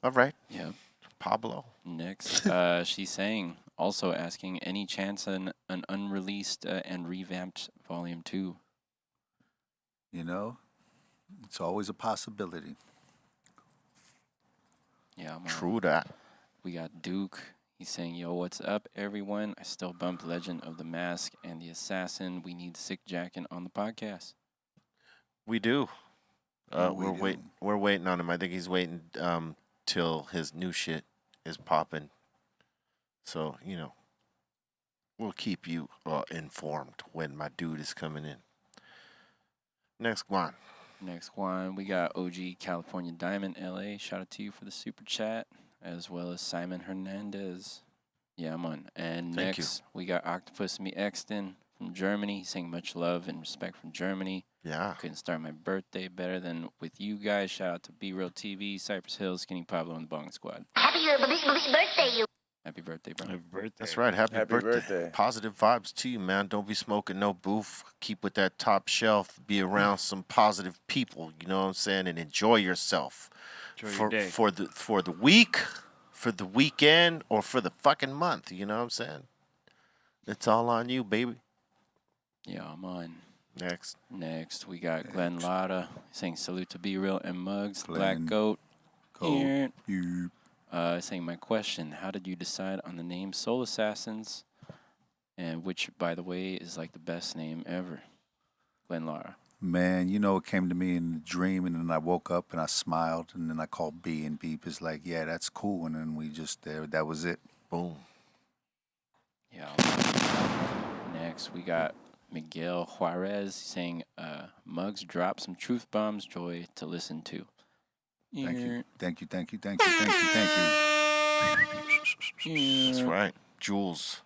B: All right,
G: Yeah.
B: Pablo.
G: Next, she's saying, also asking, any chance on an unreleased and revamped Volume 2?
E: You know, it's always a possibility.
G: Yeah, man.
B: True that.
G: We got Duke. He's saying, yo, what's up, everyone? I still bump Legend of the Mask and the Assassin. We need Sick Jackin' on the podcast.
B: We do.
E: We do.
B: We're waiting on him. I think he's waiting till his new shit is popping. So, you know, we'll keep you informed when my dude is coming in. Next one.
G: Next one, we got OG California Diamond LA. Shout out to you for the super chat, as well as Simon Hernandez. Yeah, man. And
B: Thank you.
G: next, we got Octopus Me Exton from Germany. He's saying much love and respect from Germany.
B: Yeah.
G: Couldn't start my birthday better than with you guys. Shout out to Be Real TV, Cypress Hill, Skinny Pablo, and the Bong Squad.
I: Happy birthday, you.
G: Happy birthday, bro.
C: Happy birthday.
B: That's right. Happy birthday.
D: birthday.
B: Positive vibes to you, man. Don't be smoking no booth. Keep with that top shelf. Be around some positive people, you know what I'm saying? And enjoy yourself.
C: Enjoy your day.
B: For the week, for the weekend, or for the fucking month, you know what I'm saying? It's all on you, baby.
G: Yeah, I'm on.
B: Next.
G: Next, we got Glenn Lotta saying salute to Be Real and Muggs.
E: Glenn.
G: Black Goat. Here.
E: You.
G: Saying my question, how did you decide on the name Soul Assassins? And which, by the way, is like the best name ever. Glenn Lara.
E: Man, you know, it came to me in a dream, and then I woke up and I smiled, and then I called B, and B is like, yeah, that's cool. And then we just, that was it.
B: Boom.
G: Yeah. Next, we got Miguel Juarez saying, Muggs drop some truth bombs, joy to listen to.
E: Thank you. Thank you. Thank you. Thank you. Thank you. Thank you.
B: That's right. Jules.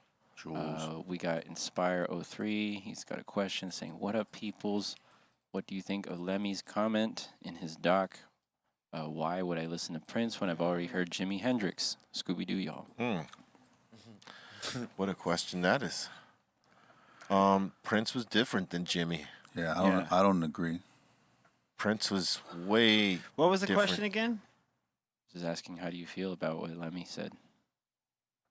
G: We got Inspire03. He's got a question saying, what up, peoples? What do you think of Lemmy's comment in his doc? Why would I listen to Prince when I've already heard Jimi Hendrix? Scooby-Doo, y'all.
B: What a question that is. Prince was different than Jimmy.
E: Yeah, I don't agree.
B: Prince was way
C: What was the
B: different.
C: question again?
G: Just asking, how do you feel about what Lemmy said?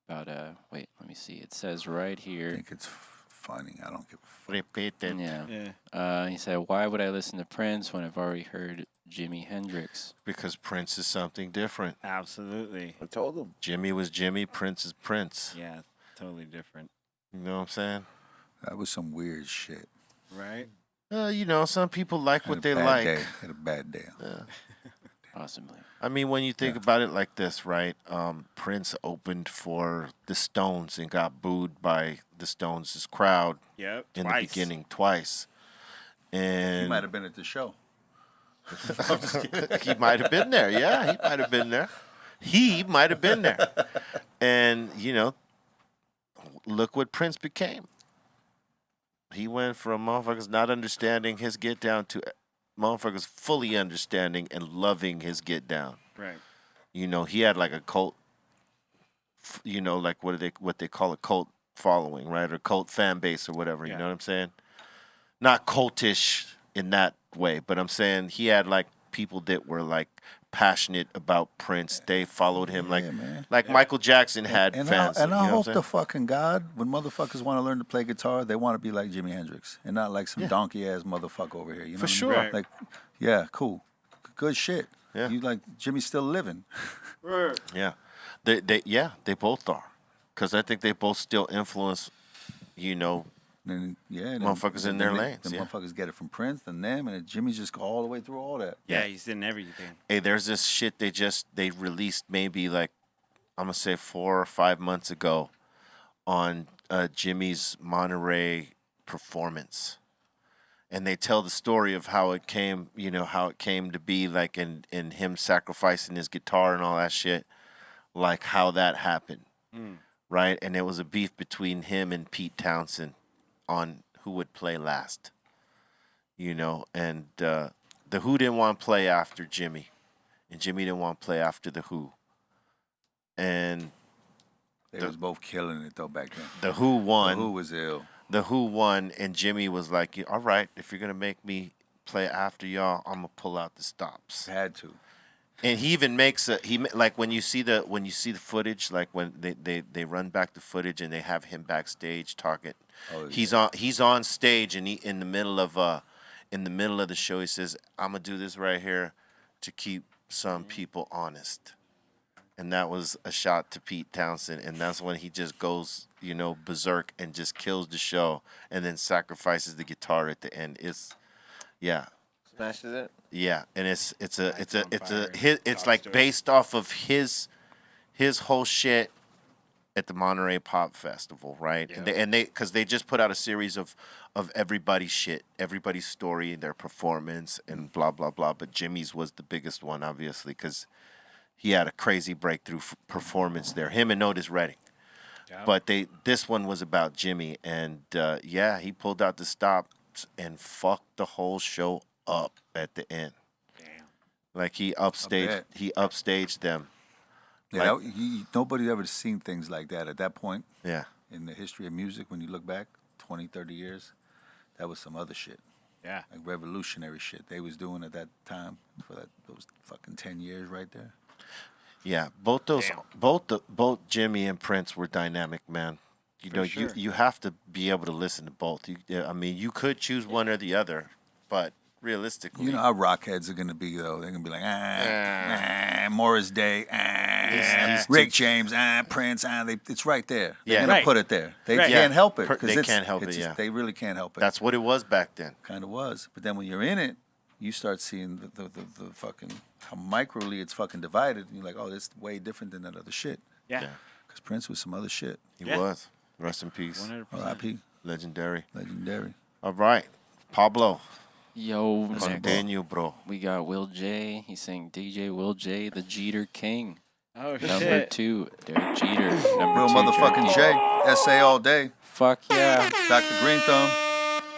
G: About, wait, let me see. It says right
E: I
G: here.
E: think it's funny. I don't give a fuck.
B: Repeat it.
C: Yeah.
G: He said, why would I listen to Prince when I've already heard Jimi Hendrix?
B: Because Prince is something different.
C: Absolutely.
D: I told him.
B: Jimmy was Jimmy, Prince is Prince.
C: Yeah, totally different.
B: You know what I'm saying?
E: That was some weird shit.
C: Right?
B: You know, some people like
E: Had
B: what
E: a
B: they
E: bad
B: like.
E: Day. Had a bad day.
G: Possibly.
B: I mean, when you think about it like this, right? Prince opened for the Stones and got booed by the Stones' crowd
C: Yep.
B: in
C: Twice.
B: the beginning twice. And
E: He might have been at the show.
B: he might have been there. Yeah, he might have been there. He might have been there. And, you know, look what Prince became. He went from motherfuckers not understanding his get down to motherfuckers fully understanding and loving his get down.
C: Right.
B: You know, he had like a cult, you know, like what they call a cult following, right? Or cult fan base or whatever, you know what I'm saying? Not cultish in that way, but I'm saying he had like people that were like passionate about Prince. They followed him like Michael Jackson had fans.
E: I
B: you know what
E: hope
B: I'm
E: to
B: saying?
E: fucking God, when motherfuckers want to learn to play guitar, they want to be like Jimi Hendrix and not like some donkey ass motherfucker over here. You know
B: For
E: what
B: sure.
E: I mean? Like, yeah, cool, good shit.
B: Yeah.
E: You like Jimmy's still living.
B: Yeah, they both are, because I think they both still influence, you know,
E: And
B: motherfuckers in their lanes.
E: The
B: Yeah.
E: motherfuckers get it from Prince and them, and Jimmy's just go all the way through all that.
C: Yeah, he's in everything.
B: Hey, there's this shit they released maybe like I'm gonna say 4 or 5 months ago on Jimmy's Monterey performance, and they tell the story of how it came, you know, how it came to be, like in him sacrificing his guitar and all that shit, like how that happened, right? And it was a beef between him and Pete Townsend on who would play last, you know, and the Who didn't want to play after Jimmy, and Jimmy didn't want to play after the Who, and
E: They was both killing it though back then.
B: the Who won.
E: The Who was ill.
B: The Who won, and Jimmy was like, "All right, if you're gonna make me play after y'all, I'm gonna pull out the stops."
E: Had to.
B: And he even makes like when you see the footage, like when they run back the footage and they have him backstage talking.
E: Oh,
B: He's on stage, and he in the middle of the show, he says, "I'm gonna do this right here to keep some people honest." And that was a shot to Pete Townsend, and that's when he just goes, you know, berserk and just kills the show, and then sacrifices the guitar at the end.
D: Smashes it.
B: Yeah, and it's like based off of his whole shit at the Monterey Pop Festival, right?
C: Yeah.
B: And they because they just put out a series of everybody's shit, everybody's story, their performance, and blah blah blah. But Jimmy's was the biggest one, obviously, because he had a crazy breakthrough performance there. Him and Otis Redding.
C: Yeah.
B: But this one was about Jimmy, and he pulled out the stops and fucked the whole show up at the end.
C: Damn.
B: Like he upstaged them.
E: Yeah,
B: Like-
E: nobody ever seen things like that at that point
B: Yeah.
E: in the history of music. When you look back 20, 30 years, that was some other shit.
C: Yeah.
E: Like revolutionary shit they was doing at that time for those fucking 10 years right there.
B: Yeah, both Jimmy and Prince were dynamic, man. You know,
C: sure.
B: you have to be able to listen to both. I mean, you could choose one or the other, but realistically,
E: You know how rockheads are gonna be though. They're gonna be like, Morris Day,
B: He's
E: Rick James, Prince. It's right there. They're
B: Yeah.
E: gonna
C: Right.
E: put it there. They
C: Right.
E: can't help it.
B: They can't help it, yeah.
E: They really can't help it.
B: that's what it was back then.
E: Kind of was. But then when you're in it, you start seeing the fucking how microly it's fucking divided, and you're like, oh, it's way different than that other shit.
C: Yeah.
B: Yeah.
E: Because Prince was some other shit.
B: He
C: Yeah.
B: was. Rest in peace.
C: 100%.
E: R.I.P.
B: Legendary.
E: Legendary.
B: All right, Pablo.
G: Yo,
B: Continue, bro.
G: we got Will J. He's saying DJ Will J, the Jeter King.
H: Oh
G: Number
H: shit.
G: 2, Derek Jeter. Number
E: Real
G: 2,
E: motherfucking J. SA all day.
G: Fuck yeah.
E: Back to Greenthumb.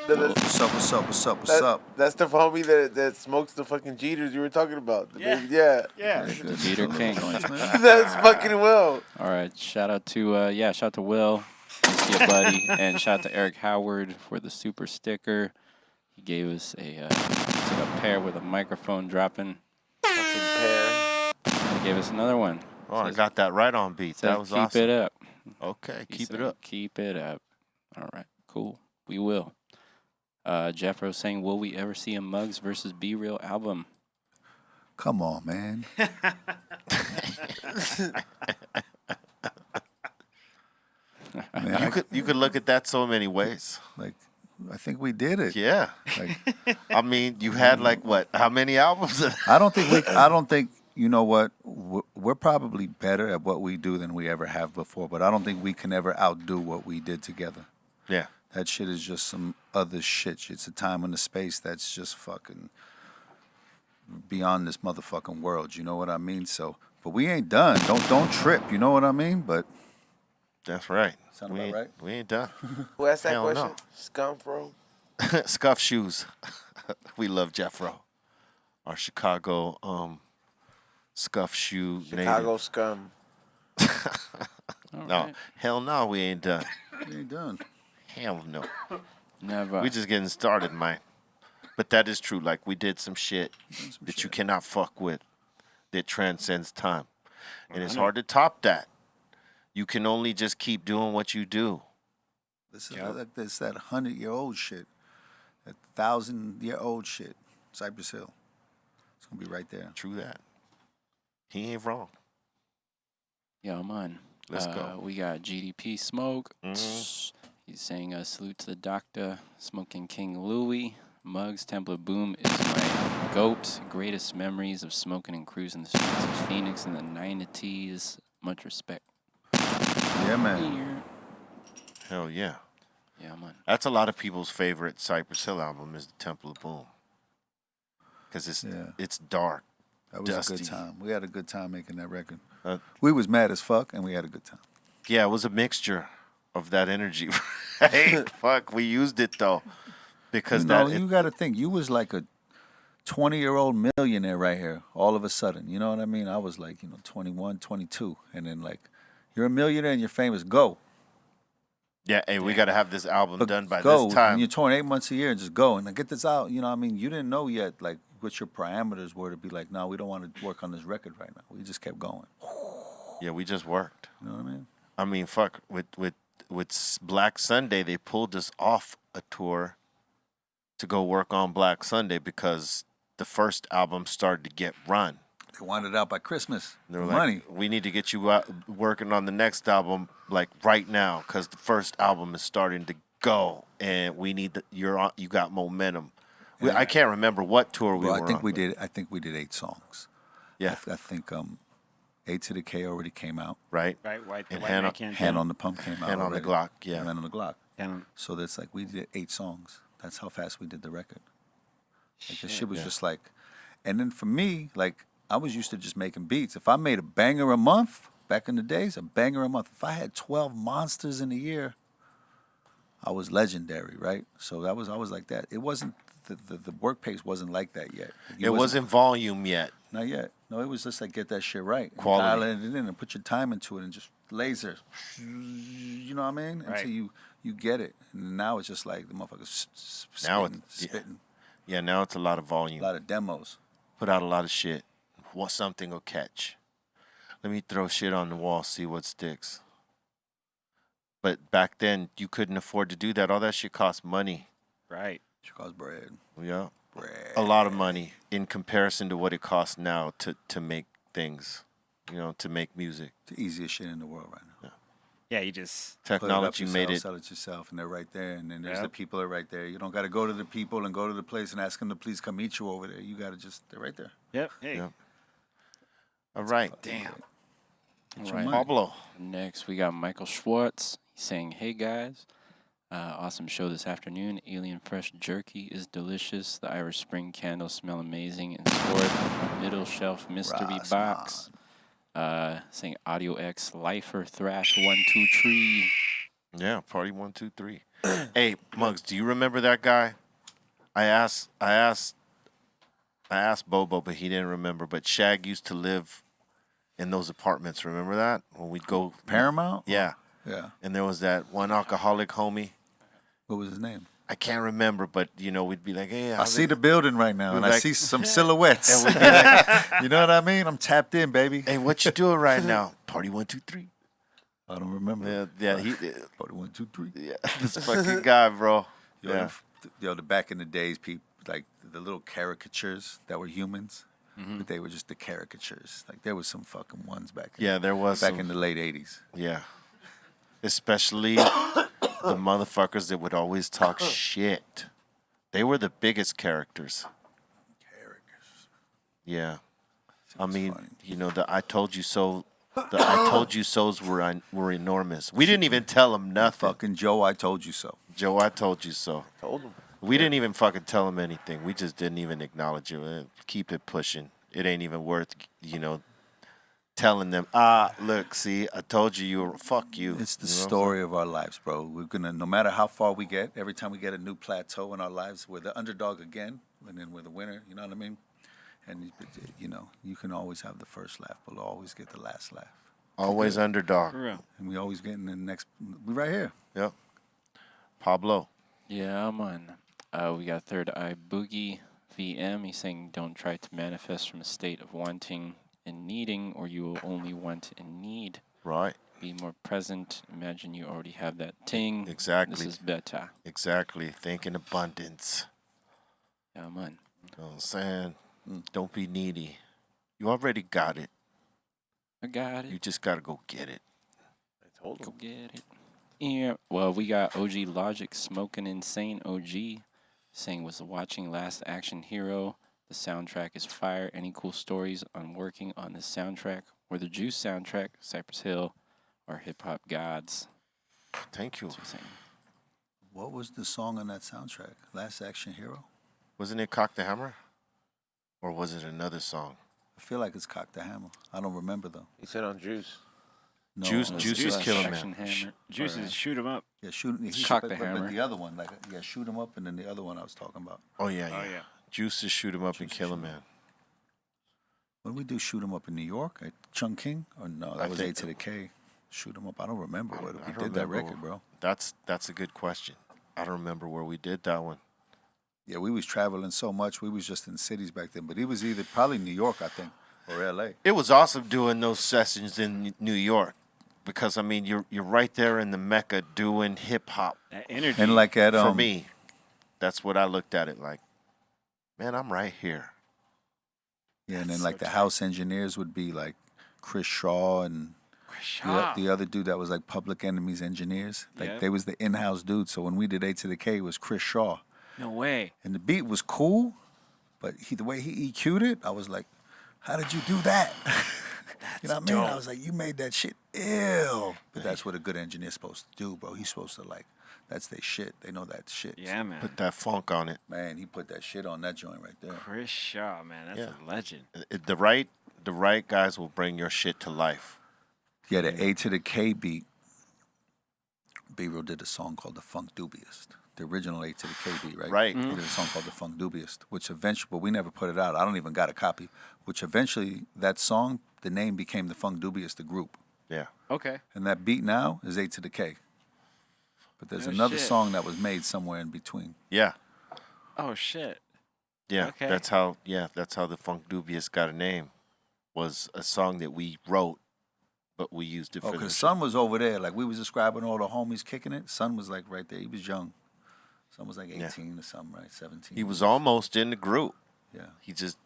D: That's,
E: What's up, what's up, what's up, what's up?
D: that's the homie that smokes the fucking Jeters you were talking about. The
C: Yeah.
D: baby- yeah.
C: Yeah.
G: The Jeter King.
D: That's fucking Will.
G: All right, shout out to shout out to Will, see a buddy, and shout out to Eric Howard for the super sticker. He gave us a it's like a pair with a microphone dropping.
D: Fucking pair.
G: He gave us another one.
B: Oh, I got that right on beat.
G: Said,
B: That was
G: keep
B: awesome.
G: it up.
B: Okay,
G: He
B: keep it
G: said,
B: up.
G: Keep it up. All right, cool. We will. Jeffro saying, will we ever see a Muggs versus Be Real album?
E: Come on, man. Man,
B: You could look at that so many ways.
E: like, I think we did it.
B: Yeah.
E: Like,
B: I mean, you had like what? How many albums?
E: I don't think, you know what, we're probably better at what we do than we ever have before, but I don't think we can ever outdo what we did together.
B: Yeah.
E: That shit is just some other shit. It's a time and a space that's just fucking beyond this motherfucking world. You know what I mean? So, but we ain't done. Don't trip. You know what I mean? But
B: That's right.
E: Sound
B: we
E: about
B: ain't,
E: right?
B: We ain't done.
D: Who asked that
B: Hell
D: question?
B: no.
D: Scum Fro.
B: Scuff shoes. We love Jeffro. Our Chicago scuff shoe
D: Chicago Scum.
G: All
B: No,
G: right.
B: hell no, we ain't done.
E: we ain't done.
B: Hell no.
G: Never.
B: We just getting started, man. But that is true. Like we did some shit that you cannot fuck with that transcends time. And it's hard to top that. You can only just keep doing what you do.
E: This is like this that 100-year-old shit, that 1,000-year-old shit. Cypress Hill. It's gonna be right there.
B: True that. He ain't wrong.
G: Yeah, man.
B: Let's go.
G: We got GDP Smoke.
B: Mhm.
G: He's saying salute to the doctor. Smoking King Louie. Muggs Templar Boom is my goat. Greatest memories of smoking and cruising the streets of Phoenix in the 90s. Much respect.
E: Yeah, man.
B: Hell yeah.
G: Yeah, man.
B: That's a lot of people's favorite Cypress Hill album is the Temple of Boom. Because it's dark.
E: That was
B: Dusty.
E: a good time. We had a good time making that record.
B: Uh,
E: We was mad as fuck, and we had a good time.
B: Yeah, it was a mixture of that energy. Hey, fuck, we used it though. Because
E: You got to think, you was like a 20-year-old millionaire right here, all of a sudden. You know what I mean? I was like, 21, 22. And then, like, you're a millionaire and you're famous. Go.
B: Yeah, hey, we got to have this album
E: But
B: done by
E: go.
B: this time.
E: And you're touring 8 months a year and just go. And get this out. You know what I mean? You didn't know yet, like, what your parameters were to be like, no, we don't want to work on this record right now. We just kept going.
B: Yeah, we just worked.
E: You know what I mean?
B: I mean, fuck, with Black Sunday, they pulled us off a tour to go work on Black Sunday because the first album started to get run.
E: They wanted it out by Christmas.
B: They were
E: Money.
B: like, we need to get you out working on the next album like right now because the first album is starting to go and we need you got momentum. I can't remember what tour we
E: Well,
B: were
E: I think
B: on.
E: we did 8 songs.
B: Yeah,
E: I think A to the K already came out.
B: right.
C: Right, white, the
B: And
C: white man can't
E: Hand on the Pump came out.
B: Hand on the
E: already.
B: Glock, yeah.
E: Hand on the Glock.
C: Hand-
E: So that's like we did 8 songs. That's how fast we did the record. Like the shit was just like, and then for me, like I was used to just making beats. If I made a banger a month back in the days, a banger a month. If I had 12 monsters in a year, I was legendary, right? So I was like that. It wasn't the work pace wasn't like that yet.
B: It wasn't volume yet.
E: Not yet. No, it was just like get that shit right. And
B: Quality.
E: dial it in and put your time into it and just laser. You know what I mean?
C: Right.
E: Until you get it. And now it's just like the motherfuckers
B: Now
E: spitting.
B: Yeah, now it's a lot of volume.
E: A lot of demos.
B: Put out a lot of shit. What something will catch. Let me throw shit on the wall, see what sticks. But back then, you couldn't afford to do that. All that shit cost money.
C: Right.
E: She costs bread.
B: Yeah.
E: Bread.
B: A lot of money in comparison to what it costs now to make things, to make music.
E: The easiest shit in the world right now.
C: Yeah, you just
B: Technology
E: Put it up
B: made
E: yourself,
B: it.
E: Sell it yourself, and they're right there. And then there's
C: Yep.
E: the people are right there. You don't got to go to the people and go to the place and ask them to please come meet you over there. You got to they're right there.
C: Yep. Hey.
B: Yep. All right.
C: Damn.
G: All
E: your
G: right.
E: money.
B: Pablo.
G: Next, we got Michael Schwartz. He's saying, hey, guys. Awesome show this afternoon. Alien Fresh Jerky is delicious. The Irish Spring candles smell amazing. And scored Middle Shelf Mystery Box. Saying Audio X Lifer Thrash 123.
B: Yeah, party 1, 2, 3. Hey, Muggs, do you remember that guy? I asked Bobo, but he didn't remember. But Shag used to live in those apartments. Remember that when we'd go
E: Paramount?
B: Yeah.
E: Yeah.
B: And there was that one alcoholic homie.
E: What was his name?
B: I can't remember, but we'd be like, "Hey,
E: I see the building right now, and I
B: like-
E: see some silhouettes.
B: And we'd be like,
E: You know what I mean? I'm tapped in, baby.
B: "Hey, what you doing right now? Party 1, 2, 3."
E: I don't remember.
B: Yeah, he.
E: Party 1, 2, 3.
B: Yeah, this fucking guy, bro.
E: Yo,
B: Yeah.
E: the back in the days, people like the little caricatures that were humans, but they were just the caricatures. Like there was some fucking ones back.
B: Yeah, there was
E: back
B: some-
E: in the late '80s.
B: Yeah. Especially the motherfuckers that would always talk shit. They were the biggest characters. Yeah. I mean, the I told you so. The I told you so's were enormous. We didn't even tell them nothing.
E: Fucking Joe, I told you so.
B: Joe, I told you so.
D: Told him.
B: We didn't even fucking tell him anything. We just didn't even acknowledge it. Keep it pushing. It ain't even worth, telling them, look, see, I told you you were, fuck you.
E: It's the
B: You know what I'm
E: story of our lives, bro. We're gonna, no matter how far we get, every time we get a new plateau in our lives, we're the underdog again, and then we're the winner. You know what I mean? And you can always have the first laugh, but always get the last laugh.
B: Always underdog.
C: For real.
E: And we always get in the next. We right here.
B: Yep. Pablo.
G: Yeah, I'm on. We got Third Eye Boogie VM. He's saying, don't try to manifest from a state of wanting and needing, or you will only want and need.
B: Right.
G: Be more present. Imagine you already have that thing.
B: Exactly.
G: This is better.
B: Exactly. Think in abundance.
G: Yeah, I'm on.
B: You know what I'm saying? Don't be needy. You already got it.
G: I got it.
B: You just got to go get it.
D: I told
G: Go
D: him.
G: get it. Yeah. Well, we got OG Logic Smoking Insane OG saying was watching Last Action Hero. The soundtrack is fire. Any cool stories on working on the soundtrack or the Juice soundtrack, Cypress Hill, or Hip Hop Gods?
B: Thank you.
G: That's what he's saying.
E: What was the song on that soundtrack? Last Action Hero?
B: Wasn't it Cock the Hammer? Or was it another song?
E: I feel like it's Cock the Hammer. I don't remember though.
D: He said on Juice.
E: No,
B: Juice-
E: it was
B: Juice is
E: Last
B: Killer
E: Action-
B: Man.
G: Hammer.
C: Juice is shoot 'em up.
E: Yeah, shoot.
G: Cock the
E: but
G: Hammer.
E: the other one, shoot 'em up, and then the other one I was talking about.
B: Oh, yeah,
C: Oh,
B: yeah.
C: yeah.
B: Juice is Shoot 'em Up and
E: Juice is
B: Kill 'em
E: Shoot 'em
B: Man.
E: When did we do Shoot 'em Up in New York at Chung King? Or no, that
B: I
E: was
B: think
E: A to the K. Shoot 'em Up. I don't remember where we
B: I
E: did
B: don't
E: that
B: remember.
E: record, bro.
B: That's a good question. I don't remember where we did that one.
E: Yeah, we was traveling so much. We was just in cities back then. But it was probably New York, I think, or L.A.
B: It was awesome doing those sessions in New York because I mean you're right there in the mecca doing hip hop.
C: That energy.
E: And like at
B: For me, that's what I looked at it like. Man, I'm right here.
E: Yeah, and then like the house engineers would be like Chris Shaw and the other dude that was like Public Enemy's engineers. Like
C: Yep.
E: they was the in-house dude. So when we did A to the K, it was Chris Shaw.
C: No way.
E: And the beat was cool, but the way he EQ'd it, I was like, how did you do that? You know what I mean? I was like, you made that shit ill. But that's what a good engineer's supposed to do, bro. He's supposed to that's their shit. They know that shit.
C: Yeah, man.
B: Put that funk on it.
E: Man, he put that shit on that joint right there.
C: Chris Shaw, man. That's
B: Yeah.
C: a legend.
B: The right guys will bring your shit to life.
E: Yeah, the A to the K beat, B-Real did a song called The Funk Dubious. The original A to the K beat, right?
B: Right.
E: He did a song called The Funk Dubious, which eventually, but we never put it out. I don't even got a copy. Which eventually, that song, the name became The Funk Dubious, the group.
B: Yeah.
C: Okay.
E: And that beat now is A to the K. But there's
C: No
E: another
C: shit.
E: song that was made somewhere in between.
B: Yeah.
C: Oh shit.
B: Yeah.
C: Okay.
B: That's how the Funk Dubious got a name. Was a song that we wrote, but we used it
E: Oh,
B: for
E: because
B: the
E: Son was over there. Like, we was describing all the homies kicking it. Son was, like, right there. He was young. Son was, like, 18 or something, right? 17.
B: He was almost in the group.
E: Yeah.
B: He just,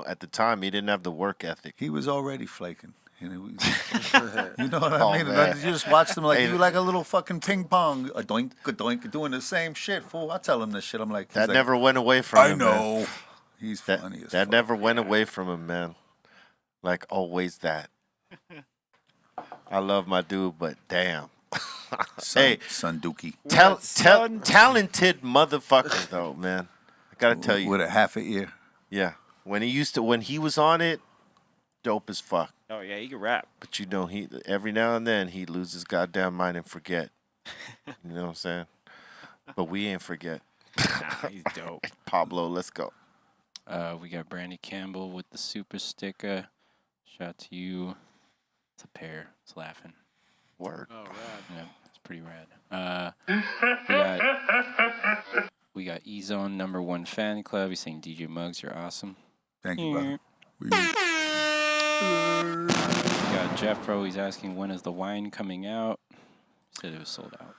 B: at the time, he didn't have the work ethic.
E: He was already flaking. And it was, you know what
B: Oh,
E: I mean?
B: man.
E: You just watched him like
B: Hey,
E: you like a little fucking ping pong, a doink, a doink, doing the same shit, fool. I tell him this shit. I'm like, he's
B: That
E: like,
B: never went away from
E: I
B: him. Man.
E: know. He's
B: That,
E: funny as
B: that
E: fuck.
B: never went away from him, man. Like always that. I love my dude, but damn, Hey,
E: Son Dookie.
B: talented motherfucker though, man. I gotta tell you.
E: With a half a ear.
B: Yeah. When he was on it, dope as fuck.
C: Oh yeah, he can rap.
B: But you know, he every now and then he loses his goddamn mind and forget. You know what I'm saying? But we ain't forget.
C: Nah, he's dope.
B: Pablo, let's go.
G: We got Brandy Campbell with the super sticker. Shout out to you. It's a pair. It's laughing.
B: Word.
H: Oh, rad.
G: Yeah, it's pretty rad. We got E-Zone #1 fan club. He's saying DJ Muggs, you're awesome.
E: Thank you, brother.
G: We got Jeffro. He's asking when is the wine coming out. He said it was sold out.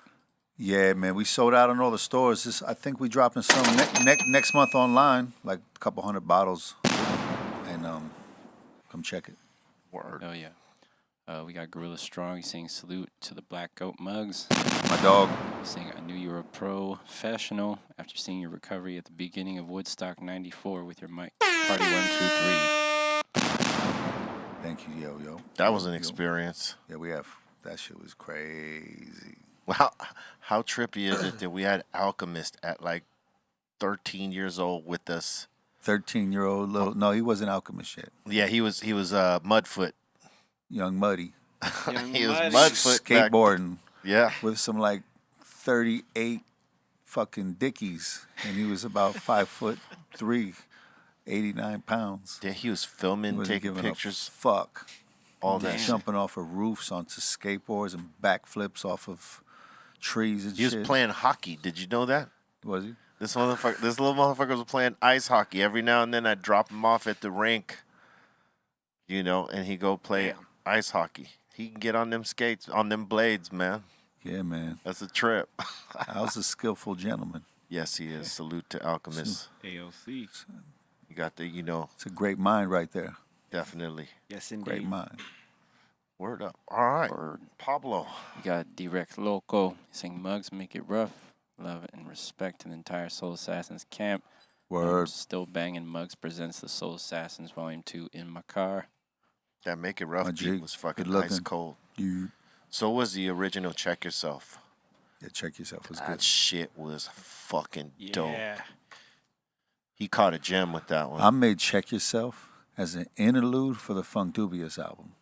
E: Yeah, man, we sold out on all the stores. I think we dropping some next month online, like a couple 100 bottles, and come check it.
B: Word.
G: Oh yeah. We got Gorilla Strong. He's saying salute to the Black Goat Mugs.
E: My dog.
G: He's saying I knew you were a professional after seeing your recovery at the beginning of Woodstock '94 with your mic party 1, 2, 3.
E: Thank you, yo.
B: That was an experience.
E: Yeah, that shit was crazy.
B: Well, how trippy is it that we had Alchemist at like 13 years old with us?
E: 13-year-old little. No, he wasn't Alchemist yet.
B: Yeah, he was Mudfoot.
E: Young Muddy.
B: He was Mudfoot.
E: Skateboarding.
B: Yeah.
E: With some like 38 fucking dickies, and he was about 5'3", 89 pounds.
B: Yeah, he was filming,
E: He
B: taking
E: giving a
B: pictures.
E: fuck.
B: All that shit.
E: Jumping off of roofs onto skateboards and backflips off of trees and
B: He
E: shit.
B: was playing hockey. Did you know that?
E: Was he?
B: This little motherfucker was playing ice hockey. Every now and then I'd drop him off at the rink, you know, and he'd go play ice hockey. He can get on them skates, on them blades, man.
E: Yeah, man.
B: That's a trip.
E: Al's a skillful gentleman.
B: Yes, he is. Salute to Alchemist.
C: AOC.
B: You got the, you know.
E: It's a great mind right there.
B: Definitely.
C: Yes, indeed.
E: Great mind.
B: Word up. All right.
G: Word.
B: Pablo.
G: We got Direct Loco. He's saying Mugs make it rough. Love and respect to the entire Soul Assassins camp.
E: Word.
G: Still banging. Mugs presents the Soul Assassins Volume 2 in my car.
B: That Make It Rough
E: My
B: beat
E: jig.
B: was fucking
E: Good looking.
B: ice cold.
E: You.
B: So was the original Check Yourself.
E: Yeah, Check Yourself was
B: That
E: good.
B: shit was fucking dope.
C: Yeah.
B: He caught a gem with that one.
E: I made Check Yourself as an interlude for the Funk Dubious album.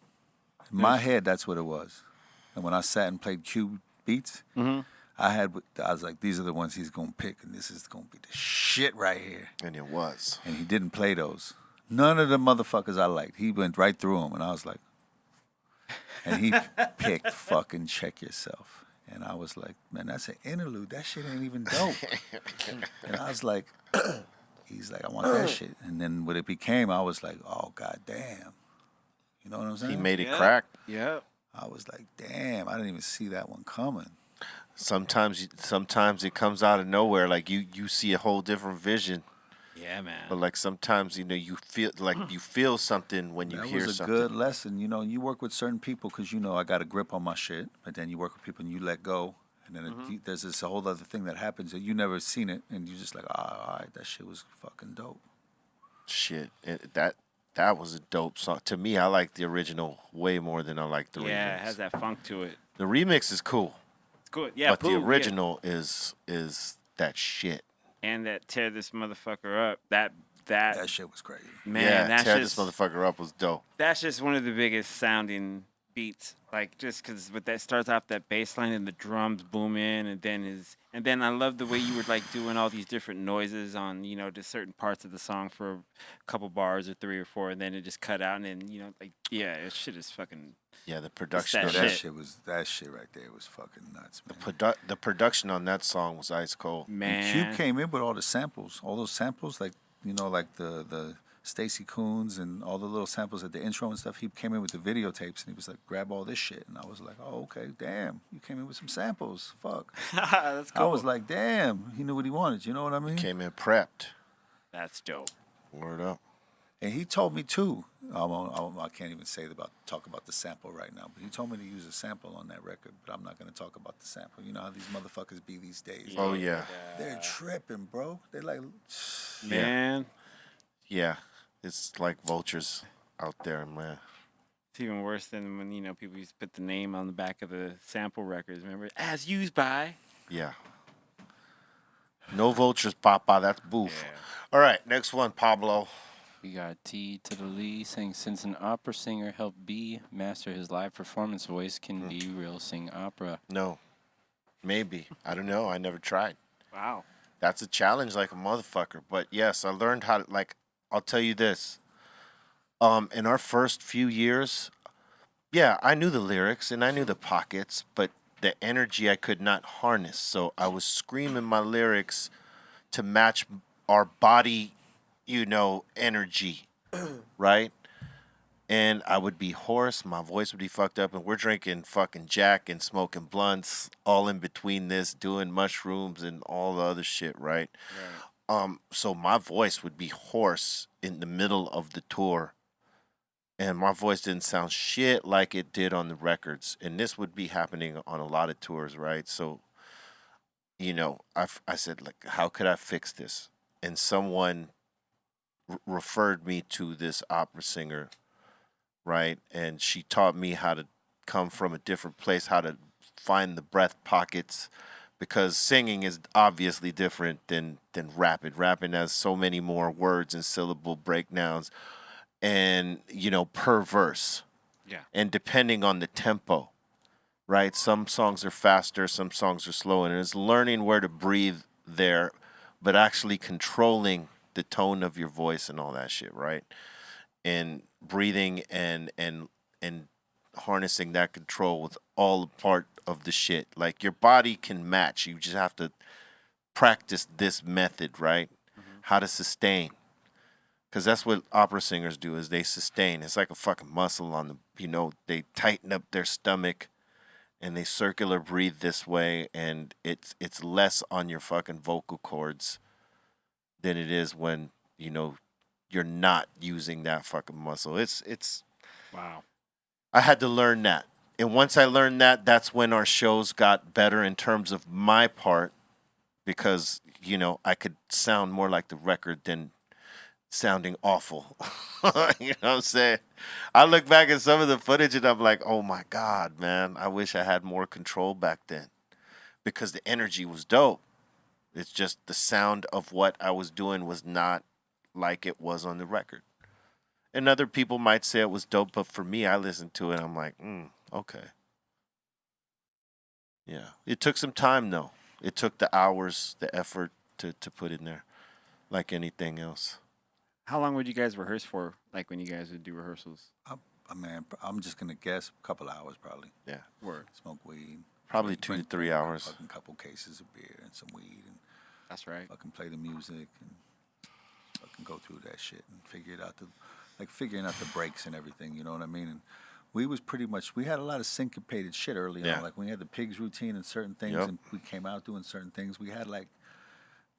E: In my head, that's what it was. And when I sat and played cube beats, I was like, these are the ones he's going to pick, and this is going to be the shit right here.
B: And it was.
E: And he didn't play those. None of the motherfuckers I liked. He went right through them, and I was like, and he picked fucking Check Yourself. And I was like, man, that's an interlude. That shit ain't even dope. And I was like, he's like, I want that shit. And then when it became, I was like, oh, god damn. You know what I'm saying?
B: He made it crack.
C: Yep.
E: I was like, damn, I didn't even see that one coming.
B: Sometimes it comes out of nowhere. Like you see a whole different vision.
C: Yeah, man.
B: But like sometimes, you know, you feel something when you
E: That
B: hear
E: was a
B: something.
E: good lesson. You know, you work with certain people because, you know, I got a grip on my shit. But then you work with people and you let go. And then there's this whole other thing that happens that you never seen it. And you just like, all right, that shit was fucking dope.
B: Shit, that was a dope song. To me, I like the original way more than I like the remix.
C: Yeah, it has that funk to it.
B: The remix is cool.
C: It's good. Yeah,
B: But the
C: Pooh, yeah.
B: original is that shit.
C: And that Tear This Motherfucker Up. That
E: shit was crazy.
C: Man,
B: yeah,
C: that's
B: Tear
C: just,
B: This Motherfucker Up was dope.
C: That's just one of the biggest sounding beats. Like, just because with that starts off that bass line and the drums boom in, and then I love the way you were like doing all these different noises on, you know, just certain parts of the song for a couple bars or 3 or 4, and then it just cut out, and then, you know, like, yeah, it shit is fucking.
B: Yeah, the production
C: that
B: of
E: That shit right there was fucking nuts, man.
B: the production on that song was ice cold.
C: Man.
E: And Cube came in with all the samples, all those samples, like, you know, like the Stacy Coons and all the little samples at the intro and stuff. He came in with the videotapes and he was like, grab all this shit. And I was like, oh, okay, damn. You came in with some samples. Fuck.
C: That's cool.
E: I was like, damn. He knew what he wanted. You know what I mean?
B: Came in prepped.
C: That's dope.
B: Word up.
E: And he told me too. I can't even talk about the sample right now, but he told me to use a sample on that record. But I'm not gonna talk about the sample. You know how these motherfuckers be these days.
B: Oh yeah.
E: They're tripping, bro. They're like,
C: Man.
B: Yeah. It's like vultures out there, man.
C: It's even worse than when people used to put the name on the back of the sample records. Remember, as used by.
B: Yeah. No vultures, Papa. That's boof.
C: Yeah.
B: All right, next one, Pablo.
G: We got T to the Lee saying, since an opera singer helped B master his live performance voice, can B real sing opera?
B: No. Maybe. I don't know. I never tried.
C: Wow.
B: That's a challenge like a motherfucker. But yes, I learned how to, I'll tell you this. In our first few years, yeah, I knew the lyrics and I knew the pockets, but the energy I could not harness. So I was screaming my lyrics to match our body, energy, right? And I would be hoarse, my voice would be fucked up, and we're drinking fucking Jack and smoking blunts, all in between this, doing mushrooms and all the other shit, right? So my voice would be hoarse in the middle of the tour, and my voice didn't sound shit like it did on the records. And this would be happening on a lot of tours, right? So, I said, how could I fix this? And someone referred me to this opera singer, right? And she taught me how to come from a different place, how to find the breath pockets, because singing is obviously different than rapping. Rapping has so many more words and syllable breakdowns and, per verse.
C: Yeah.
B: And depending on the tempo, right? Some songs are faster, some songs are slow, and it's learning where to breathe there, but actually controlling the tone of your voice and all that shit, right? And breathing and harnessing that control with all part of the shit. Like, your body can match. You just have to practice this method, right? How to sustain. Because that's what opera singers do, is they sustain. It's like a fucking muscle on the, they tighten up their stomach and they circular breathe this way, and it's less on your fucking vocal cords than it is when, you're not using that fucking muscle. It's
C: Wow.
B: I had to learn that. And once I learned that, that's when our shows got better in terms of my part, because, I could sound more like the record than sounding awful. You know what I'm saying? I look back at some of the footage and I'm like, oh my God, man, I wish I had more control back then, because the energy was dope. It's just the sound of what I was doing was not like it was on the record. And other people might say it was dope, but for me, I listened to it, I'm like, okay. Yeah. It took some time, though. It took the hours, the effort to put in there, like anything else.
C: How long would you guys rehearse for, like when you guys would do rehearsals?
E: I'm just going to guess a couple hours probably.
B: Yeah.
C: Word.
E: Smoke weed.
B: Probably 2 to 3 hours.
E: Fucking couple cases of beer and some weed. And
C: That's right.
E: fucking play the music and fucking go through that shit and figure it out. Figuring out the breaks and everything, you know what I mean? And we had a lot of syncopated shit early on. Like, when we had the pigs routine and certain things, and we came out doing certain things, we had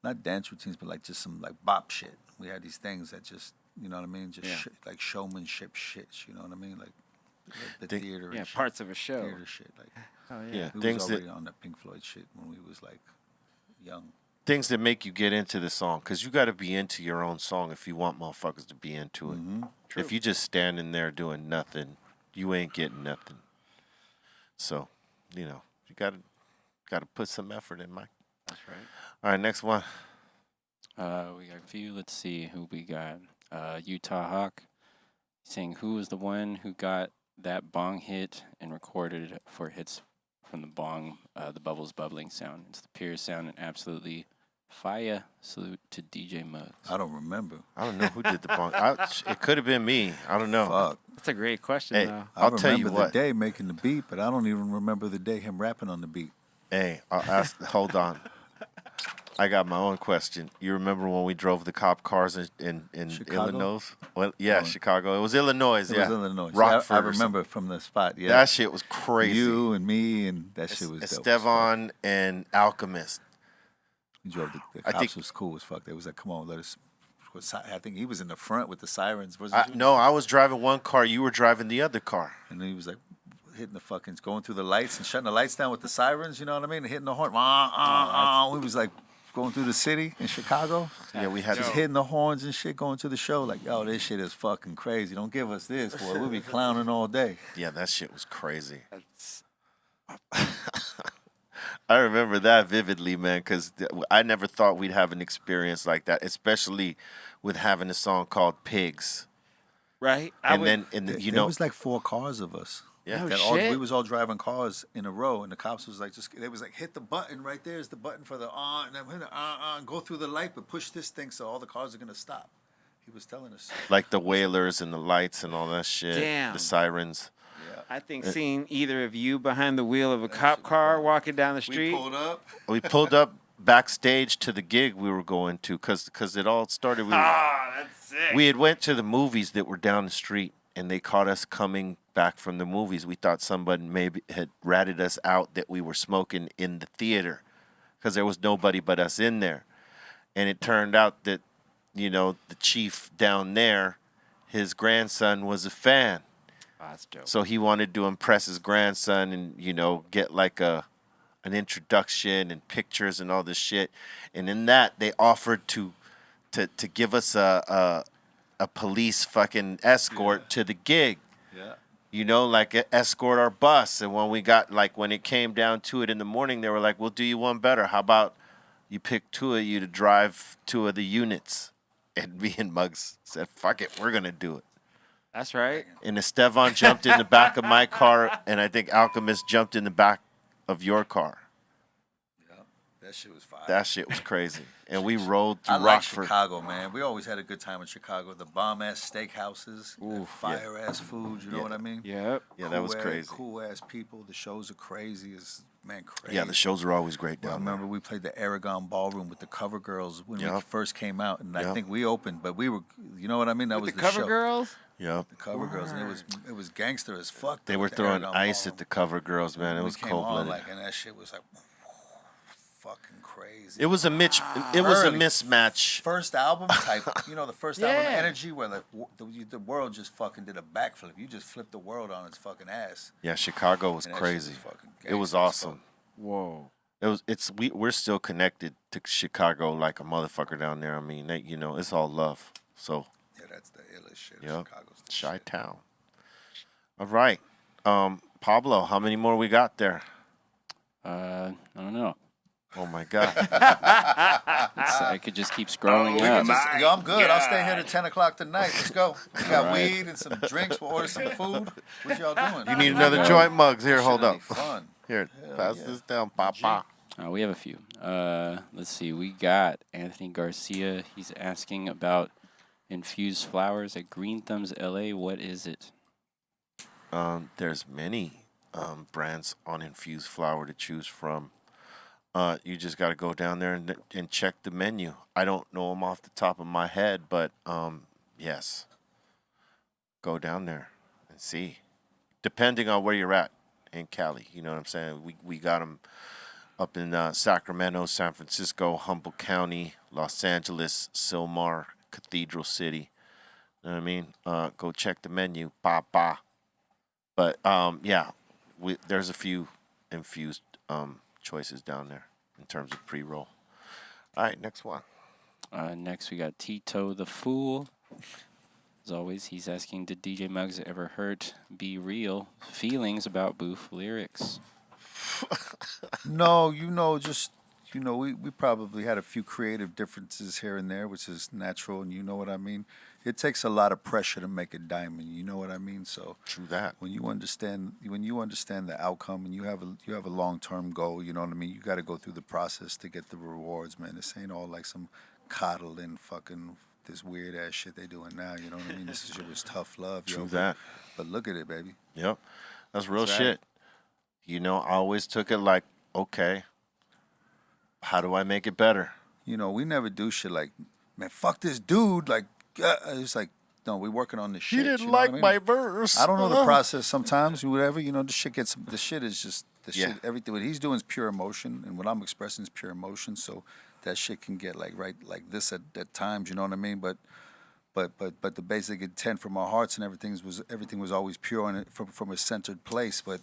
E: not dance routines, but just some bop shit. We had these things that just, you know what I mean? Just like showmanship shit, you know what I mean? Like the theater.
C: Yeah,
E: and
C: parts
E: shit,
C: of a show.
E: Theater shit.
C: Oh yeah.
E: We
B: things
E: was already
B: that
E: on that Pink Floyd shit when we was young.
B: things that make you get into the song, because you got to be into your own song if you want motherfuckers to be into it. If you just standing there doing nothing, you ain't getting nothing. So, you got to put some effort in, Mike.
C: That's right.
B: All right, next one.
G: We got a few. Let's see who we got. Utah Hawk saying, who was the one who got that bong hit and recorded for hits from the bong, the bubbles bubbling sound? It's the purest sound and absolutely fire. Salute to DJ Muggs.
E: I don't remember.
B: I don't know who did the bong. It could have been me. I don't know.
E: Fuck.
C: That's a great question,
B: Hey,
C: though.
B: I'll tell you
E: remember
B: what.
E: the day making the beat, but I don't even remember the day him rapping on the beat.
B: Hey, I'll ask. Hold on. I got my own question. You remember when we drove the cop cars in
E: Chicago?
B: Illinois? Well, yeah, Chicago. It was Illinois.
E: It was Illinois.
B: Rockford.
E: I remember from the spot. Yeah,
B: That shit was crazy.
E: You and me, and that shit was dope.
B: Estevan and Alchemist.
E: He drove the
B: I
E: cops
B: think-
E: was cool as fuck. They was like, come on, let us. I think he was in the front with the sirens.
B: No, I was driving one car. You were driving the other car.
E: And he was like hitting the going through the lights and shutting the lights down with the sirens. You know what I mean? And hitting the horn. He was like going through the city in Chicago.
B: Yeah, we had
E: Just
B: to.
E: hitting the horns and shit, going to the show. Like, yo, this shit is fucking crazy. Don't give us this, boy. We'll be clowning all day.
B: Yeah, that shit was crazy.
C: That's
B: I remember that vividly, man, because I never thought we'd have an experience like that, especially with having a song called Pigs.
C: right.
E: There was like 4 cars of us.
B: Yeah.
E: We was all driving cars in a row, and the cops was like, they was like, hit the button right there is the button for the and then hit the and go through the light, but push this thing so all the cars are gonna stop. He was telling us.
B: Like the wailers and the lights and all that shit.
C: Damn.
B: The sirens.
C: I think seeing either of you behind the wheel of a cop car walking down the street.
E: We pulled up.
B: We pulled up backstage to the gig we were going to because it all started.
C: That's sick.
B: We had went to the movies that were down the street, and they caught us coming back from the movies. We thought somebody maybe had ratted us out that we were smoking in the theater because there was nobody but us in there. And it turned out that, the chief down there, his grandson was a fan.
C: Oh, that's dope.
B: So he wanted to impress his grandson and, get like an introduction and pictures and all this shit. And in that, they offered to give us a police fucking escort to the gig.
E: Yeah.
B: Like escort our bus. And when it came down to it in the morning, they were like, we'll do you one better. How about you pick 2 of you to drive 2 of the units? And me and Muggs said, fuck it, we're going to do it.
C: That's right.
B: And Estevan jumped in the back of my car, and I think Alchemist jumped in the back of your car.
E: Yeah. That shit was fire.
B: That shit was crazy. And we rolled through
E: I like
B: Rockford.
E: Chicago, man. We always had a good time in Chicago. The bomb-ass steakhouses, fire-ass food, you know what I mean?
C: Yep.
B: Yeah, that was crazy.
E: Cool-ass people. The shows are crazy. Crazy.
B: Yeah, the shows are always great
E: I
B: down there.
E: remember we played the Aragon Ballroom with the Cover Girls when we
B: Yep.
E: first came out, and I
B: Yep.
E: think we opened, but we were, you know what I mean? That was
C: The
E: the
C: cover
E: show.
C: girls.
B: Yep.
E: The Cover Girls, and it was gangster as fuck.
B: They
E: though,
B: were
E: with the
B: throwing
E: Aragon
B: ice
E: Ballroom.
B: at the cover girls, man. It
E: We
B: was
E: came on,
B: cold-blooded.
E: and that shit was like fucking crazy.
B: It was a mismatch.
E: First album type, the first album
C: Yeah.
E: energy where the world just fucking did a backflip. You just flipped the world on its fucking ass.
B: Yeah, Chicago was
E: And that shit
B: crazy.
E: was fucking
B: It was
E: gangster as
B: awesome.
E: fuck.
C: Whoa.
B: We're still connected to Chicago like a motherfucker down there. I mean, it's all love. So,
E: Yeah, that's the illest shit.
B: yep.
E: Chicago's the
B: Chi
E: shit.
B: Town. All right. Pablo, how many more we got there?
G: I don't know.
B: Oh my God.
G: I could just keep scrolling up.
E: Yo, I'm good. I'll stay here till 10 o'clock tonight. Let's go. We got weed and some drinks. We'll order some food. What y'all doing?
B: You need another joint, Mugs. Here, hold
E: Shit'll
B: up.
E: be fun.
B: Here, pass this down, Papa.
G: We have a few. Let's see. We got Anthony Garcia. He's asking about infused flowers at Greenthumb's LA. What is it?
B: There's many brands on infused flower to choose from. You just got to go down there and check the menu. I don't know them off the top of my head, but yes, go down there and see. Depending on where you're at in Cali, you know what I'm saying. We got them up in Sacramento, San Francisco, Humboldt County, Los Angeles, Sylmar, Cathedral City. You know what I mean? Go check the menu, pa. But yeah, there's a few infused choices down there in terms of pre-roll. All right, next one.
G: Next, we got Tito the Fool. As always, he's asking, did DJ Muggs ever hurt Be Real feelings about Booth lyrics?
E: No, we probably had a few creative differences here and there, which is natural, and you know what I mean. It takes a lot of pressure to make a diamond, you know what I mean. So
B: True that.
E: when you understand the outcome and you have a long-term goal, you know what I mean. You got to go through the process to get the rewards, man. This ain't all like some coddling fucking this weird ass shit they doing now, you know what I mean. This shit was tough love, yo.
B: True that.
E: But look at it, baby.
B: Yep, that's real
E: That's right.
B: shit. I always took it like, okay, how do I make it better?
E: We never do shit like, man, fuck this dude. Like, it's like, no, we working on this shit.
B: He didn't
E: you know
B: like
E: what I
B: my
E: mean?
B: verse.
E: I don't know the process sometimes, whatever. The shit is just,
B: Yeah.
E: shit, everything. What he's doing is pure emotion, and what I'm expressing is pure emotion. So that shit can get like this at times, you know what I mean? But the basic intent from our hearts and everything was always pure and from a centered place. But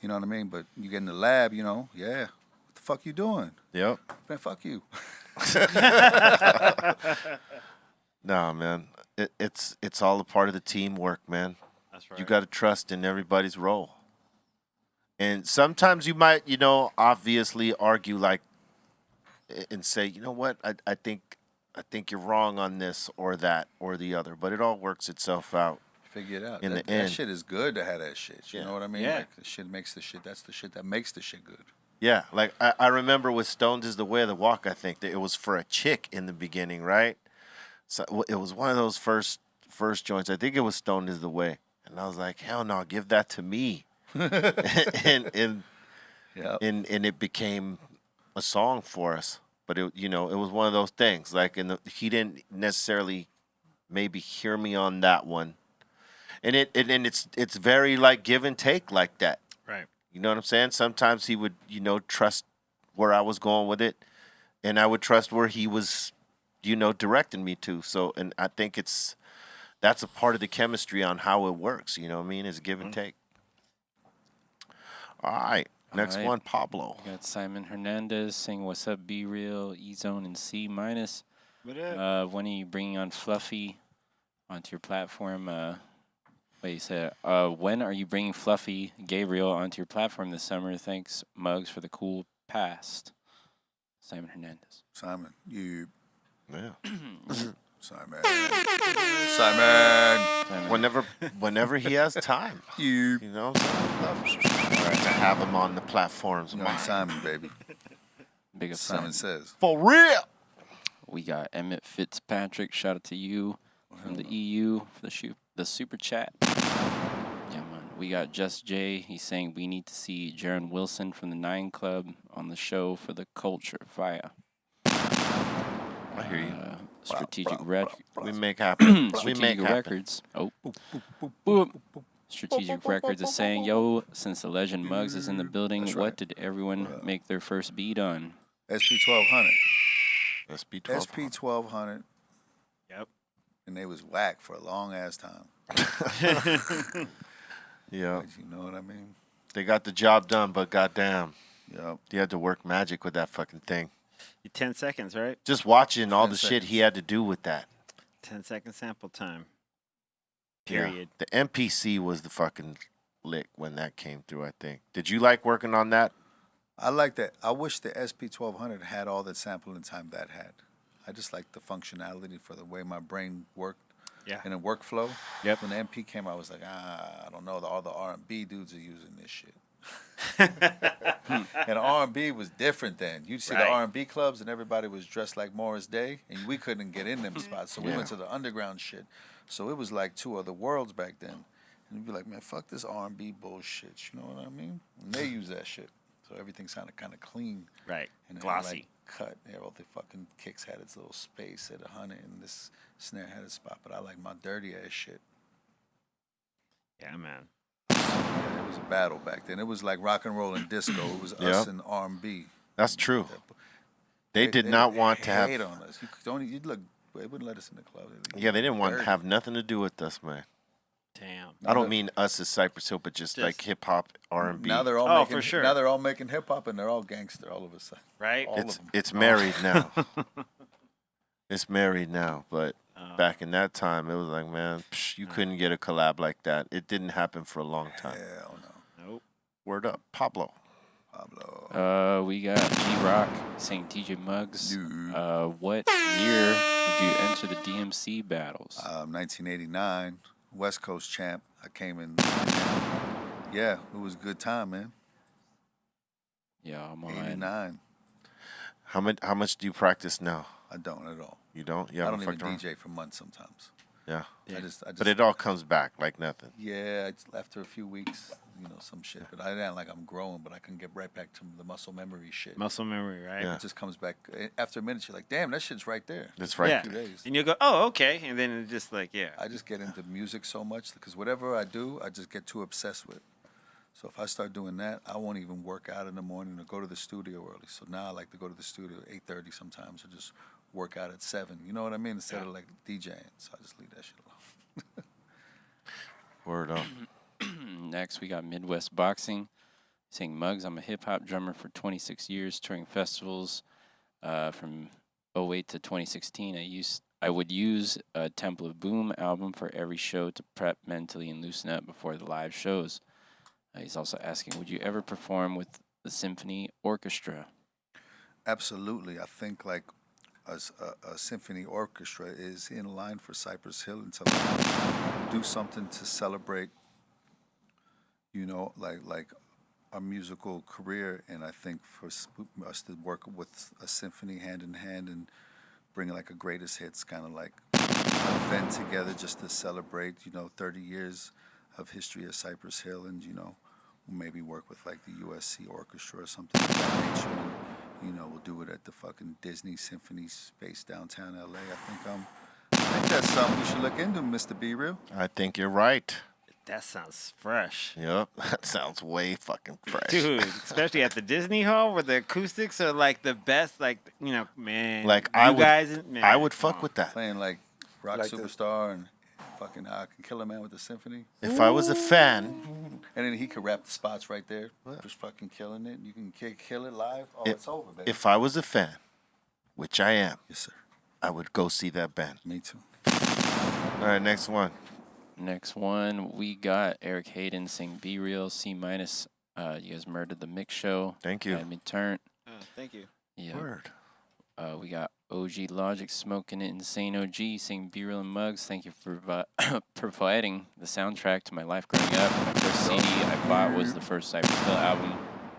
E: you know what I mean? But you get in the lab, yeah. What the fuck you doing?
B: Yep.
E: Man, fuck you.
B: Nah, man. It's all a part of the teamwork, man.
C: That's right.
B: You got to trust in everybody's role. And sometimes you might, obviously argue like and say, you know what, I think you're wrong on this or that or the other, but it all works itself out.
E: Figure it out.
B: In
E: that,
B: the
E: that
B: end.
E: shit is good to have that shit. You
B: Yeah.
E: know what I mean?
C: Yeah.
E: Like the shit makes the shit. That's the shit that makes the shit good.
B: Yeah, like I remember with Stoned is the Way of the Walk, I think that it was for a chick in the beginning, right? So it was one of those first joints. I think it was Stoned is the Way. And I was like, hell no, give that to me. and
E: Yeah.
B: and it became a song for us. But it was one of those things. Like he didn't necessarily maybe hear me on that one. And it's very like give and take like that.
C: Right.
B: You know what I'm saying? Sometimes he would, trust where I was going with it, and I would trust where he was, directing me to. So, and I think that's a part of the chemistry on how it works. You know what I mean? It's give and take. All right. Next
G: right.
B: one, Pablo.
G: We got Simon Hernandez saying, "What's up, B Real, E Zone, and C minus."
C: What up?
G: When are you bringing on Fluffy onto your platform? Wait, you said, when are you bringing Fluffy Gabriel onto your platform this summer? Thanks, Muggs, for the cool past. Simon Hernandez.
E: Simon, you.
B: Yeah.
E: Simon. Simon.
G: Simon.
B: Whenever he has time,
E: You.
B: so we'd love to have him on the platforms.
E: Young Simon, baby.
G: Big up
E: Simon
G: Simon.
E: says.
B: For real.
G: We got Emmett Fitzpatrick. Shout out to you from the EU for the super chat. Yeah, man. We got Just Jay. He's saying we need to see Jaron Wilson from the 9 Club on the show for the culture via.
B: I hear you.
G: Strategic
B: We make happen. we
G: Strategic
B: make happen.
G: Records. Oh. Boop. Strategic Records is saying, yo, since the legend Muggs is in the building,
E: That's
G: what
E: right.
G: did everyone make their first beat on?
E: SP 1200.
B: SP 12.
E: SP 1200.
C: Yep.
E: And they was whack for a long ass time.
B: Yeah.
E: Like, you know what I mean?
B: They got the job done, but goddamn,
E: Yep.
B: you had to work magic with that fucking thing.
C: 10 seconds, right?
B: Just watching all
E: 10
B: the shit
E: seconds.
B: he had to do with that.
C: 10-second sample time.
B: Yeah.
C: Period.
B: The MPC was the fucking lick when that came through, I think. Did you like working on that?
E: I like that. I wish the SP 1200 had all that sampling time that had. I just like the functionality for the way my brain worked.
C: Yeah.
E: In a workflow.
C: Yep.
E: When the MP came out, I was like, I don't know. All the R&B dudes are using this shit. And R&B was different then. You'd see the
C: Right.
E: R&B clubs and everybody was dressed like Morris Day, and we couldn't get in them spots. So we
B: Yeah.
E: went to the underground shit. So it was like two other worlds back then. And you'd be like, man, fuck this R&B bullshit. You know what I mean? And they use that shit. So everything sounded kind of clean.
C: Right.
E: And it had,
C: Glossy.
E: like, cut. Yeah, all the fucking kicks had its little space at 100, and this snare had a spot. But I like my dirty ass shit.
C: Yeah, man.
E: Yeah, it was a battle back then. It was like rock and roll and disco. It was us
B: Yep.
E: and R&B.
B: That's true. They did not want to
E: hate
B: have.
E: on us. You'd look. They wouldn't let us in the club.
B: Yeah, they didn't want to
E: dirty.
B: have nothing to do with us, man.
C: Damn.
B: I don't mean us as Cypress Hill, but just like hip hop, R&B.
E: Now they're all
C: Oh,
E: making,
C: for sure.
E: Now they're all making hip hop and they're all gangster all of a sudden.
C: Right?
E: All
B: It's
E: of them.
B: it's married now. It's married now, but back in that time, it was like, man, you couldn't get a collab like that. It didn't happen for a long time.
E: Hell no,
C: Nope.
B: Word up, Pablo.
E: Pablo.
G: We got G-Rock saying TJ Muggs.
E: Dude.
G: What year did you enter the DMC battles?
E: 1989, West Coast champ. I came in. Yeah, it was a good time, man.
G: Yeah, I'm on.
E: 89.
B: How much do you practice now?
E: I don't at all.
B: You don't? You
E: I
B: haven't
E: don't even
B: fucked around?
E: DJ for months sometimes.
B: Yeah.
E: I just
B: But it all comes back like nothing.
E: Yeah, it's after a few weeks, some shit. But I didn't like I'm growing, but I can get right back to the muscle memory shit.
C: Muscle memory, right?
B: Yeah.
E: It just comes back after a minute. You're like, damn, that shit's right there.
B: That's right.
C: Yeah.
E: 2 days.
C: And you go, oh, okay. And then it's just like, yeah.
E: I just get into music so much because whatever I do, I just get too obsessed with. So if I start doing that, I won't even work out in the morning or go to the studio early. So now I like to go to the studio at 8:30 sometimes or just work out at 7. You know what I mean? Instead of like DJing. So I just leave that shit alone.
B: Word up.
G: Next, we got Midwest Boxing saying, Muggs, I'm a hip hop drummer for 26 years, touring festivals from 08 to 2016, I would use a Temple of Boom album for every show to prep mentally and loosen up before the live shows. He's also asking, would you ever perform with the symphony orchestra?
E: Absolutely. I think like a symphony orchestra is in line for Cypress Hill and to do something to celebrate, you know, like our musical career. And I think for us to work with a symphony hand in hand and bring like a greatest hits kind of like event together just to celebrate, you know, 30 years of history of Cypress Hill, and, you know, we'll maybe work with like the USC Orchestra or something of that nature. And, you know, we'll do it at the fucking Disney Symphony Space downtown LA. I think that's something we should look into, Mr. B Real.
B: I think you're right.
C: That sounds fresh.
B: Yep, that sounds way fucking fresh.
C: Dude, especially at the Disney Hall where the acoustics are like the best, like, you know, man.
B: Like
C: you I
B: would fuck with that.
E: Playing like Rock
D: Like
E: Superstar and fucking I Can Kill a Man with the Symphony.
B: If I was a fan,
E: And then he could rap the spots right there, just fucking killing it. You can kill it live. Oh, it's over, baby.
B: if I was a fan, which I am,
E: Yes, sir.
B: I would go see that band.
E: Me too.
B: All right, next one.
G: Next one, we got Eric Hayden saying Be Real, C-. You guys murdered the mix show.
B: Thank you.
G: Had me turn.
C: Thank you.
G: Yeah.
B: Word.
G: We got OG Logic smoking it, Insane OG saying Be Real and Muggs. Thank you for providing the soundtrack to my life growing up. My first CD I bought was the first Cypress Hill album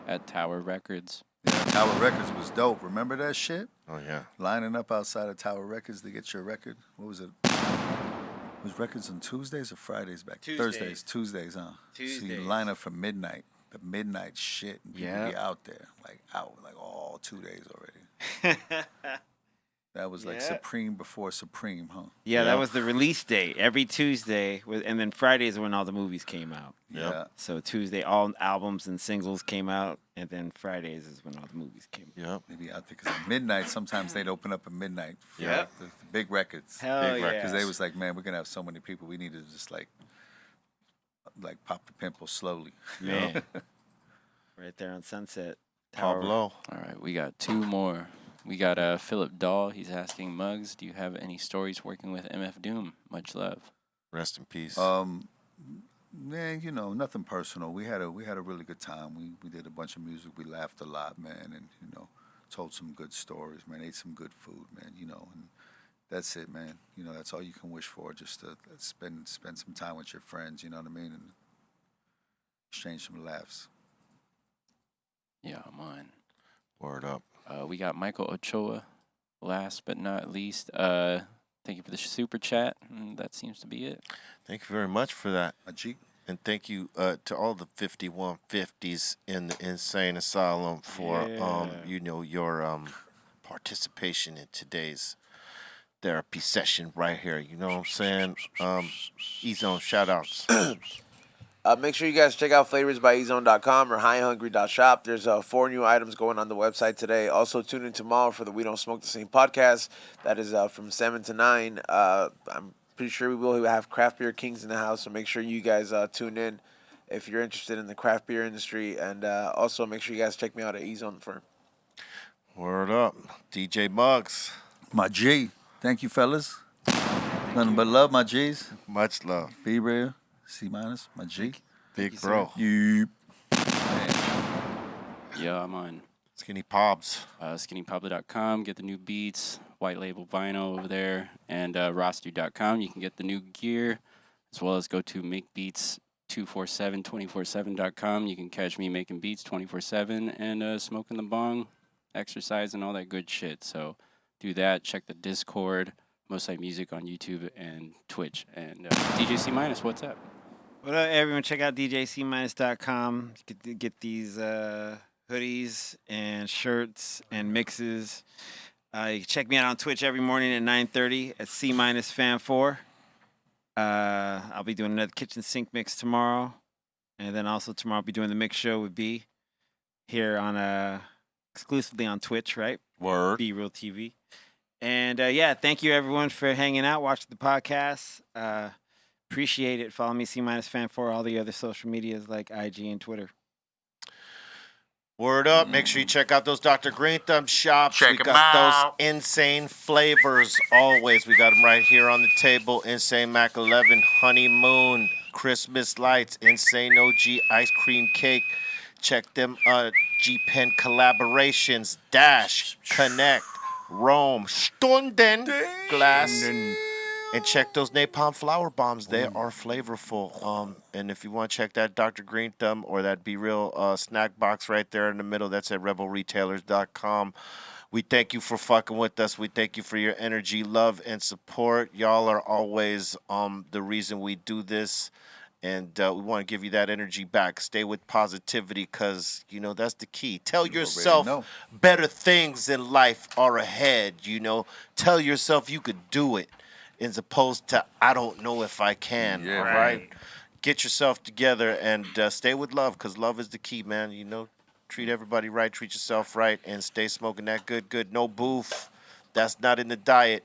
G: at Tower Records.
E: Yeah, Tower Records was dope. Remember that shit?
B: Oh yeah.
E: Lining up outside of Tower Records to get your record. What was it? Was records on Tuesdays or Fridays back?
C: Tuesdays.
E: Tuesdays, huh? So you
C: Tuesdays.
E: line up for midnight. The midnight shit. And people
C: Yeah.
E: be out there. Like all 2 days already. That was like
C: Yeah.
E: Supreme before Supreme, huh?
C: Yeah, that was the release date. Every Tuesday, and then Fridays when all the movies came out.
E: Yeah.
C: So Tuesday, all albums and singles came out, and then Fridays is when all the movies came out.
B: Yep.
E: Maybe out there because at midnight, sometimes they'd open up at midnight for
C: Yep.
E: like, the big records.
C: Hell
E: Big
C: yeah.
E: Because they was like, man, we're gonna have so many people. We need to just like pop the pimple slowly. you know?
C: Man. Right there on Sunset. Tower.
B: Pablo.
G: All right, we got two more. We got Philip Dahl. He's asking Muggs, do you have any stories working with MF Doom? Much love.
B: Rest in peace.
E: Man, you know, nothing personal. We had a really good time. We did a bunch of music. We laughed a lot, man, and you know, told some good stories, man. Ate some good food, man. You know, and that's it, man. You know, that's all you can wish for. Just to spend some time with your friends. You know what I mean, and exchange some laughs.
G: Yeah, I'm on.
B: Word up.
G: We got Michael Ochoa, last but not least. Thank you for the super chat. That seems to be it.
B: Thank you very much for that.
E: A G.
B: And thank you to all the 5150s in the Insane Asylum for you know, your participation in today's therapy session right here. You know what I'm saying? E-Zone shout outs.
D: Make sure you guys check out flavorsbyezone.com or highhungry.shop. There's 4 new items going on the website today. Also, tune in tomorrow for the We Don't Smoke the Same podcast. That is from 7 to 9. I'm pretty sure we will have Craft Beer Kings in the house, so make sure you guys tune in if you're interested in the craft beer industry. And also, make sure you guys check me out at E-Zone Firm.
B: Word up. DJ Muggs.
E: My G. Thank you, fellas. Nothing but love, my G's.
B: Much love.
E: Be real. C-, my G.
B: Big bro.
E: Yep.
G: Yeah, I'm on.
B: Skinny Pobs.
G: SkinnyPablo.com. Get the new beats, white label vinyl over there, and roster.com. You can get the new gear, as well as go to makebeats24724/7.com. You can catch me making beats 24/7 and smoking the bong, exercise, and all that good shit. So do that. Check the Discord, Mosaic Music on YouTube and Twitch. And DJ C-, what's up?
C: What up, everyone? Check out djc-.com. Get these hoodies and shirts and mixes. You can check me out on Twitch every morning at 9:30 at C-Fan4. I'll be doing another kitchen sink mix tomorrow. And then also tomorrow I'll be doing the mix show with B here on exclusively on Twitch, right?
B: Word.
C: Be Real TV. And yeah, thank you everyone for hanging out, watching the podcast. Appreciate it. Follow me, C-Fan4, all the other social medias like IG and Twitter.
B: Word up. Make sure you check out those Dr. Greenthumb shops.
E: Check
B: we
E: 'em
B: got
E: out.
B: those insane flavors always. We got them right here on the table. Insane Mac 11, Honeymoon, Christmas Lights, Insane OG Ice Cream Cake. Check them G-Pen collaborations. Dash, Connect, Rome, Stunden, Glass. And check those napalm flower bombs. They are flavorful. And if you want to check that Dr. Greenthumb or that Be Real snack box right there in the middle, that's at rebelretailers.com. We thank you for fucking with us. We thank you for your energy, love, and support. Y'all are always the reason we do this. And we want to give you that energy back. Stay with positivity because, you know, that's the key. Tell yourself better things in life are ahead, you know. Tell yourself you could do it. As opposed to, I don't know if I can, all right? Get yourself together and stay with love, because love is the key, man. You know, treat everybody right, treat yourself right, and stay smoking that good. No boof. That's not in the diet.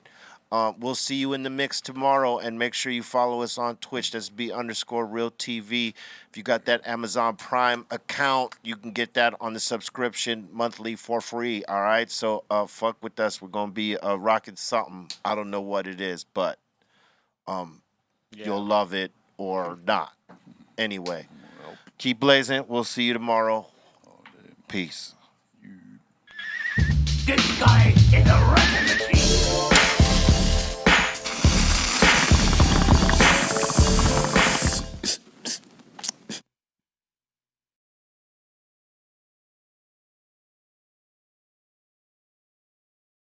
B: We'll see you in the mix tomorrow, and make sure you follow us on Twitch. That's B_RealTV. If you got that Amazon Prime account, you can get that on the subscription monthly for free, all right? So fuck with us. We're going to be rocking something. I don't know what it is, but you'll love it or not. Anyway, keep blazing. We'll see you tomorrow. Peace.
J: This guy is a residency.